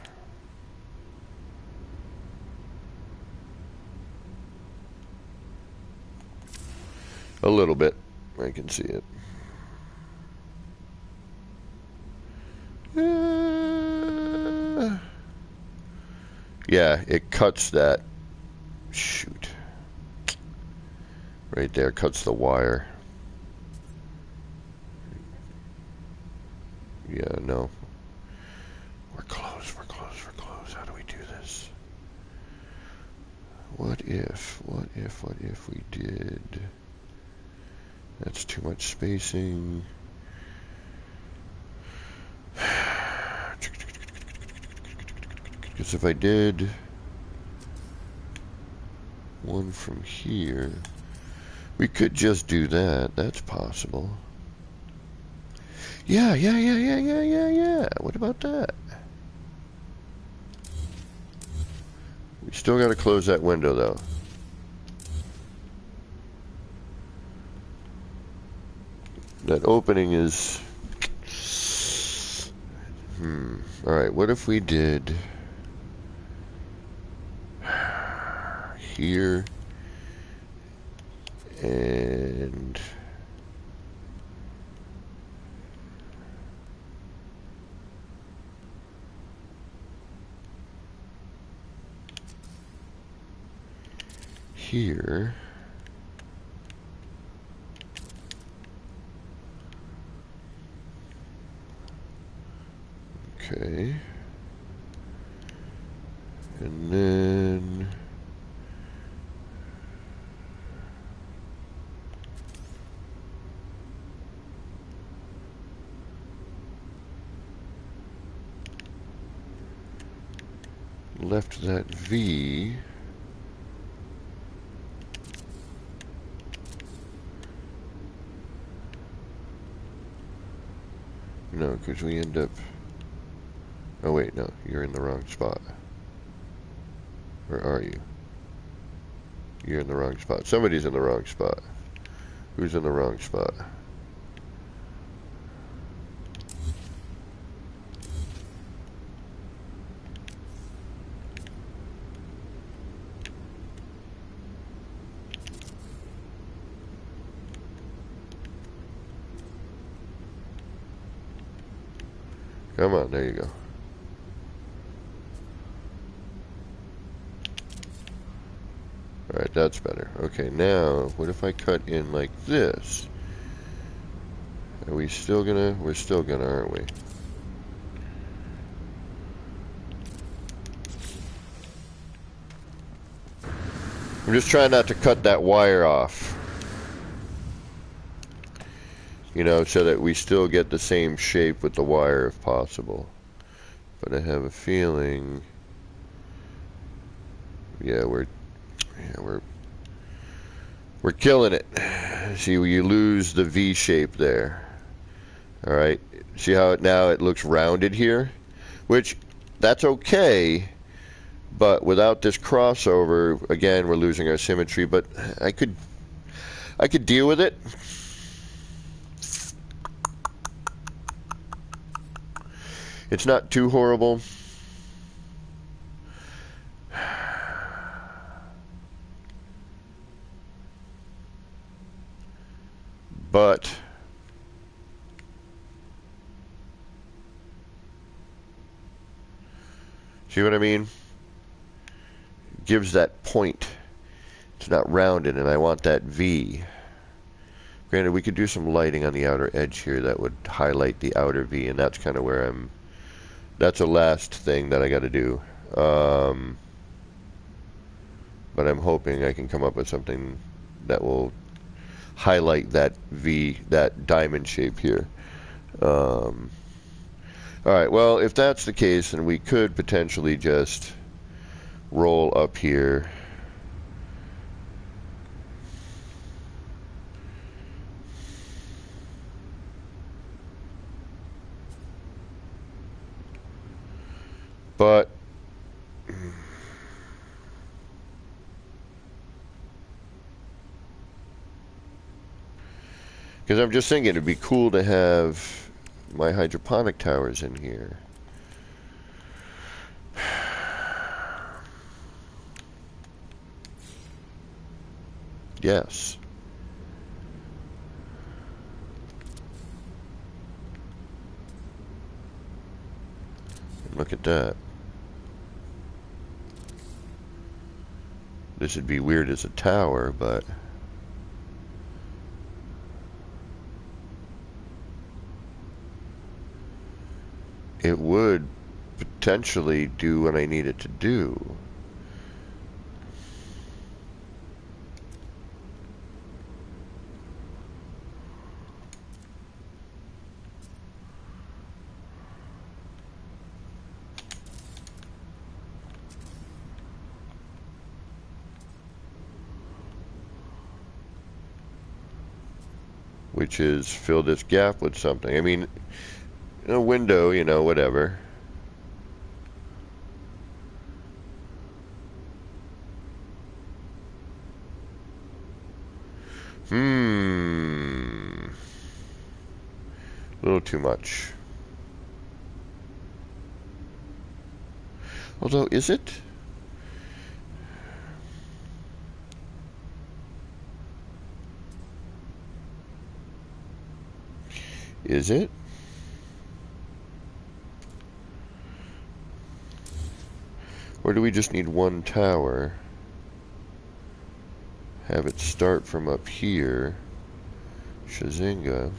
A little bit. I can see it. Yeah, it cuts that. Shoot. Right there, cuts the wire. Yeah, no. We're close, we're close, we're close. How do we do this? What if we did... That's too much spacing. Because if I did one from here, we could just do that. That's possible. Yeah. What about that? We still got to close that window, though. That opening is... Alright, what if we did... here... and... here... Okay. And then... left that V... No, because we end up... Oh wait, no, you're in the wrong spot. Or are you? You're in the wrong spot. Somebody's in the wrong spot. Who's in the wrong spot? Come on, there you go. Alright, that's better. Okay, now, what if I cut in like this? Are we still gonna? We're still gonna, aren't we? I'm just trying not to cut that wire off. You know, so that we still get the same shape with the wire if possible. But I have a feeling... Yeah, we're killing it. See, you lose the V shape there. Alright, see how now it looks rounded here? Which, that's okay, but without this crossover, again, we're losing our symmetry, but I could deal with it. It's not too horrible. But see what I mean? Gives that point. It's not rounded, and I want that V. Granted, we could do some lighting on the outer edge here that would highlight the outer V, and that's kind of where I'm... That's a last thing that I got to do. But I'm hoping I can come up with something that will highlight that V, that diamond shape here. Alright, well, if that's the case, then we could potentially just roll up here. But because I'm just thinking it'd be cool to have my hydroponic towers in here. Yes. Look at that. This would be weird as a tower, but it would potentially do what I need it to do. Which is fill this gap with something. I mean, a window, you know, whatever. A little too much. Although, is it? Is it? Or do we just need one tower? Have it start from up here. Shazinga.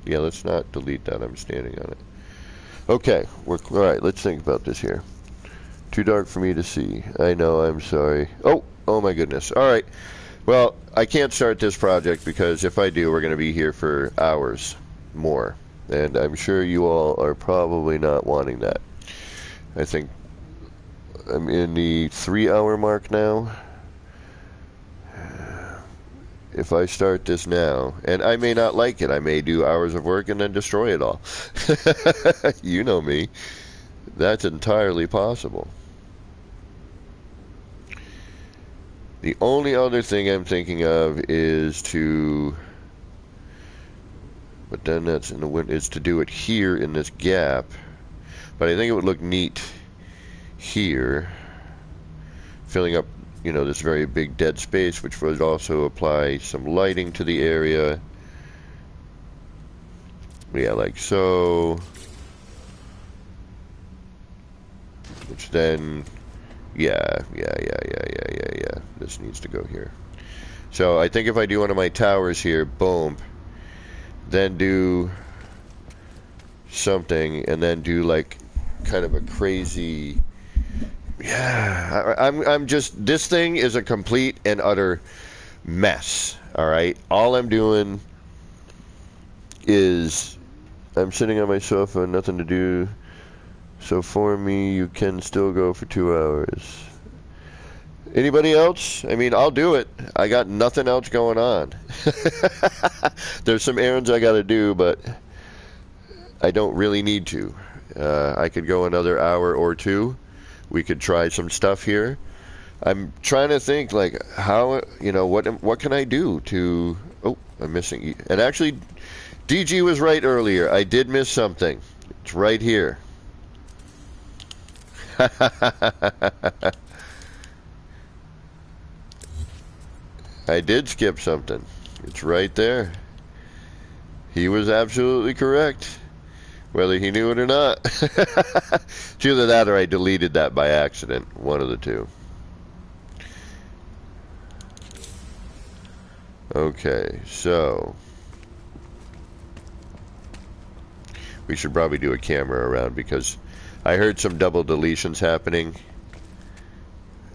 Yeah, let's not delete that. I'm standing on it. Okay, all right, let's think about this here. Too dark for me to see. I know, I'm sorry. Oh my goodness. All right. Well, I can't start this project because if I do, we're going to be here for hours more. And I'm sure you all are probably not wanting that. I think I'm in the 3-hour mark now. If I start this now, and I may not like it, I may do hours of work and then destroy it all. You know me. That's entirely possible. The only other thing I'm thinking of is to, but then that's in the wind, is to do it here in this gap. But I think it would look neat here, filling up, you know, this very big dead space, which would also apply some lighting to the area. Yeah, like so. Which then, yeah. This needs to go here. So I think if I do one of my towers here, boom, then do something, and then do like kind of a crazy. Yeah, I'm just, this thing is a complete and utter mess, all right? All I'm doing is, I'm sitting on my sofa, nothing to do, so for me, you can still go for 2 hours. Anybody else? I mean, I'll do it. I got nothing else going on. There's some errands I got to do, but I don't really need to. I could go another hour or two. We could try some stuff here. I'm trying to think, like, how, you know, what can I do to... Oh, I'm missing... And actually, DG was right earlier. I did miss something. It's right here. I did skip something. It's right there. He was absolutely correct. Whether he knew it or not. It's either that or I deleted that by accident. One of the two. Okay, so we should probably do a camera around because I heard some double deletions happening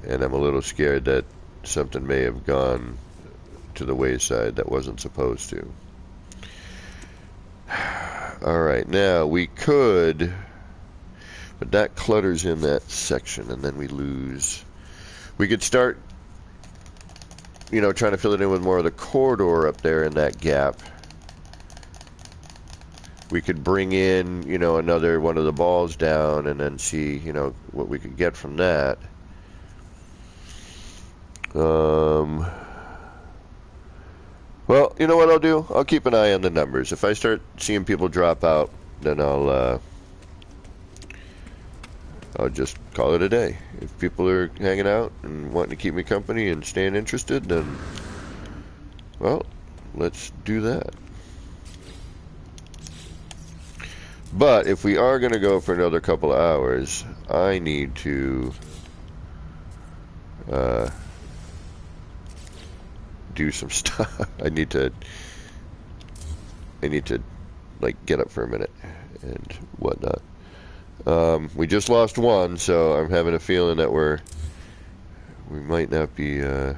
and I'm a little scared that something may have gone to the wayside that wasn't supposed to. Alright, now we could, but that clutters in that section and then we lose. We could start, you know, trying to fill it in with more of the corridor up there in that gap. We could bring in, you know, another one of the balls down and then see, you know, what we could get from that. Well, you know what I'll do? I'll keep an eye on the numbers. If I start seeing people drop out, then I'll I'll just call it a day. If people are hanging out and wanting to keep me company and staying interested, then, well, let's do that. But if we are going to go for another couple of hours, I need to do some stuff. I need to like get up for a minute and whatnot. We just lost one, so I'm having a feeling that we might not be I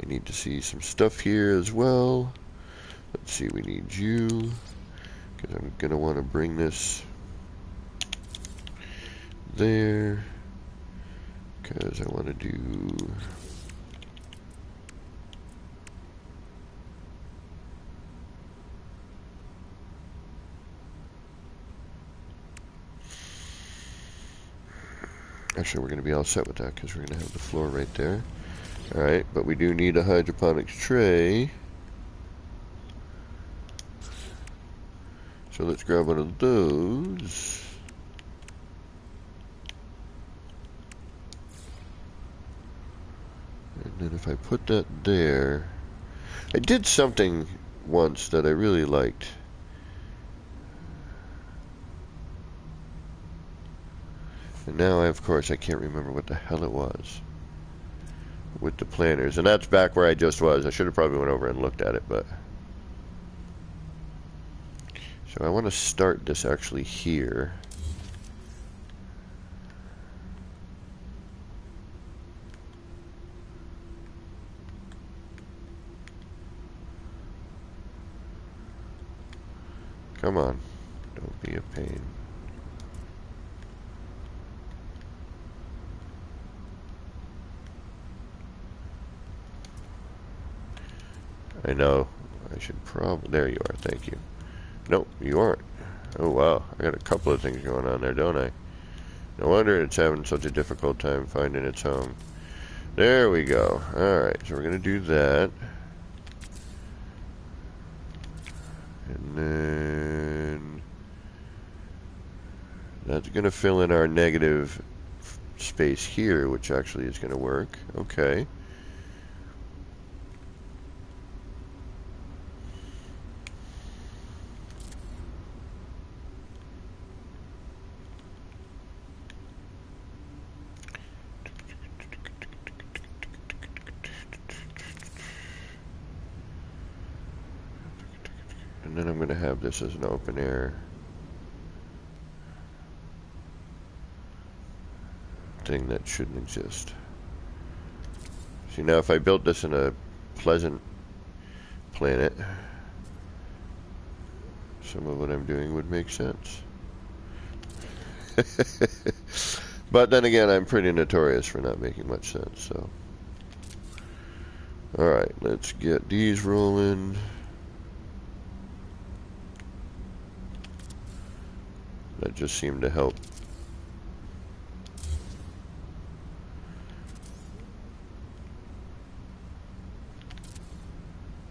need to see some stuff here as well. Let's see, we need you, because I'm gonna want to bring this there, because I want to do actually we're going to be all set with that because we're going to have the floor right there. Alright, but we do need a hydroponics tray. So let's grab one of those. And then if I put that there, I did something once that I really liked. And now, of course, I can't remember what the hell it was with the planters. And that's back where I just was. I should have probably went over and looked at it, but... So I want to start this actually here. Come on. Don't be a pain. I know. I should probably... There you are. Thank you. Nope, you aren't. Oh, wow. I got a couple of things going on there, don't I? No wonder it's having such a difficult time finding its home. There we go. Alright, so we're going to do that. And then... That's going to fill in our negative space here, which actually is going to work. Okay. And then I'm going to have this as an open air thing that shouldn't exist. See, now if I built this in a pleasant planet, some of what I'm doing would make sense. But then again, I'm pretty notorious for not making much sense, so. Alright, let's get these rolling. That just seemed to help.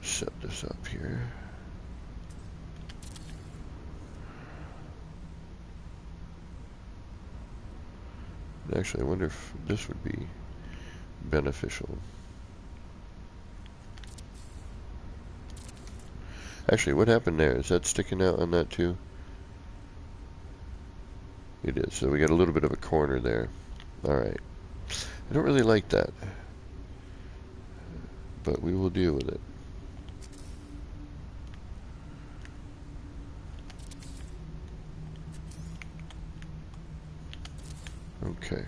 Set this up here. Actually, I wonder if this would be beneficial. Actually, what happened there? Is that sticking out on that too? It is. So we got a little bit of a corner there. Alright. I don't really like that, but we will deal with it. Okay.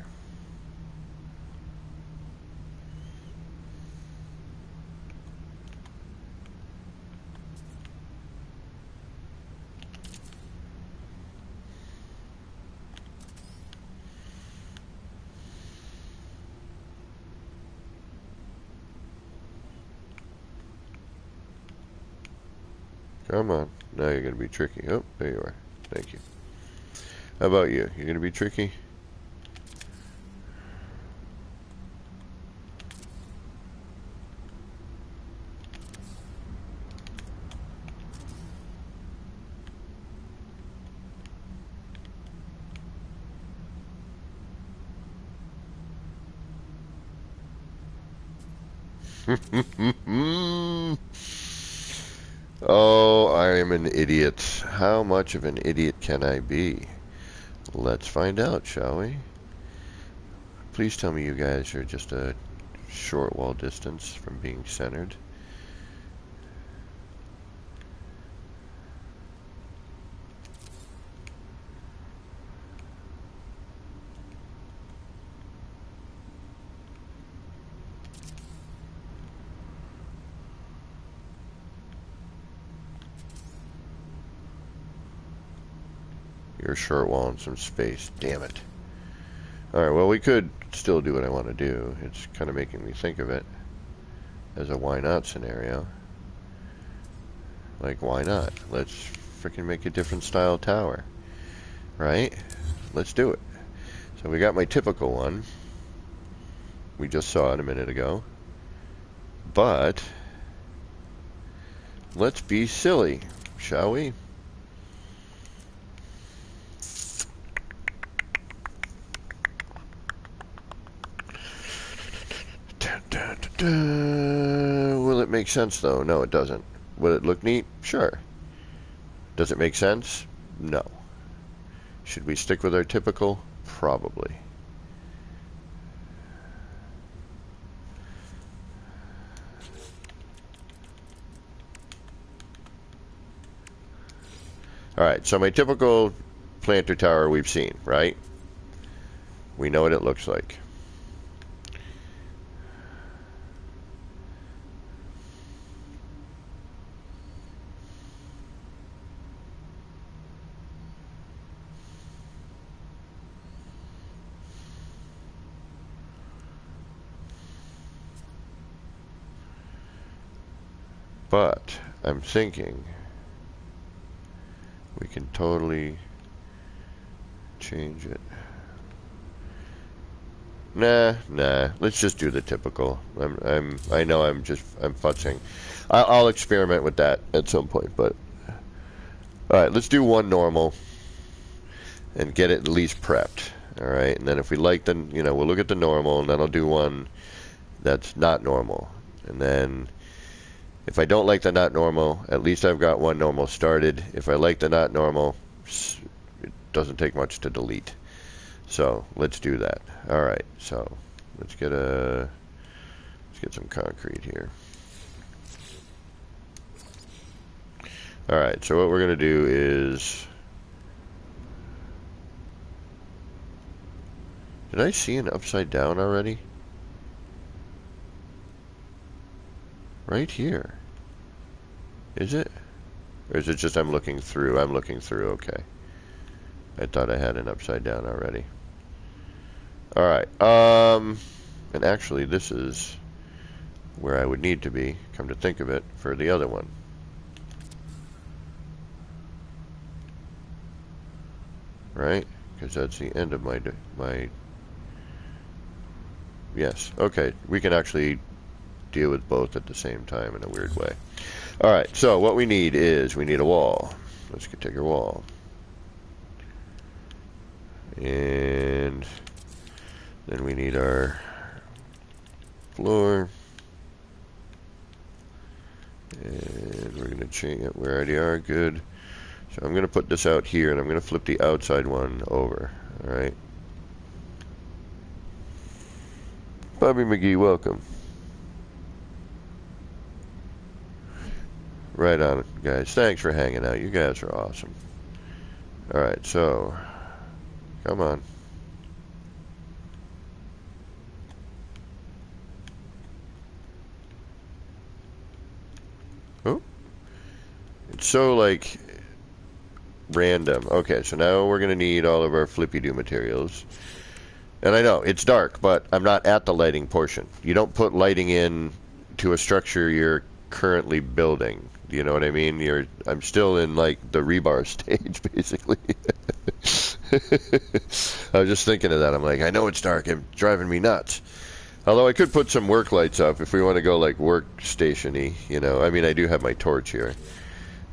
Come on. Now you're going to be tricky. Oh, there you are. Thank you. How about you? You're going to be tricky? Oh, I am an idiot. How much of an idiot can I be? Let's find out, shall we? Please tell me you guys are just a short wall distance from being centered. You're a short wall and some space. Damn it. Alright, well, we could still do what I want to do. It's kind of making me think of it as a why not scenario. Like, why not? Let's freaking make a different style tower. Right? Let's do it. So we got my typical one. We just saw it a minute ago. But let's be silly, shall we? Will it make sense, though? No, it doesn't. Will it look neat? Sure. Does it make sense? No. Should we stick with our typical? Probably. Alright, so my typical planter tower we've seen, right? We know what it looks like. But I'm thinking we can totally change it. Nah. Let's just do the typical. I know I'm futzing. I'll experiment with that at some point, but all right, let's do one normal and get it at least prepped. All right, and then if we like the, we'll look at the normal, and then I'll do one that's not normal, and then if I don't like the not normal, at least I've got one normal started. If I like the not normal, it doesn't take much to delete. So let's do that. All right, so let's get some concrete here. All right, so what we're gonna do is, did I see an upside down already? Right here. Is it? Or is it just I'm looking through? I'm looking through, okay. I thought I had an upside down already. Alright, and actually this is where I would need to be, come to think of it, for the other one. Right? Because that's the end of my... Yes, okay, we can actually deal with both at the same time in a weird way. Alright, so what we need is, we need a wall. Let's take your wall. And then we need our floor. And we're going to change it. We already are. Good. So I'm going to put this out here, and I'm going to flip the outside one over. Alright. Bobby McGee, welcome. Right on it, guys. Thanks for hanging out. You guys are awesome. Alright, so come on. Oh. It's so, like, random. Okay, so now we're going to need all of our flippy-do materials. And I know, it's dark, but I'm not at the lighting portion. You don't put lighting in to a structure you're currently building. Do you know what I mean? I'm still in, like, the rebar stage, basically. I was just thinking of that. I'm like, I know it's dark. It's driving me nuts. Although I could put some work lights up if we want to go, like, workstation-y, I mean, I do have my torch here.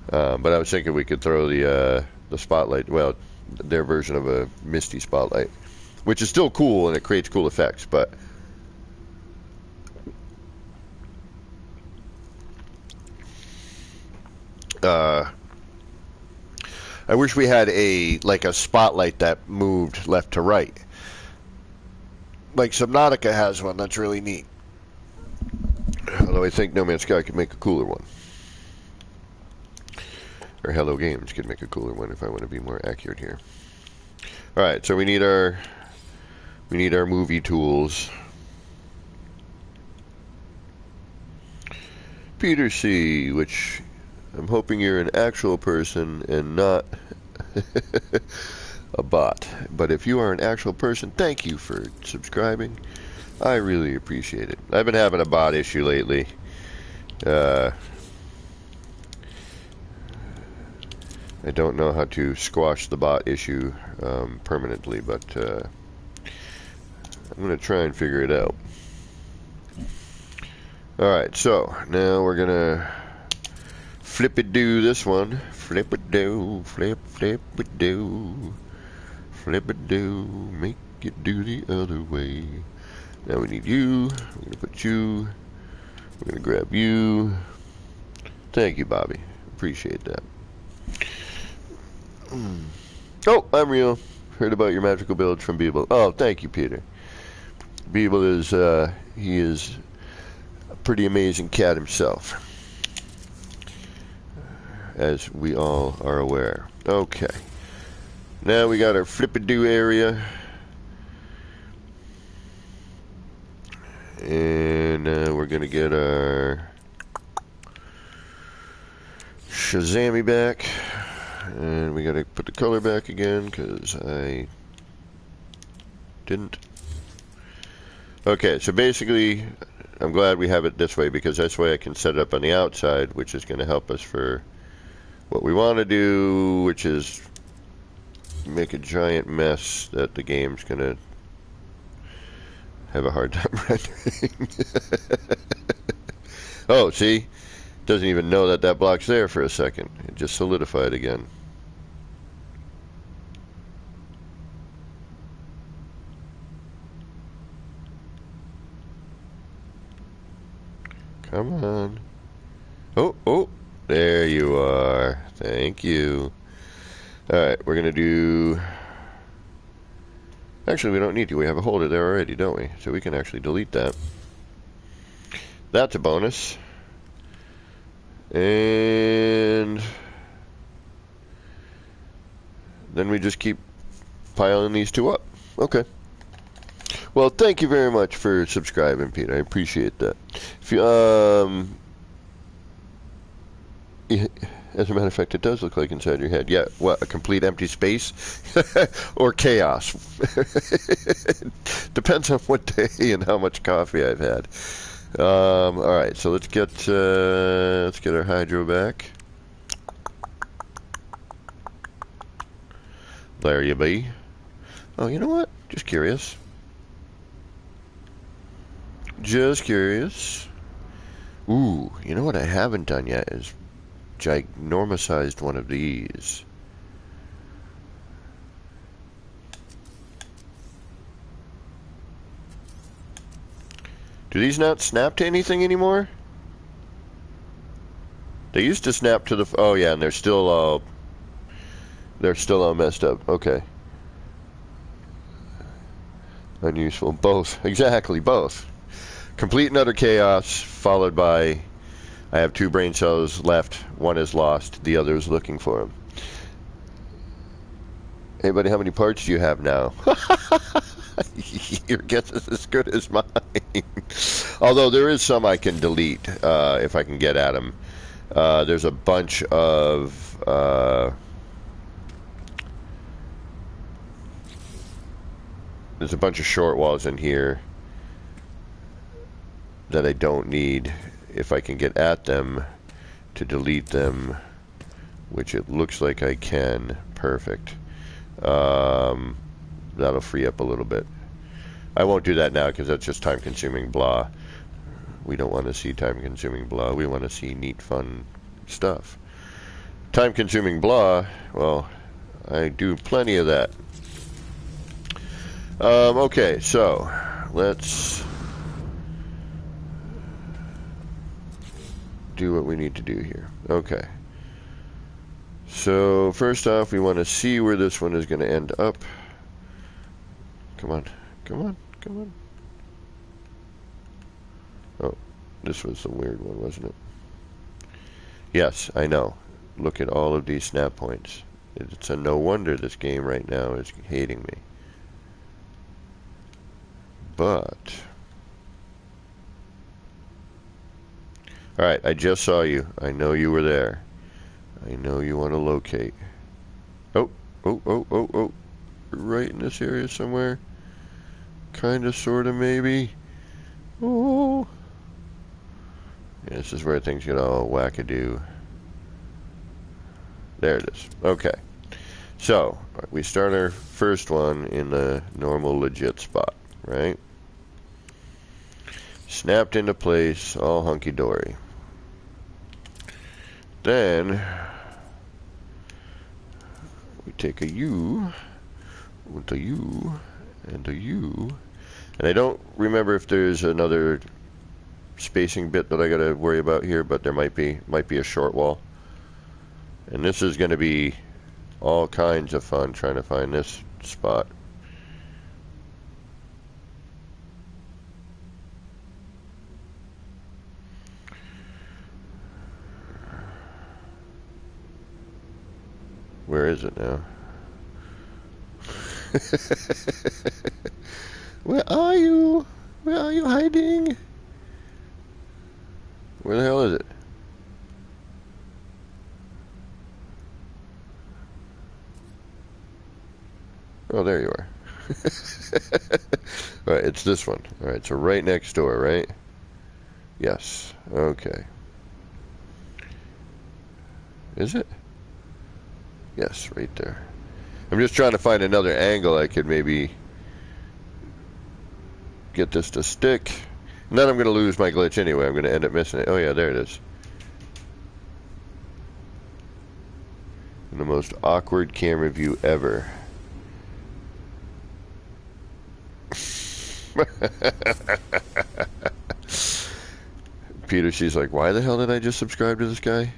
But I was thinking we could throw the spotlight, well, their version of a misty spotlight, which is still cool and it creates cool effects, but I wish we had a spotlight that moved left to right. Like Subnautica has one that's really neat. Although I think No Man's Sky could make a cooler one. Or Hello Games could make a cooler one if I want to be more accurate here. Alright, so we need our movie tools. Peter C, which I'm hoping you're an actual person and not a bot. But if you are an actual person, thank you for subscribing. I really appreciate it. I've been having a bot issue lately. I don't know how to squash the bot issue permanently, but I'm going to try and figure it out. Alright, so now we're going to flip-it-do this one. Flip-it-do, flip-it-do, flip-it-do, make it do the other way. Now we need you. We're going to put you. We're going to grab you. Thank you, Bobby. Appreciate that. Oh, I'm real. Heard about your magical build from Beeble. Oh, thank you, Peter. Beeble is, he is a pretty amazing cat himself, as we all are aware. Okay. Now we got our flip-a-do area. And we're going to get our Shazammy back. And we got to put the color back again because I didn't. Okay, so basically, I'm glad we have it this way because this way I can set it up on the outside, which is going to help us for what we want to do, which is make a giant mess that the game's going to have a hard time rendering. Oh, see? Doesn't even know that that block's there for a second. It just solidified again. Come on. Oh, oh, there you are. Thank you. Alright, we're going to do... Actually, we don't need to. We have a holder there already, don't we? So we can actually delete that. That's a bonus. And then we just keep piling these two up. Okay. Well, thank you very much for subscribing, Pete. I appreciate that. If you, as a matter of fact, it does look like inside your head. Yeah, what, a complete empty space? Or chaos? Depends on what day and how much coffee I've had. Alright, so let's get our hydro back. There you be. Oh, you know what? Just curious. Just curious. Ooh, you know what I haven't done yet is ginormousized one of these. Do these not snap to anything anymore? They used to snap to the... Oh yeah, and they're still all messed up. Okay. Unuseful. Both. Exactly, both. Complete and utter chaos, followed by... I have 2 brain cells left. One is lost. The other is looking for him. Hey, buddy, how many parts do you have now? Your guess is as good as mine. Although there is some I can delete if I can get at them. There's a bunch of... there's a bunch of short walls in here that I don't need. If I can get at them to delete them, which it looks like I can. Perfect. That'll free up a little bit. I won't do that now because that's just time-consuming blah. We don't want to see time-consuming blah. We want to see neat, fun stuff. Time-consuming blah, well, I do plenty of that. Okay, so let's do what we need to do here. Okay. So first off, we want to see where this one is going to end up. Come on, come on, come on. Oh, this was the weird one, wasn't it? Yes, I know. Look at all of these snap points. It's a no wonder this game right now is hating me. But alright, I just saw you. I know you were there. I know you want to locate. Oh, oh, oh, oh, oh. Right in this area somewhere. Kinda, sorta, maybe. Oh. Yeah, this is where things get all wackadoo. There it is. Okay. So, we start our first one in the normal legit spot, right? Snapped into place, all hunky-dory. Then, we take a U, with a U, and a U. And I don't remember if there's another spacing bit that I gotta worry about here, but there might be a short wall. And this is gonna be all kinds of fun trying to find this spot. Where is it now? Where are you? Where are you hiding? Where the hell is it? Oh, there you are. Alright, it's this one. Alright, so right next door, right? Yes. Okay. Is it? Yes, right there. I'm just trying to find another angle I could maybe get this to stick. And then I'm going to lose my glitch anyway. I'm going to end up missing it. Oh yeah, there it is. In the most awkward camera view ever. Peter, she's like, why the hell did I just subscribe to this guy?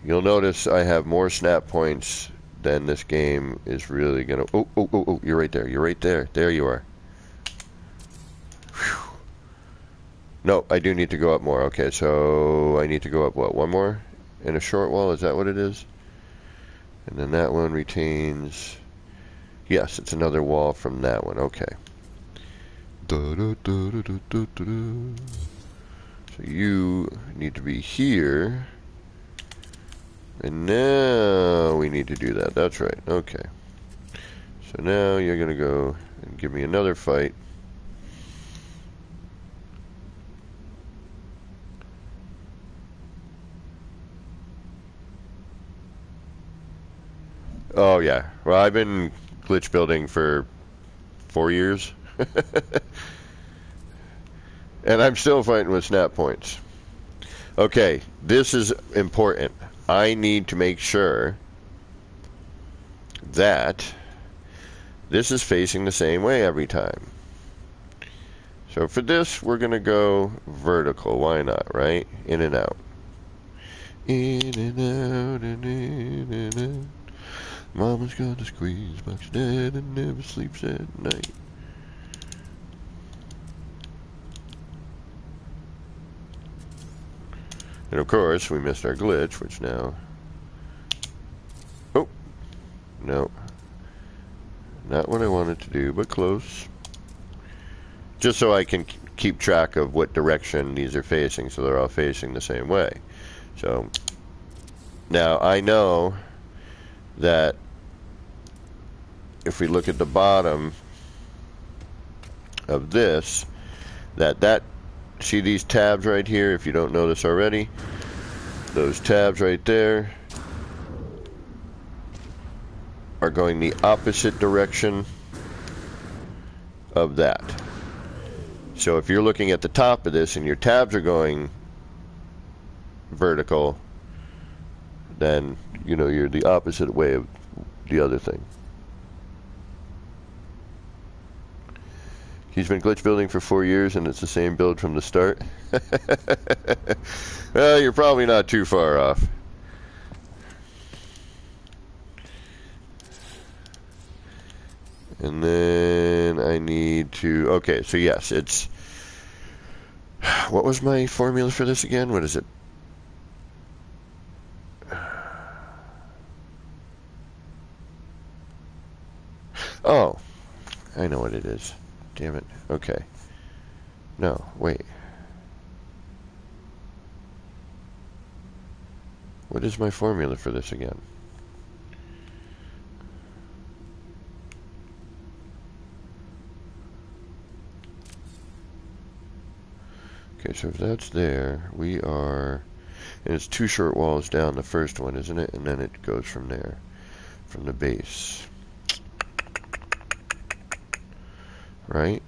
You'll notice I have more snap points than this game is really gonna... Oh, oh, oh, oh, you're right there. You're right there. There you are. Whew. No, I do need to go up more. Okay, so I need to go up, what, one more? In a short wall? Is that what it is? And then that one retains... Yes, it's another wall from that one. Okay. So you need to be here. And now we need to do that. That's right. Okay. So now you're going to go and give me another fight. Oh, yeah. Well, I've been glitch building for 4 years. And I'm still fighting with snap points. Okay, this is important. I need to make sure that this is facing the same way every time. So for this, we're going to go vertical. Why not, right? In and out. In and out, and in and out. Mama's got a squeeze box, dad and never sleeps at night. And of course, we missed our glitch, which now... Oh! No. Not what I wanted to do, but close. Just so I can keep track of what direction these are facing, so they're all facing the same way. So, now I know that if we look at the bottom of this, see these tabs right here, if you don't know this already, those tabs right there are going the opposite direction of that. So if you're looking at the top of this and your tabs are going vertical, then you know you're the opposite way of the other thing. He's been glitch building for 4 years and it's the same build from the start. Well, you're probably not too far off. And then I need to... Okay, so yes, it's... What was my formula for this again? What is it? Oh, I know what it is. Damn it. Okay. No, wait. What is my formula for this again? Okay, so if that's there, we are... And it's 2 short walls down the first one, isn't it? And then it goes from there, from the base. Right?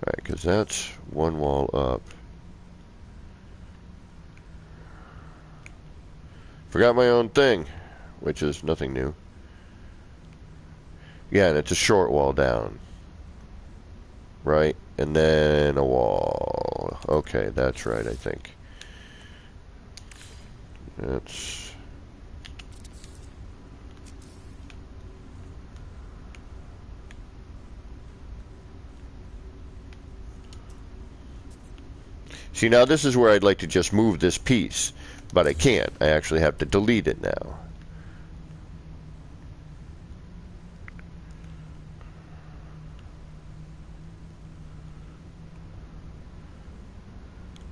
Alright, because that's 1 wall up. Forgot my own thing, which is nothing new. Yeah, and it's a short wall down. Right? And then a wall. Okay, that's right, I think. That's... See, now this is where I'd like to just move this piece, but I can't. I actually have to delete it now.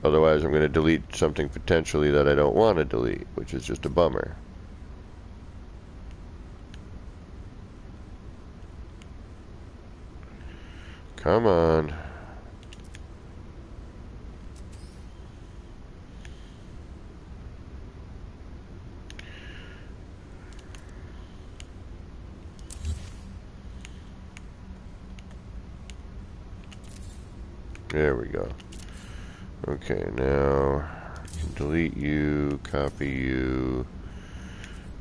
Otherwise, I'm going to delete something potentially that I don't want to delete, which is just a bummer. Come on. There we go. Okay, now delete you, copy you,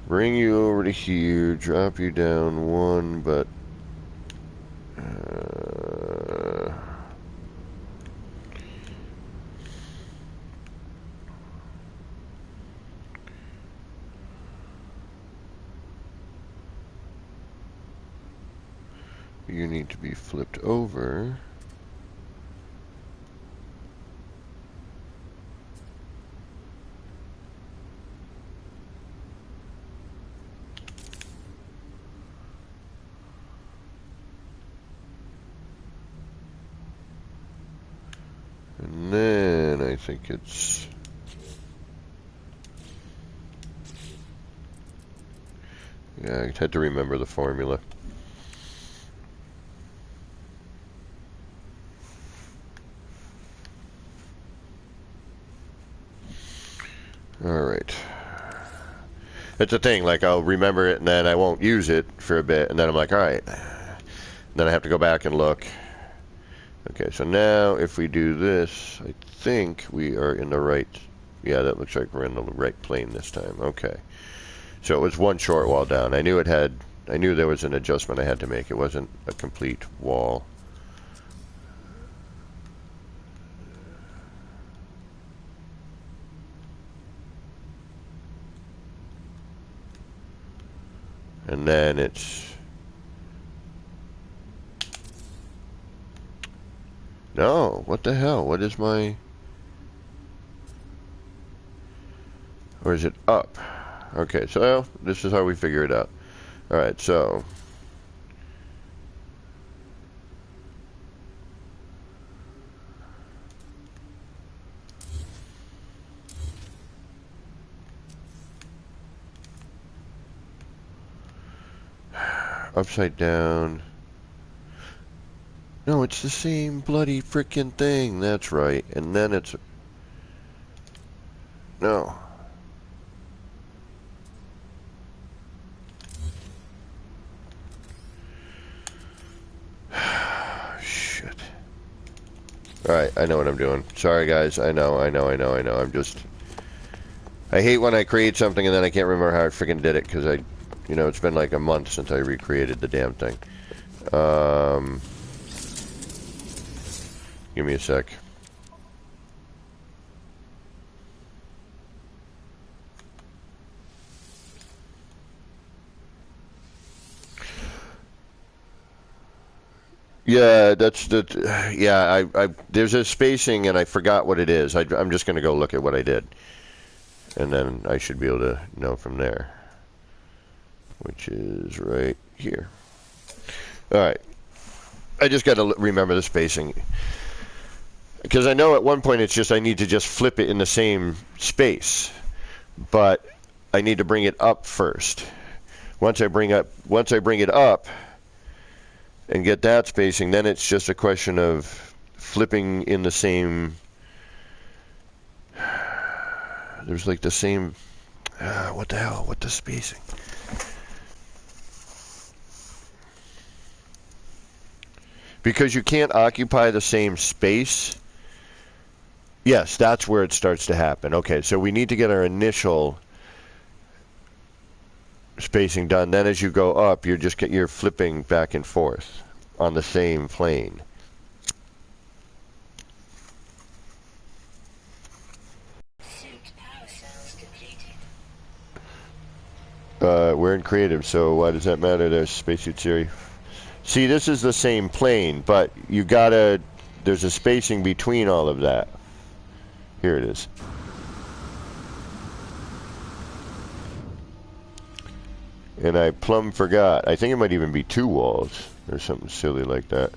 bring you over to here, drop you down 1, but you need to be flipped over. And then I think it's... Yeah, I had to remember the formula. Alright. It's a thing, like I'll remember it and then I won't use it for a bit, and then I'm like, alright. Then I have to go back and look. Okay, so now if we do this, I think we are in the right... Yeah, that looks like we're in the right plane this time. Okay. So it was 1 short wall down. I knew there was an adjustment I had to make. It wasn't a complete wall. And then it's... No, what the hell? What is my... Or is it up? Okay, so this is how we figure it out. Alright, so... Upside down... No, it's the same bloody frickin' thing. That's right. And then it's... No. Shit. Alright, I know what I'm doing. Sorry, guys. I know. I'm just... I hate when I create something and then I can't remember how I frickin' did it, because I... You know, it's been like a month since I recreated the damn thing. Give me a sec. Yeah, I there's a spacing and I forgot what it is. I'm just going to go look at what I did. And then I should be able to know from there. Which is right here. All right. I just got to remember the spacing. Because I know at one point it's just I need to just flip it in the same space. But I need to bring it up first. Once I bring it up and get that spacing, then it's just a question of flipping in the same. There's like the same. What the hell? What the spacing? Because you can't occupy the same space. Yes, that's where it starts to happen. Okay, so we need to get our initial spacing done. Then as you go up, you're flipping back and forth on the same plane. We're in creative, so why does that matter? There's spacesuit theory. See, this is the same plane, but there's a spacing between all of that. Here it is. And I plumb forgot. I think it might even be 2 walls or something silly like that.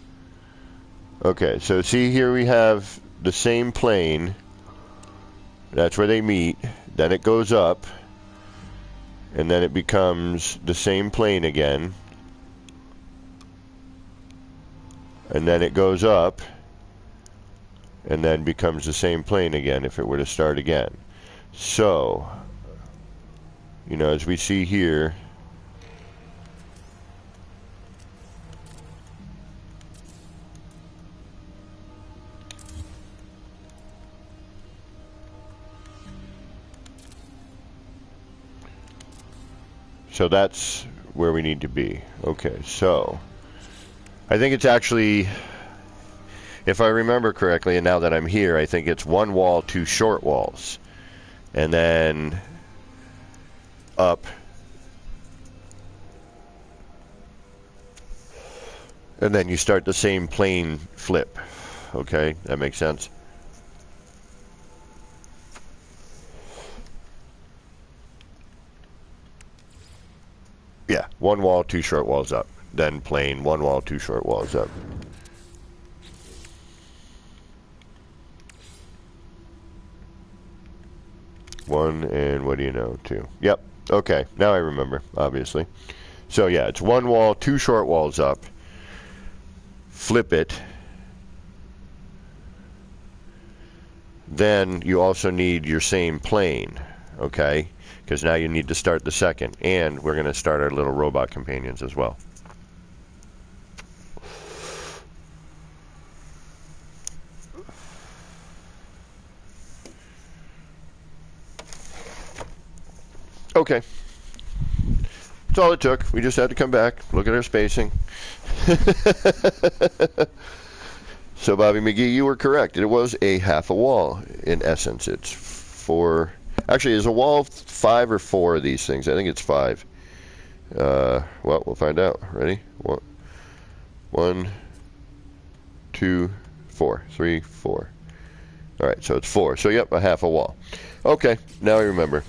Okay, so see here we have the same plane. That's where they meet. Then it goes up. And then it becomes the same plane again. And then it goes up. And then becomes the same plane again if it were to start again. So, as we see here, so that's where we need to be. Okay, so I think it's actually, if I remember correctly, and now that I'm here, I think it's 1 wall, 2 short walls. And then up. And then you start the same plane flip. Okay, that makes sense? Yeah, 1 wall, 2 short walls up. Then plane, 1 wall, 2 short walls up. One, and what do you know? 2. Yep. Okay, now I remember, obviously. So yeah, it's 1 wall, 2 short walls up. Flip it. Then you also need your same plane, okay? Because now you need to start the second. And we're going to start our little robot companions as well. Okay. That's all it took. We just had to come back, look at our spacing. So, Bobby McGee, you were correct. It was a half a wall, in essence. It's 4. Actually, is a wall 5 or 4 of these things? I think it's 5. Well, we'll find out. Ready? 1, 2, 4. 3, 4. All right, so it's 4. So, yep, a half a wall. Okay, now I remember.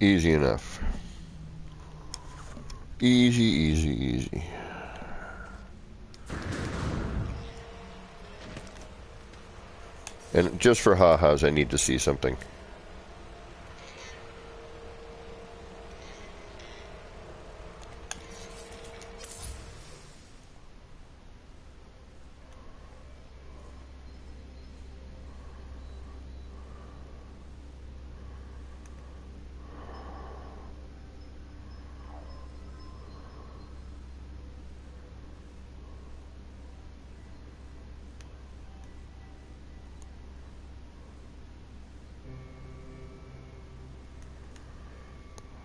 Easy enough. Easy, easy, easy. And just for ha-has, I need to see something.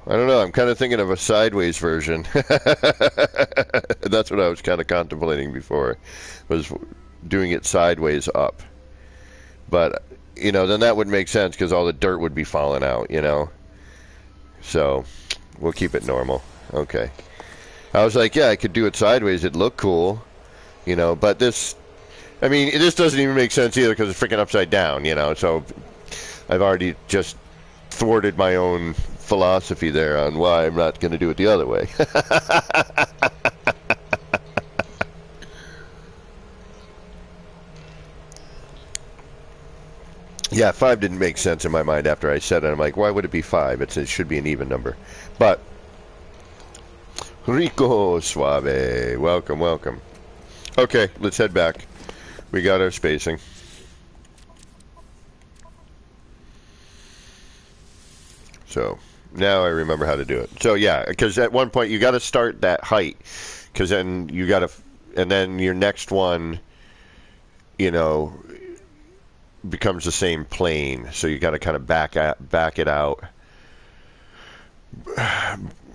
I don't know. I'm kind of thinking of a sideways version. That's what I was kind of contemplating before, was doing it sideways up. But, you know, then that would make sense because all the dirt would be falling out, you know. So, we'll keep it normal. Okay. I was like, yeah, I could do it sideways. It'd look cool, you know. But this, I mean, this doesn't even make sense either because it's freaking upside down, you know. So, I've already just thwarted my own philosophy there on why I'm not going to do it the other way. Yeah, 5 didn't make sense in my mind after I said it. I'm like, why would it be 5? It should be an even number. But, Rico Suave, welcome, welcome. Okay, let's head back. We got our spacing. So, now I remember how to do it. So, yeah, because at one point you got to start that height. Because then you got to, and then your next one, you know, becomes the same plane, so you got to kind of back it out,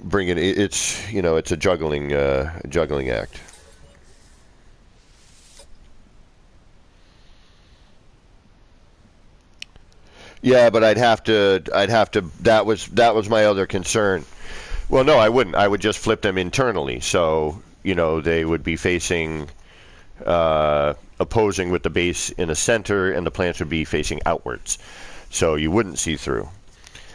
bring it. It's, you know, it's a juggling act. Yeah, but I'd have to. That was my other concern. Well, no, I wouldn't. I would just flip them internally, so you know they would be facing. Opposing with the base in the center, and the plants would be facing outwards, so you wouldn't see through,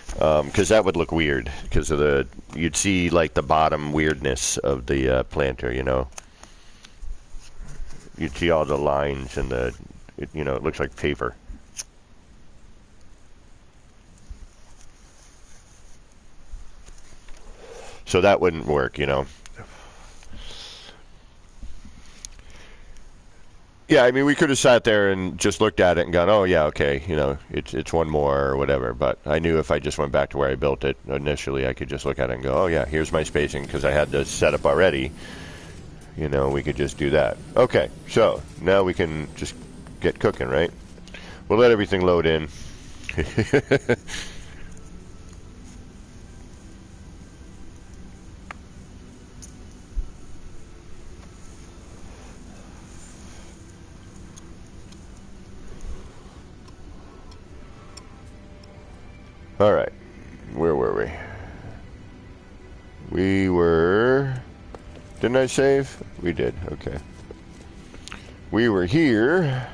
because that would look weird. Because of you'd see like the bottom weirdness of the planter. You know, you'd see all the lines and you know, it looks like paper. So that wouldn't work, you know. Yeah, I mean, we could have sat there and just looked at it and gone, oh, yeah, okay, you know, it's one more or whatever. But I knew if I just went back to where I built it initially, I could just look at it and go, oh, yeah, here's my spacing, because I had the setup already. You know, we could just do that. Okay, so now we can just get cooking, right? We'll let everything load in. All right, where were we? We were, didn't I save? We did, okay. We were here,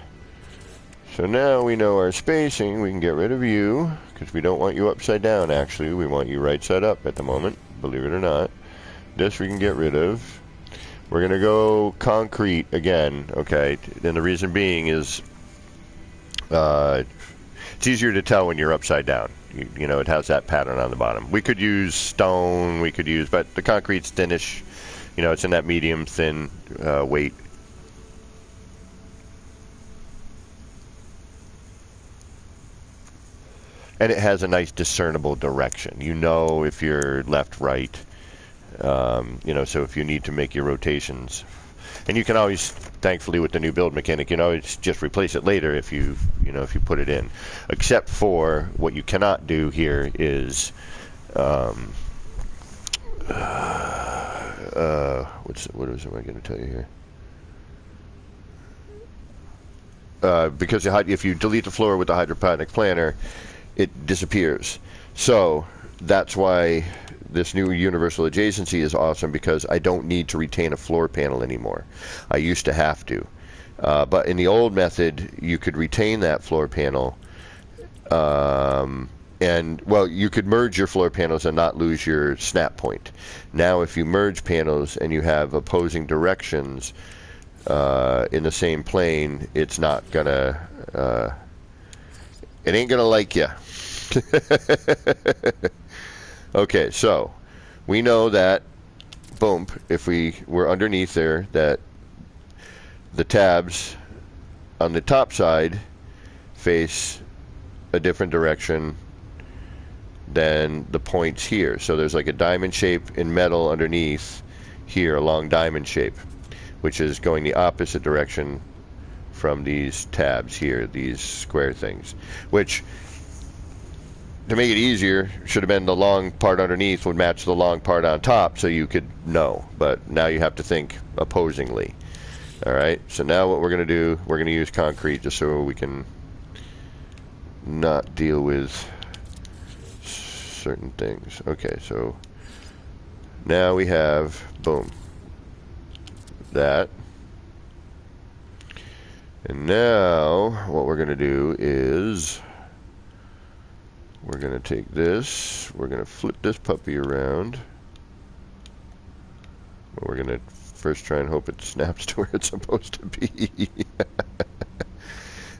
so now we know our spacing. We can get rid of you, because we don't want you upside down, actually. We want you right side up at the moment, believe it or not. This we can get rid of. We're going to go concrete again, okay? And the reason being is it's easier to tell when you're upside down. You know, it has that pattern on the bottom. We could use stone, but the concrete's thinnish. You know, it's in that medium thin weight. And it has a nice discernible direction. You know if you're left, right. You know, so if you need to make your rotations. And you can always, thankfully, with the new build mechanic, you can always just replace it later if you put it in. Except for what you cannot do here is, what am I going to tell you here? Because if you delete the floor with the hydroponic planter, it disappears. So that's why this new universal adjacency is awesome, because I don't need to retain a floor panel anymore. I used to have to. But in the old method, you could retain that floor panel. And, well, you could merge your floor panels and not lose your snap point. Now, if you merge panels and you have opposing directions in the same plane, it's not going to... it ain't going to like you. Okay, so we know that, boom, if we were underneath there, that the tabs on the top side face a different direction than the points here. So there's like a diamond shape in metal underneath here, a long diamond shape, which is going the opposite direction from these tabs here, these square things, which to make it easier, should have been the long part underneath would match the long part on top so you could know. But now you have to think opposingly. All right, so now what we're going to do, we're going to use concrete just so we can not deal with certain things. Okay, so now we have, boom, that. And now what we're going to do is we're going to take this, we're going to flip this puppy around. We're going to first try and hope it snaps to where it's supposed to be.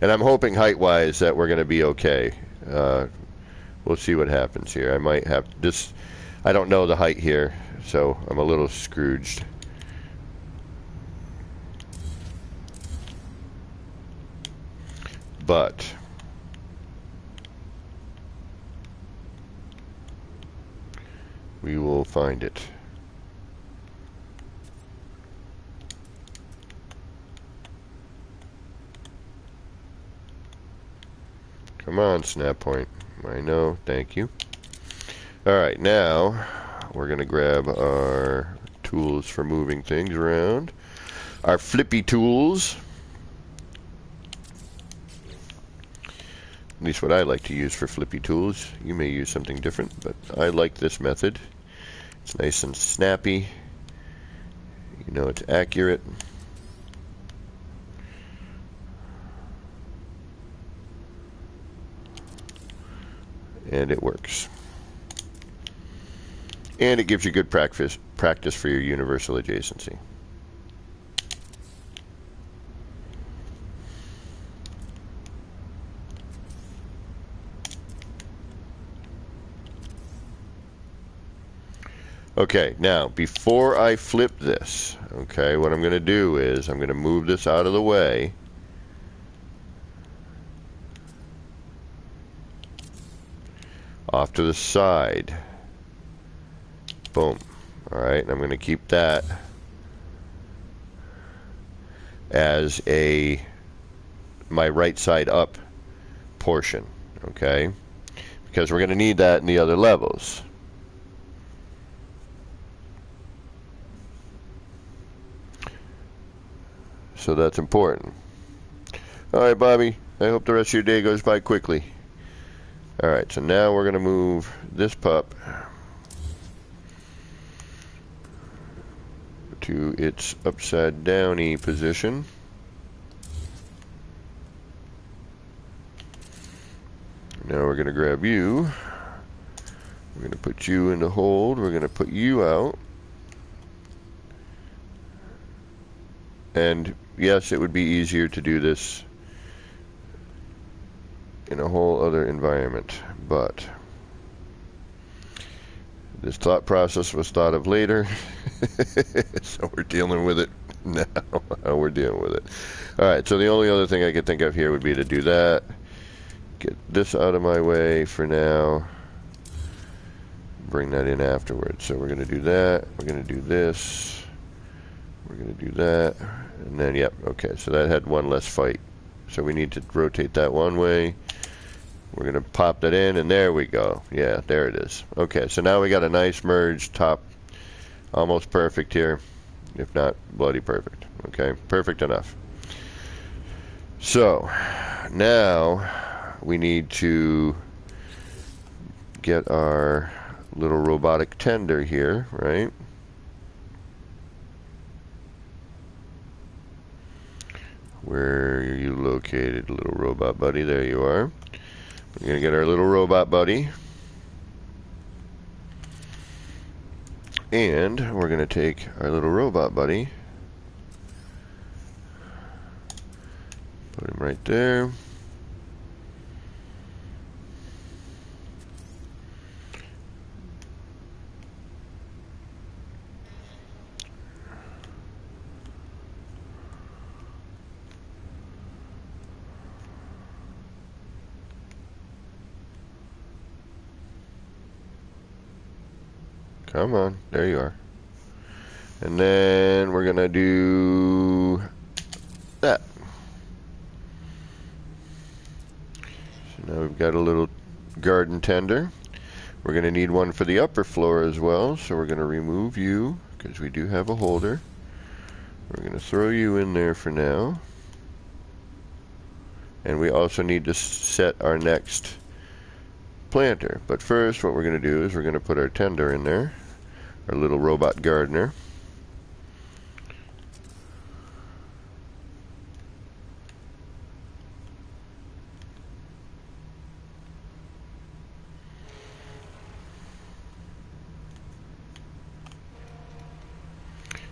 And I'm hoping height-wise that we're going to be okay. We'll see what happens here. I might have this. I don't know the height here, so I'm a little scrooged. But we will find it. Come on, snap point. I know, thank you. Alright, now we're going to grab our tools for moving things around. Our flippy tools. At least what I like to use for flippy tools. You may use something different, but I like this method. It's nice and snappy. You know it's accurate. And it works. And it gives you good practice for your universal adjacency. Okay, now before I flip this, okay, what I'm going to do is I'm going to move this out of the way. Off to the side. Boom. Alright, I'm going to keep that as my right side up portion. Okay? Because we're going to need that in the other levels. So that's important. Alright, Bobby. I hope the rest of your day goes by quickly. Alright, so now we're going to move this pup to its upside downy position. Now we're going to grab you. We're going to put you in the hold. We're going to put you out. And yes, it would be easier to do this in a whole other environment, but this thought process was thought of later. So we're dealing with it now. We're dealing with it. Alright, so the only other thing I could think of here would be to do that. Get this out of my way for now. Bring that in afterwards. So we're going to do that. We're going to do this. We're going to do that. And then, yep, okay, so that had one less fight. So we need to rotate that one way. We're going to pop that in, and there we go. Yeah, there it is. Okay, so now we got a nice merged top. Almost perfect here, if not bloody perfect. Okay, perfect enough. So, now we need to get our little robotic tender here, right? Where are you located, little robot buddy? There you are. We're going to get our little robot buddy. And we're going to take our little robot buddy. Put him right there. Come on, there you are. And then we're gonna do that. So now we've got a little garden tender. We're going to need one for the upper floor as well, so we're going to remove you because we do have a holder. We're going to throw you in there for now. And we also need to set our next planter. But first, what we're going to do is we're going to put our tender in there, our little robot gardener.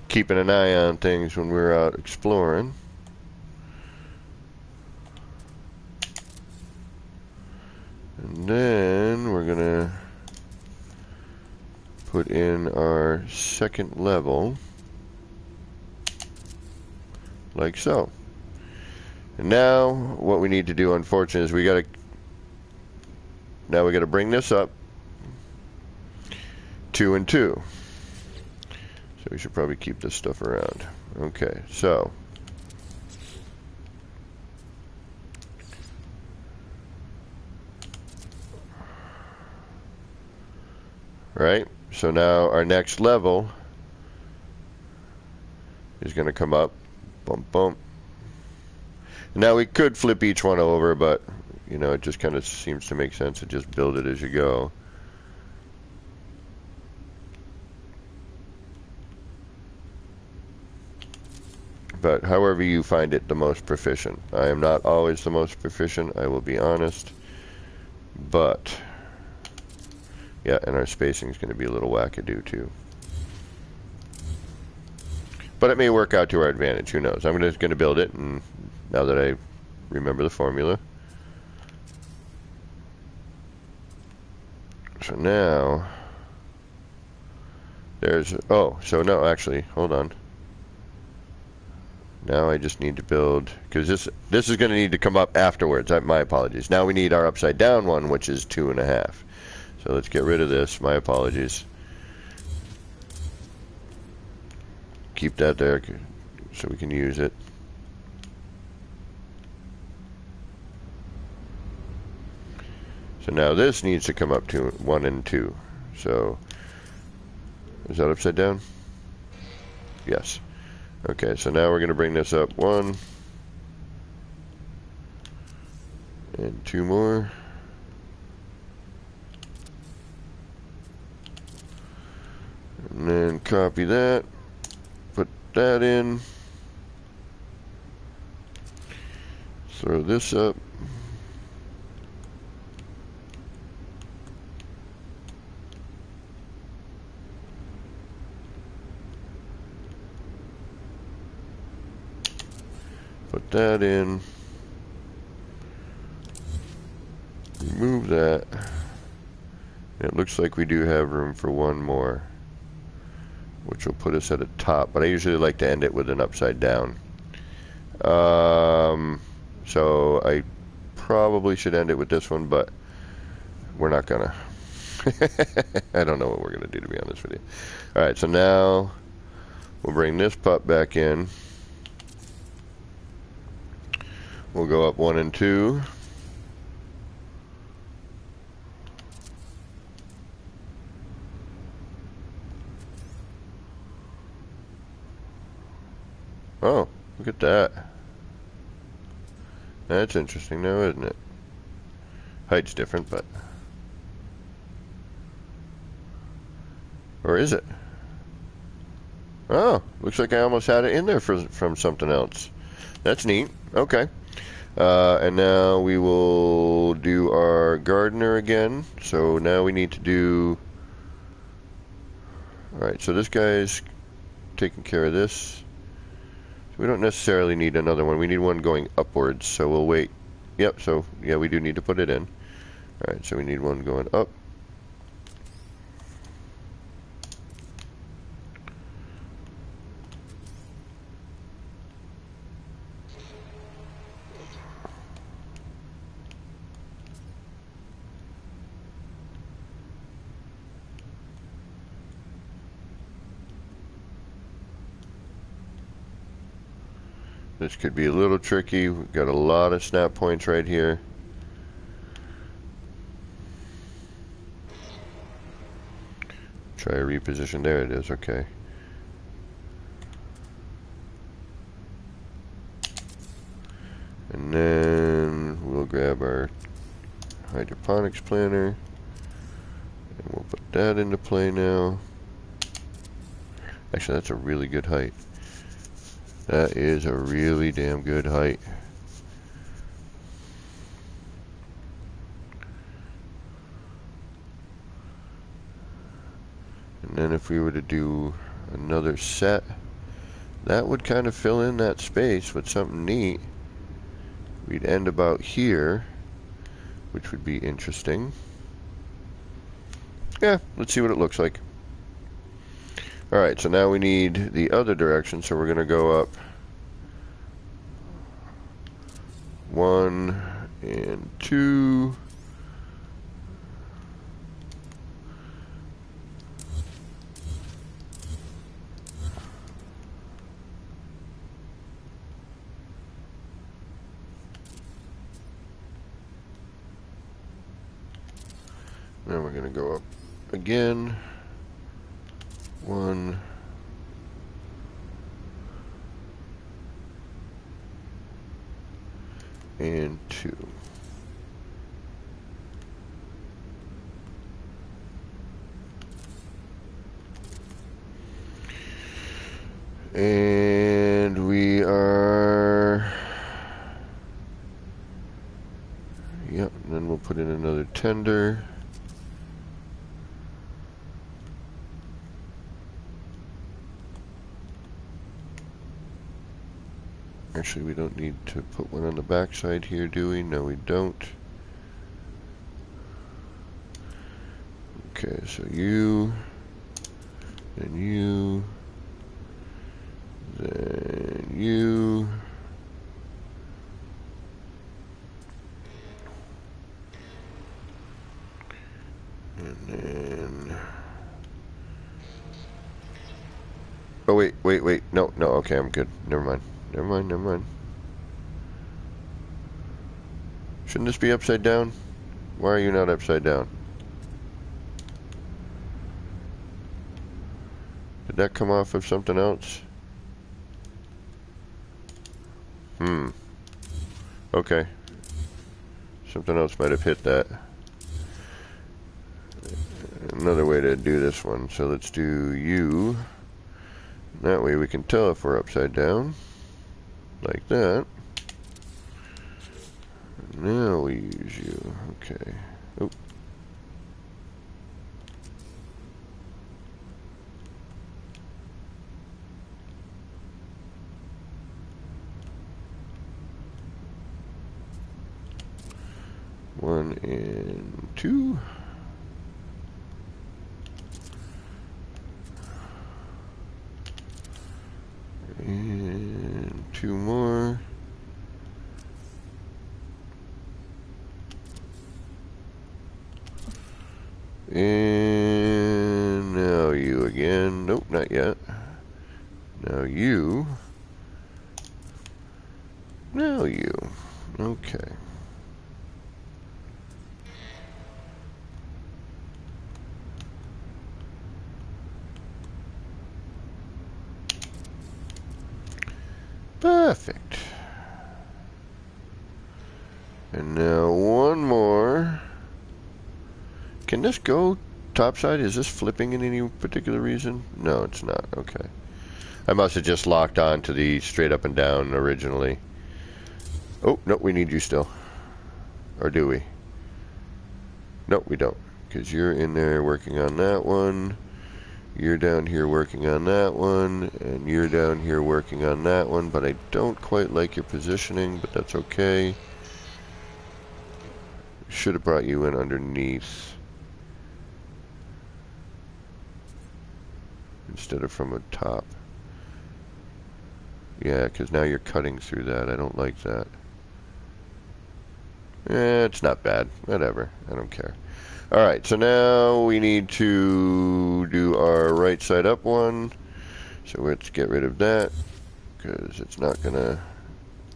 Keeping an eye on things when we're out exploring. And then we're gonna put in our second level, like so. And now what we need to do, unfortunately, is we gotta bring this up 2 and 2. So we should probably keep this stuff around. Okay, so right, so now our next level is going to come up, bump, bump. Now we could flip each one over, but you know, it just kind of seems to make sense to just build it as you go. But however you find it the most proficient. I am not always the most proficient, I will be honest. But yeah, and our spacing is going to be a little wackadoo too. But it may work out to our advantage, who knows. I'm just going to build it, and now that I remember the formula. So now there's, oh, so no, actually, hold on. Now I just need to build, because this is going to need to come up afterwards. My apologies. Now we need our upside down one, which is 2.5. So let's get rid of this. My apologies. Keep that there so we can use it. So now this needs to come up to 1 and 2. So is that upside down? Yes. Okay, so now we're going to bring this up 1 and 2 more. And then copy that, put that in, throw this up. Put that in, remove that. It looks like we do have room for one more, which will put us at a top, but I usually like to end it with an upside down. So I probably should end it with this one, but we're not gonna. I don't know what we're gonna do, to be honest with you. Alright, so now we'll bring this pup back in. We'll go up 1 and 2. Oh, look at that. That's interesting now, isn't it? Height's different, but... Or is it? Oh, looks like I almost had it in there from something else. That's neat. Okay. And now we will do our gardener again. So now we need to do... Alright, so this guy's taking care of this. We don't necessarily need another one. We need one going upwards, so we'll wait. Yep, so yeah, we do need to put it in. Alright, so we need one going up. This could be a little tricky. We've got a lot of snap points right here. Try a reposition. There it is. Okay. And then we'll grab our hydroponics planter and we'll put that into play now. Actually, that's a really good height. That is a really damn good height. And then if we were to do another set, that would kind of fill in that space with something neat. We'd end about here, which would be interesting. Yeah, let's see what it looks like. Alright, so now we need the other direction, so we're going to go up 1 and 2. Then we're going to go up again. 1. And 2. And we are... Yep, and then we'll put in another tender. Actually, we don't need to put one on the back side here, do we? No, we don't. Okay, so you, then you, then you. And then... Oh, wait. No, okay, I'm good. Never mind. Never mind. Shouldn't this be upside down? Why are you not upside down? Did that come off of something else? Okay. Something else might have hit that. Another way to do this one. So let's do you. That way we can tell if we're upside down. Like that. Now we use you. Okay. Oh. One and 2. And 2 more. And now you again. Nope, not yet. Now you. Now you. Okay. Perfect. And now one more. Can this go topside? Is this flipping in any particular reason? No, it's not. Okay. I must have just locked on to the straight up and down originally. Oh, no, we need you still. Or do we? No, we don't. Because you're in there working on that one. You're down here working on that one. And you're down here working on that one. But I don't quite like your positioning, but that's okay. Should have brought you in underneath. Instead of from a top. Yeah, because now you're cutting through that. I don't like that. It's not bad. Whatever. I don't care. Alright, so now we need to do our right side up one. So let's get rid of that. Because it's not going to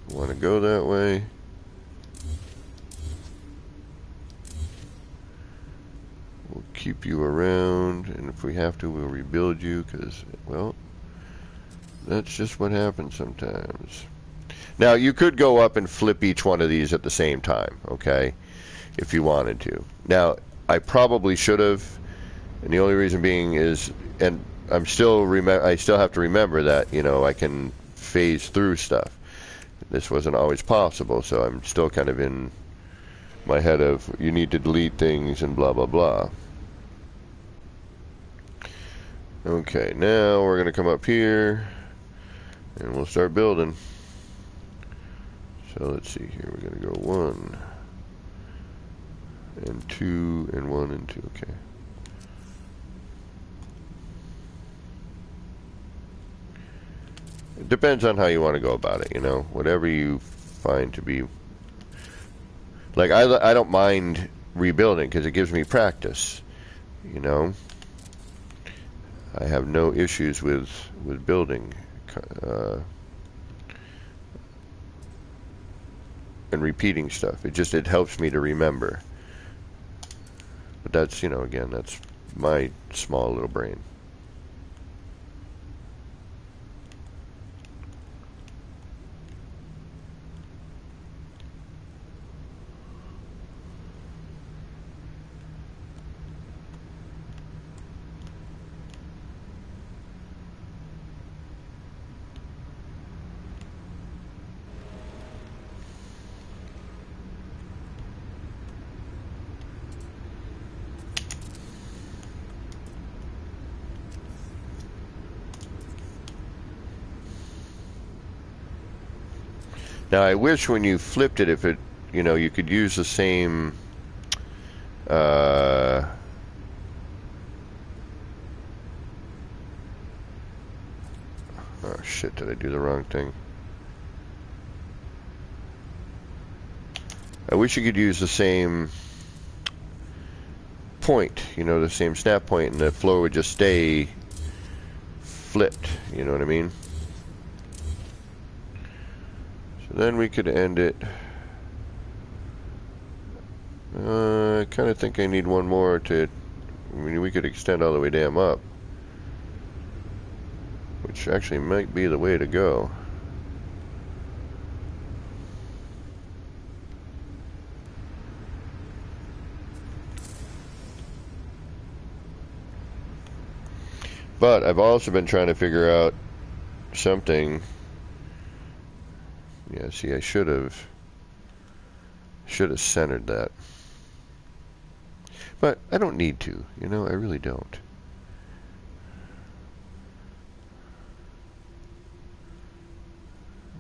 want to go that way. We'll keep you around, and if we have to, we'll rebuild you, because, well, that's just what happens sometimes. Now, you could go up and flip each one of these at the same time, okay, if you wanted to. Now, I probably should have, and the only reason being is, and I still have to remember that, you know, I can phase through stuff. This wasn't always possible, so I'm still kind of in my head of, you need to delete things and blah, blah, blah. Okay, now we're going to come up here, and we'll start building. So let's see here, we're going to go 1, and 2, and 1, and 2, okay. It depends on how you want to go about it, you know, whatever you find to be. Like, I don't mind rebuilding, because it gives me practice, you know. I have no issues with building and repeating stuff. It helps me to remember. But that's, you know, again, that's my small little brain. Now, I wish when you flipped it, if it, you know, you could use the same, oh shit, did I do the wrong thing? I wish you could use the same point, you know, the same snap point, and the floor would just stay flipped, you know what I mean? Then we could end it. I kind of think I need one more to, I mean, we could extend all the way damn up, which actually might be the way to go. But I've also been trying to figure out something. Yeah, see, I should have centered that. But I don't need to, you know, I really don't.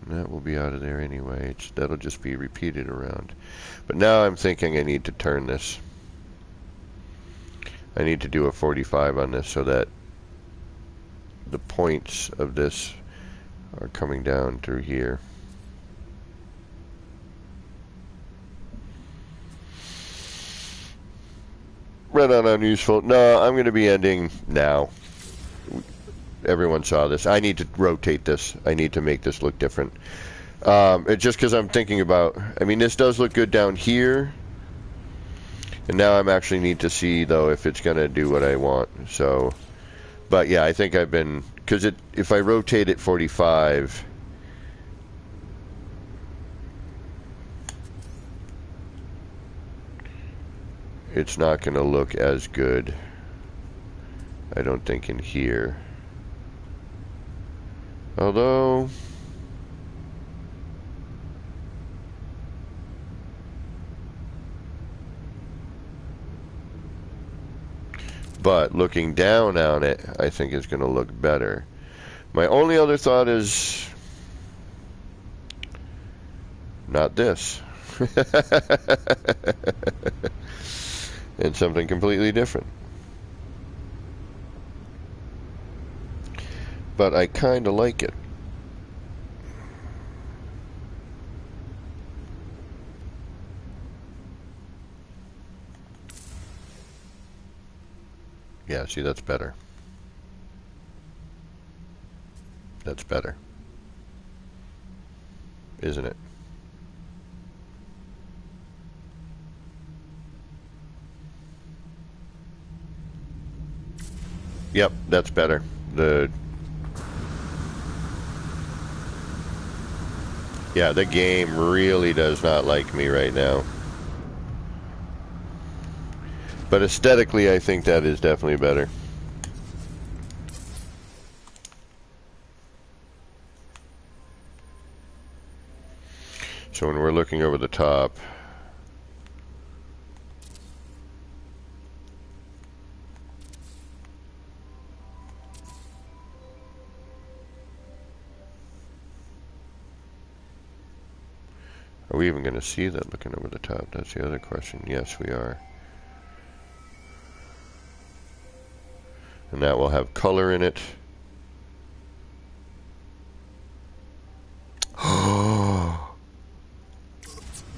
And that will be out of there anyway. That'll just be repeated around. But now I'm thinking I need to turn this. I need to do a 45 on this so that the points of this are coming down through here. Red on unuseful. No, I'm going to be ending now. Everyone saw this. I need to rotate this. I need to make this look different. It's just because I'm thinking about, I mean, this does look good down here. And now I'm actually need to see, though, if it's going to do what I want. So, but yeah, I think I've been, because if I rotate it 45, it's not going to look as good, I don't think, in here. Although, but looking down on it, I think it's going to look better. My only other thought is not this. And something completely different. But I kind of like it. Yeah, see, that's better. That's better. Isn't it? Yep, that's better. The game really does not like me right now. But aesthetically, I think that is definitely better. So when we're looking over the top, are we even going to see that looking over the top? That's the other question. Yes, we are. And that will have color in it.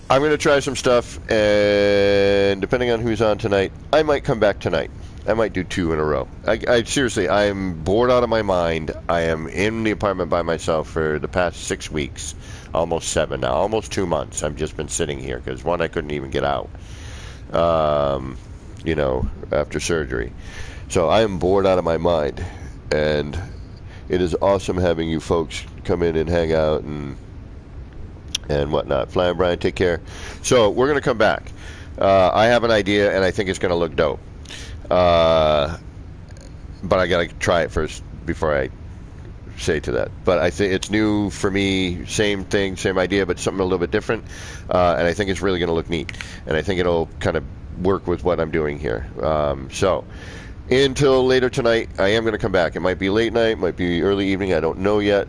I'm going to try some stuff, and depending on who's on tonight, I might come back tonight. I might do 2 in a row. I seriously, I'm bored out of my mind. I am in the apartment by myself for the past 6 weeks, almost 7 now, almost 2 months. I've just been sitting here because, one, I couldn't even get out, after surgery. So I am bored out of my mind, and it is awesome having you folks come in and hang out and whatnot. Fly and Brian, take care. So we're going to come back. I have an idea, and I think it's going to look dope. But I got to try it first before I say to that. But I think it's new for me. Same thing, same idea, but something a little bit different. And I think it's really going to look neat. And I think it'll kind of work with what I'm doing here. So until later tonight, I am going to come back. It might be late night, might be early evening. I don't know yet.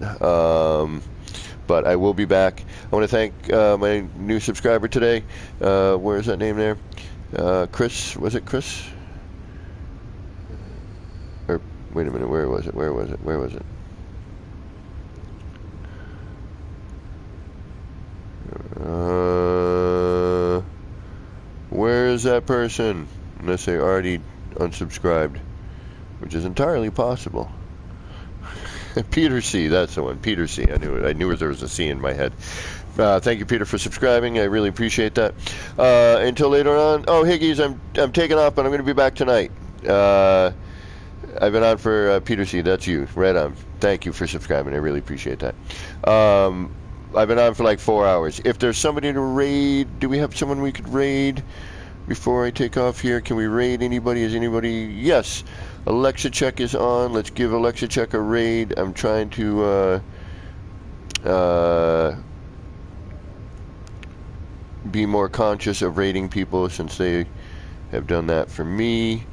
But I will be back. I want to thank my new subscriber today. Where's that name there? Chris. Was it Chris? Or wait a minute. Where was it? Where was it? Where was it? Where is that person? Unless they already unsubscribed, which is entirely possible. Peter C, that's the one. Peter C. I knew it. I knew there was a C in my head. Thank you, Peter, for subscribing. I really appreciate that. Until later on. Oh, Higgies, I'm taking off, but I'm going to be back tonight. I've been on for Peter C. That's you. Right on. Thank you for subscribing. I really appreciate that. I've been on for like 4 hours. If there's somebody to raid, do we have someone we could raid before I take off here? Can we raid anybody? Is anybody? Yes. Alexa Check is on. Let's give Alexa Check a raid. I'm trying to be more conscious of raiding people since they have done that for me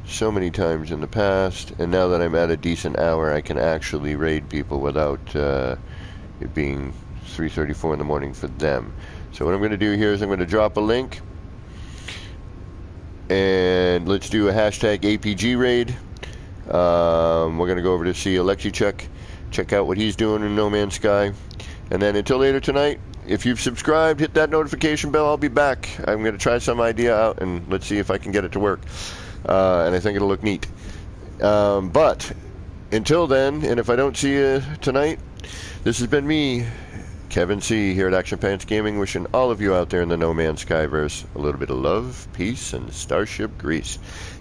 so many times in the past. And now that I'm at a decent hour, I can actually raid people without it being 3:34 in the morning for them. So what I'm going to do here is I'm going to drop a link. And let's do a hashtag APG raid. We're going to go over to see Alexi check out what he's doing in No Man's Sky. And then until later tonight, if you've subscribed, hit that notification bell. I'll be back. I'm going to try some idea out, and let's see if I can get it to work. And I think it'll look neat. But until then, and if I don't see you tonight, this has been me, Kevin C, here at Action Pants Gaming, wishing all of you out there in the No Man's Skyverse a little bit of love, peace, and starship grease.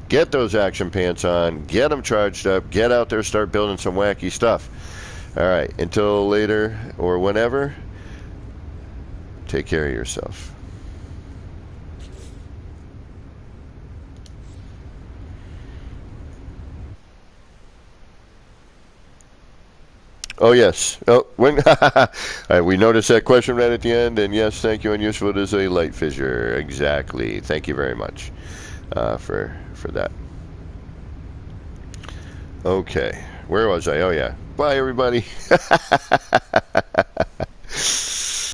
Get those action pants on, get them charged up, get out there, start building some wacky stuff. All right, until later or whenever, take care of yourself. Oh, yes. Oh, when we noticed that question right at the end, and yes, thank you, unuseful. It is a light fissure. Exactly. Thank you very much for that. Okay. Where was I? Oh, yeah. Bye, everybody.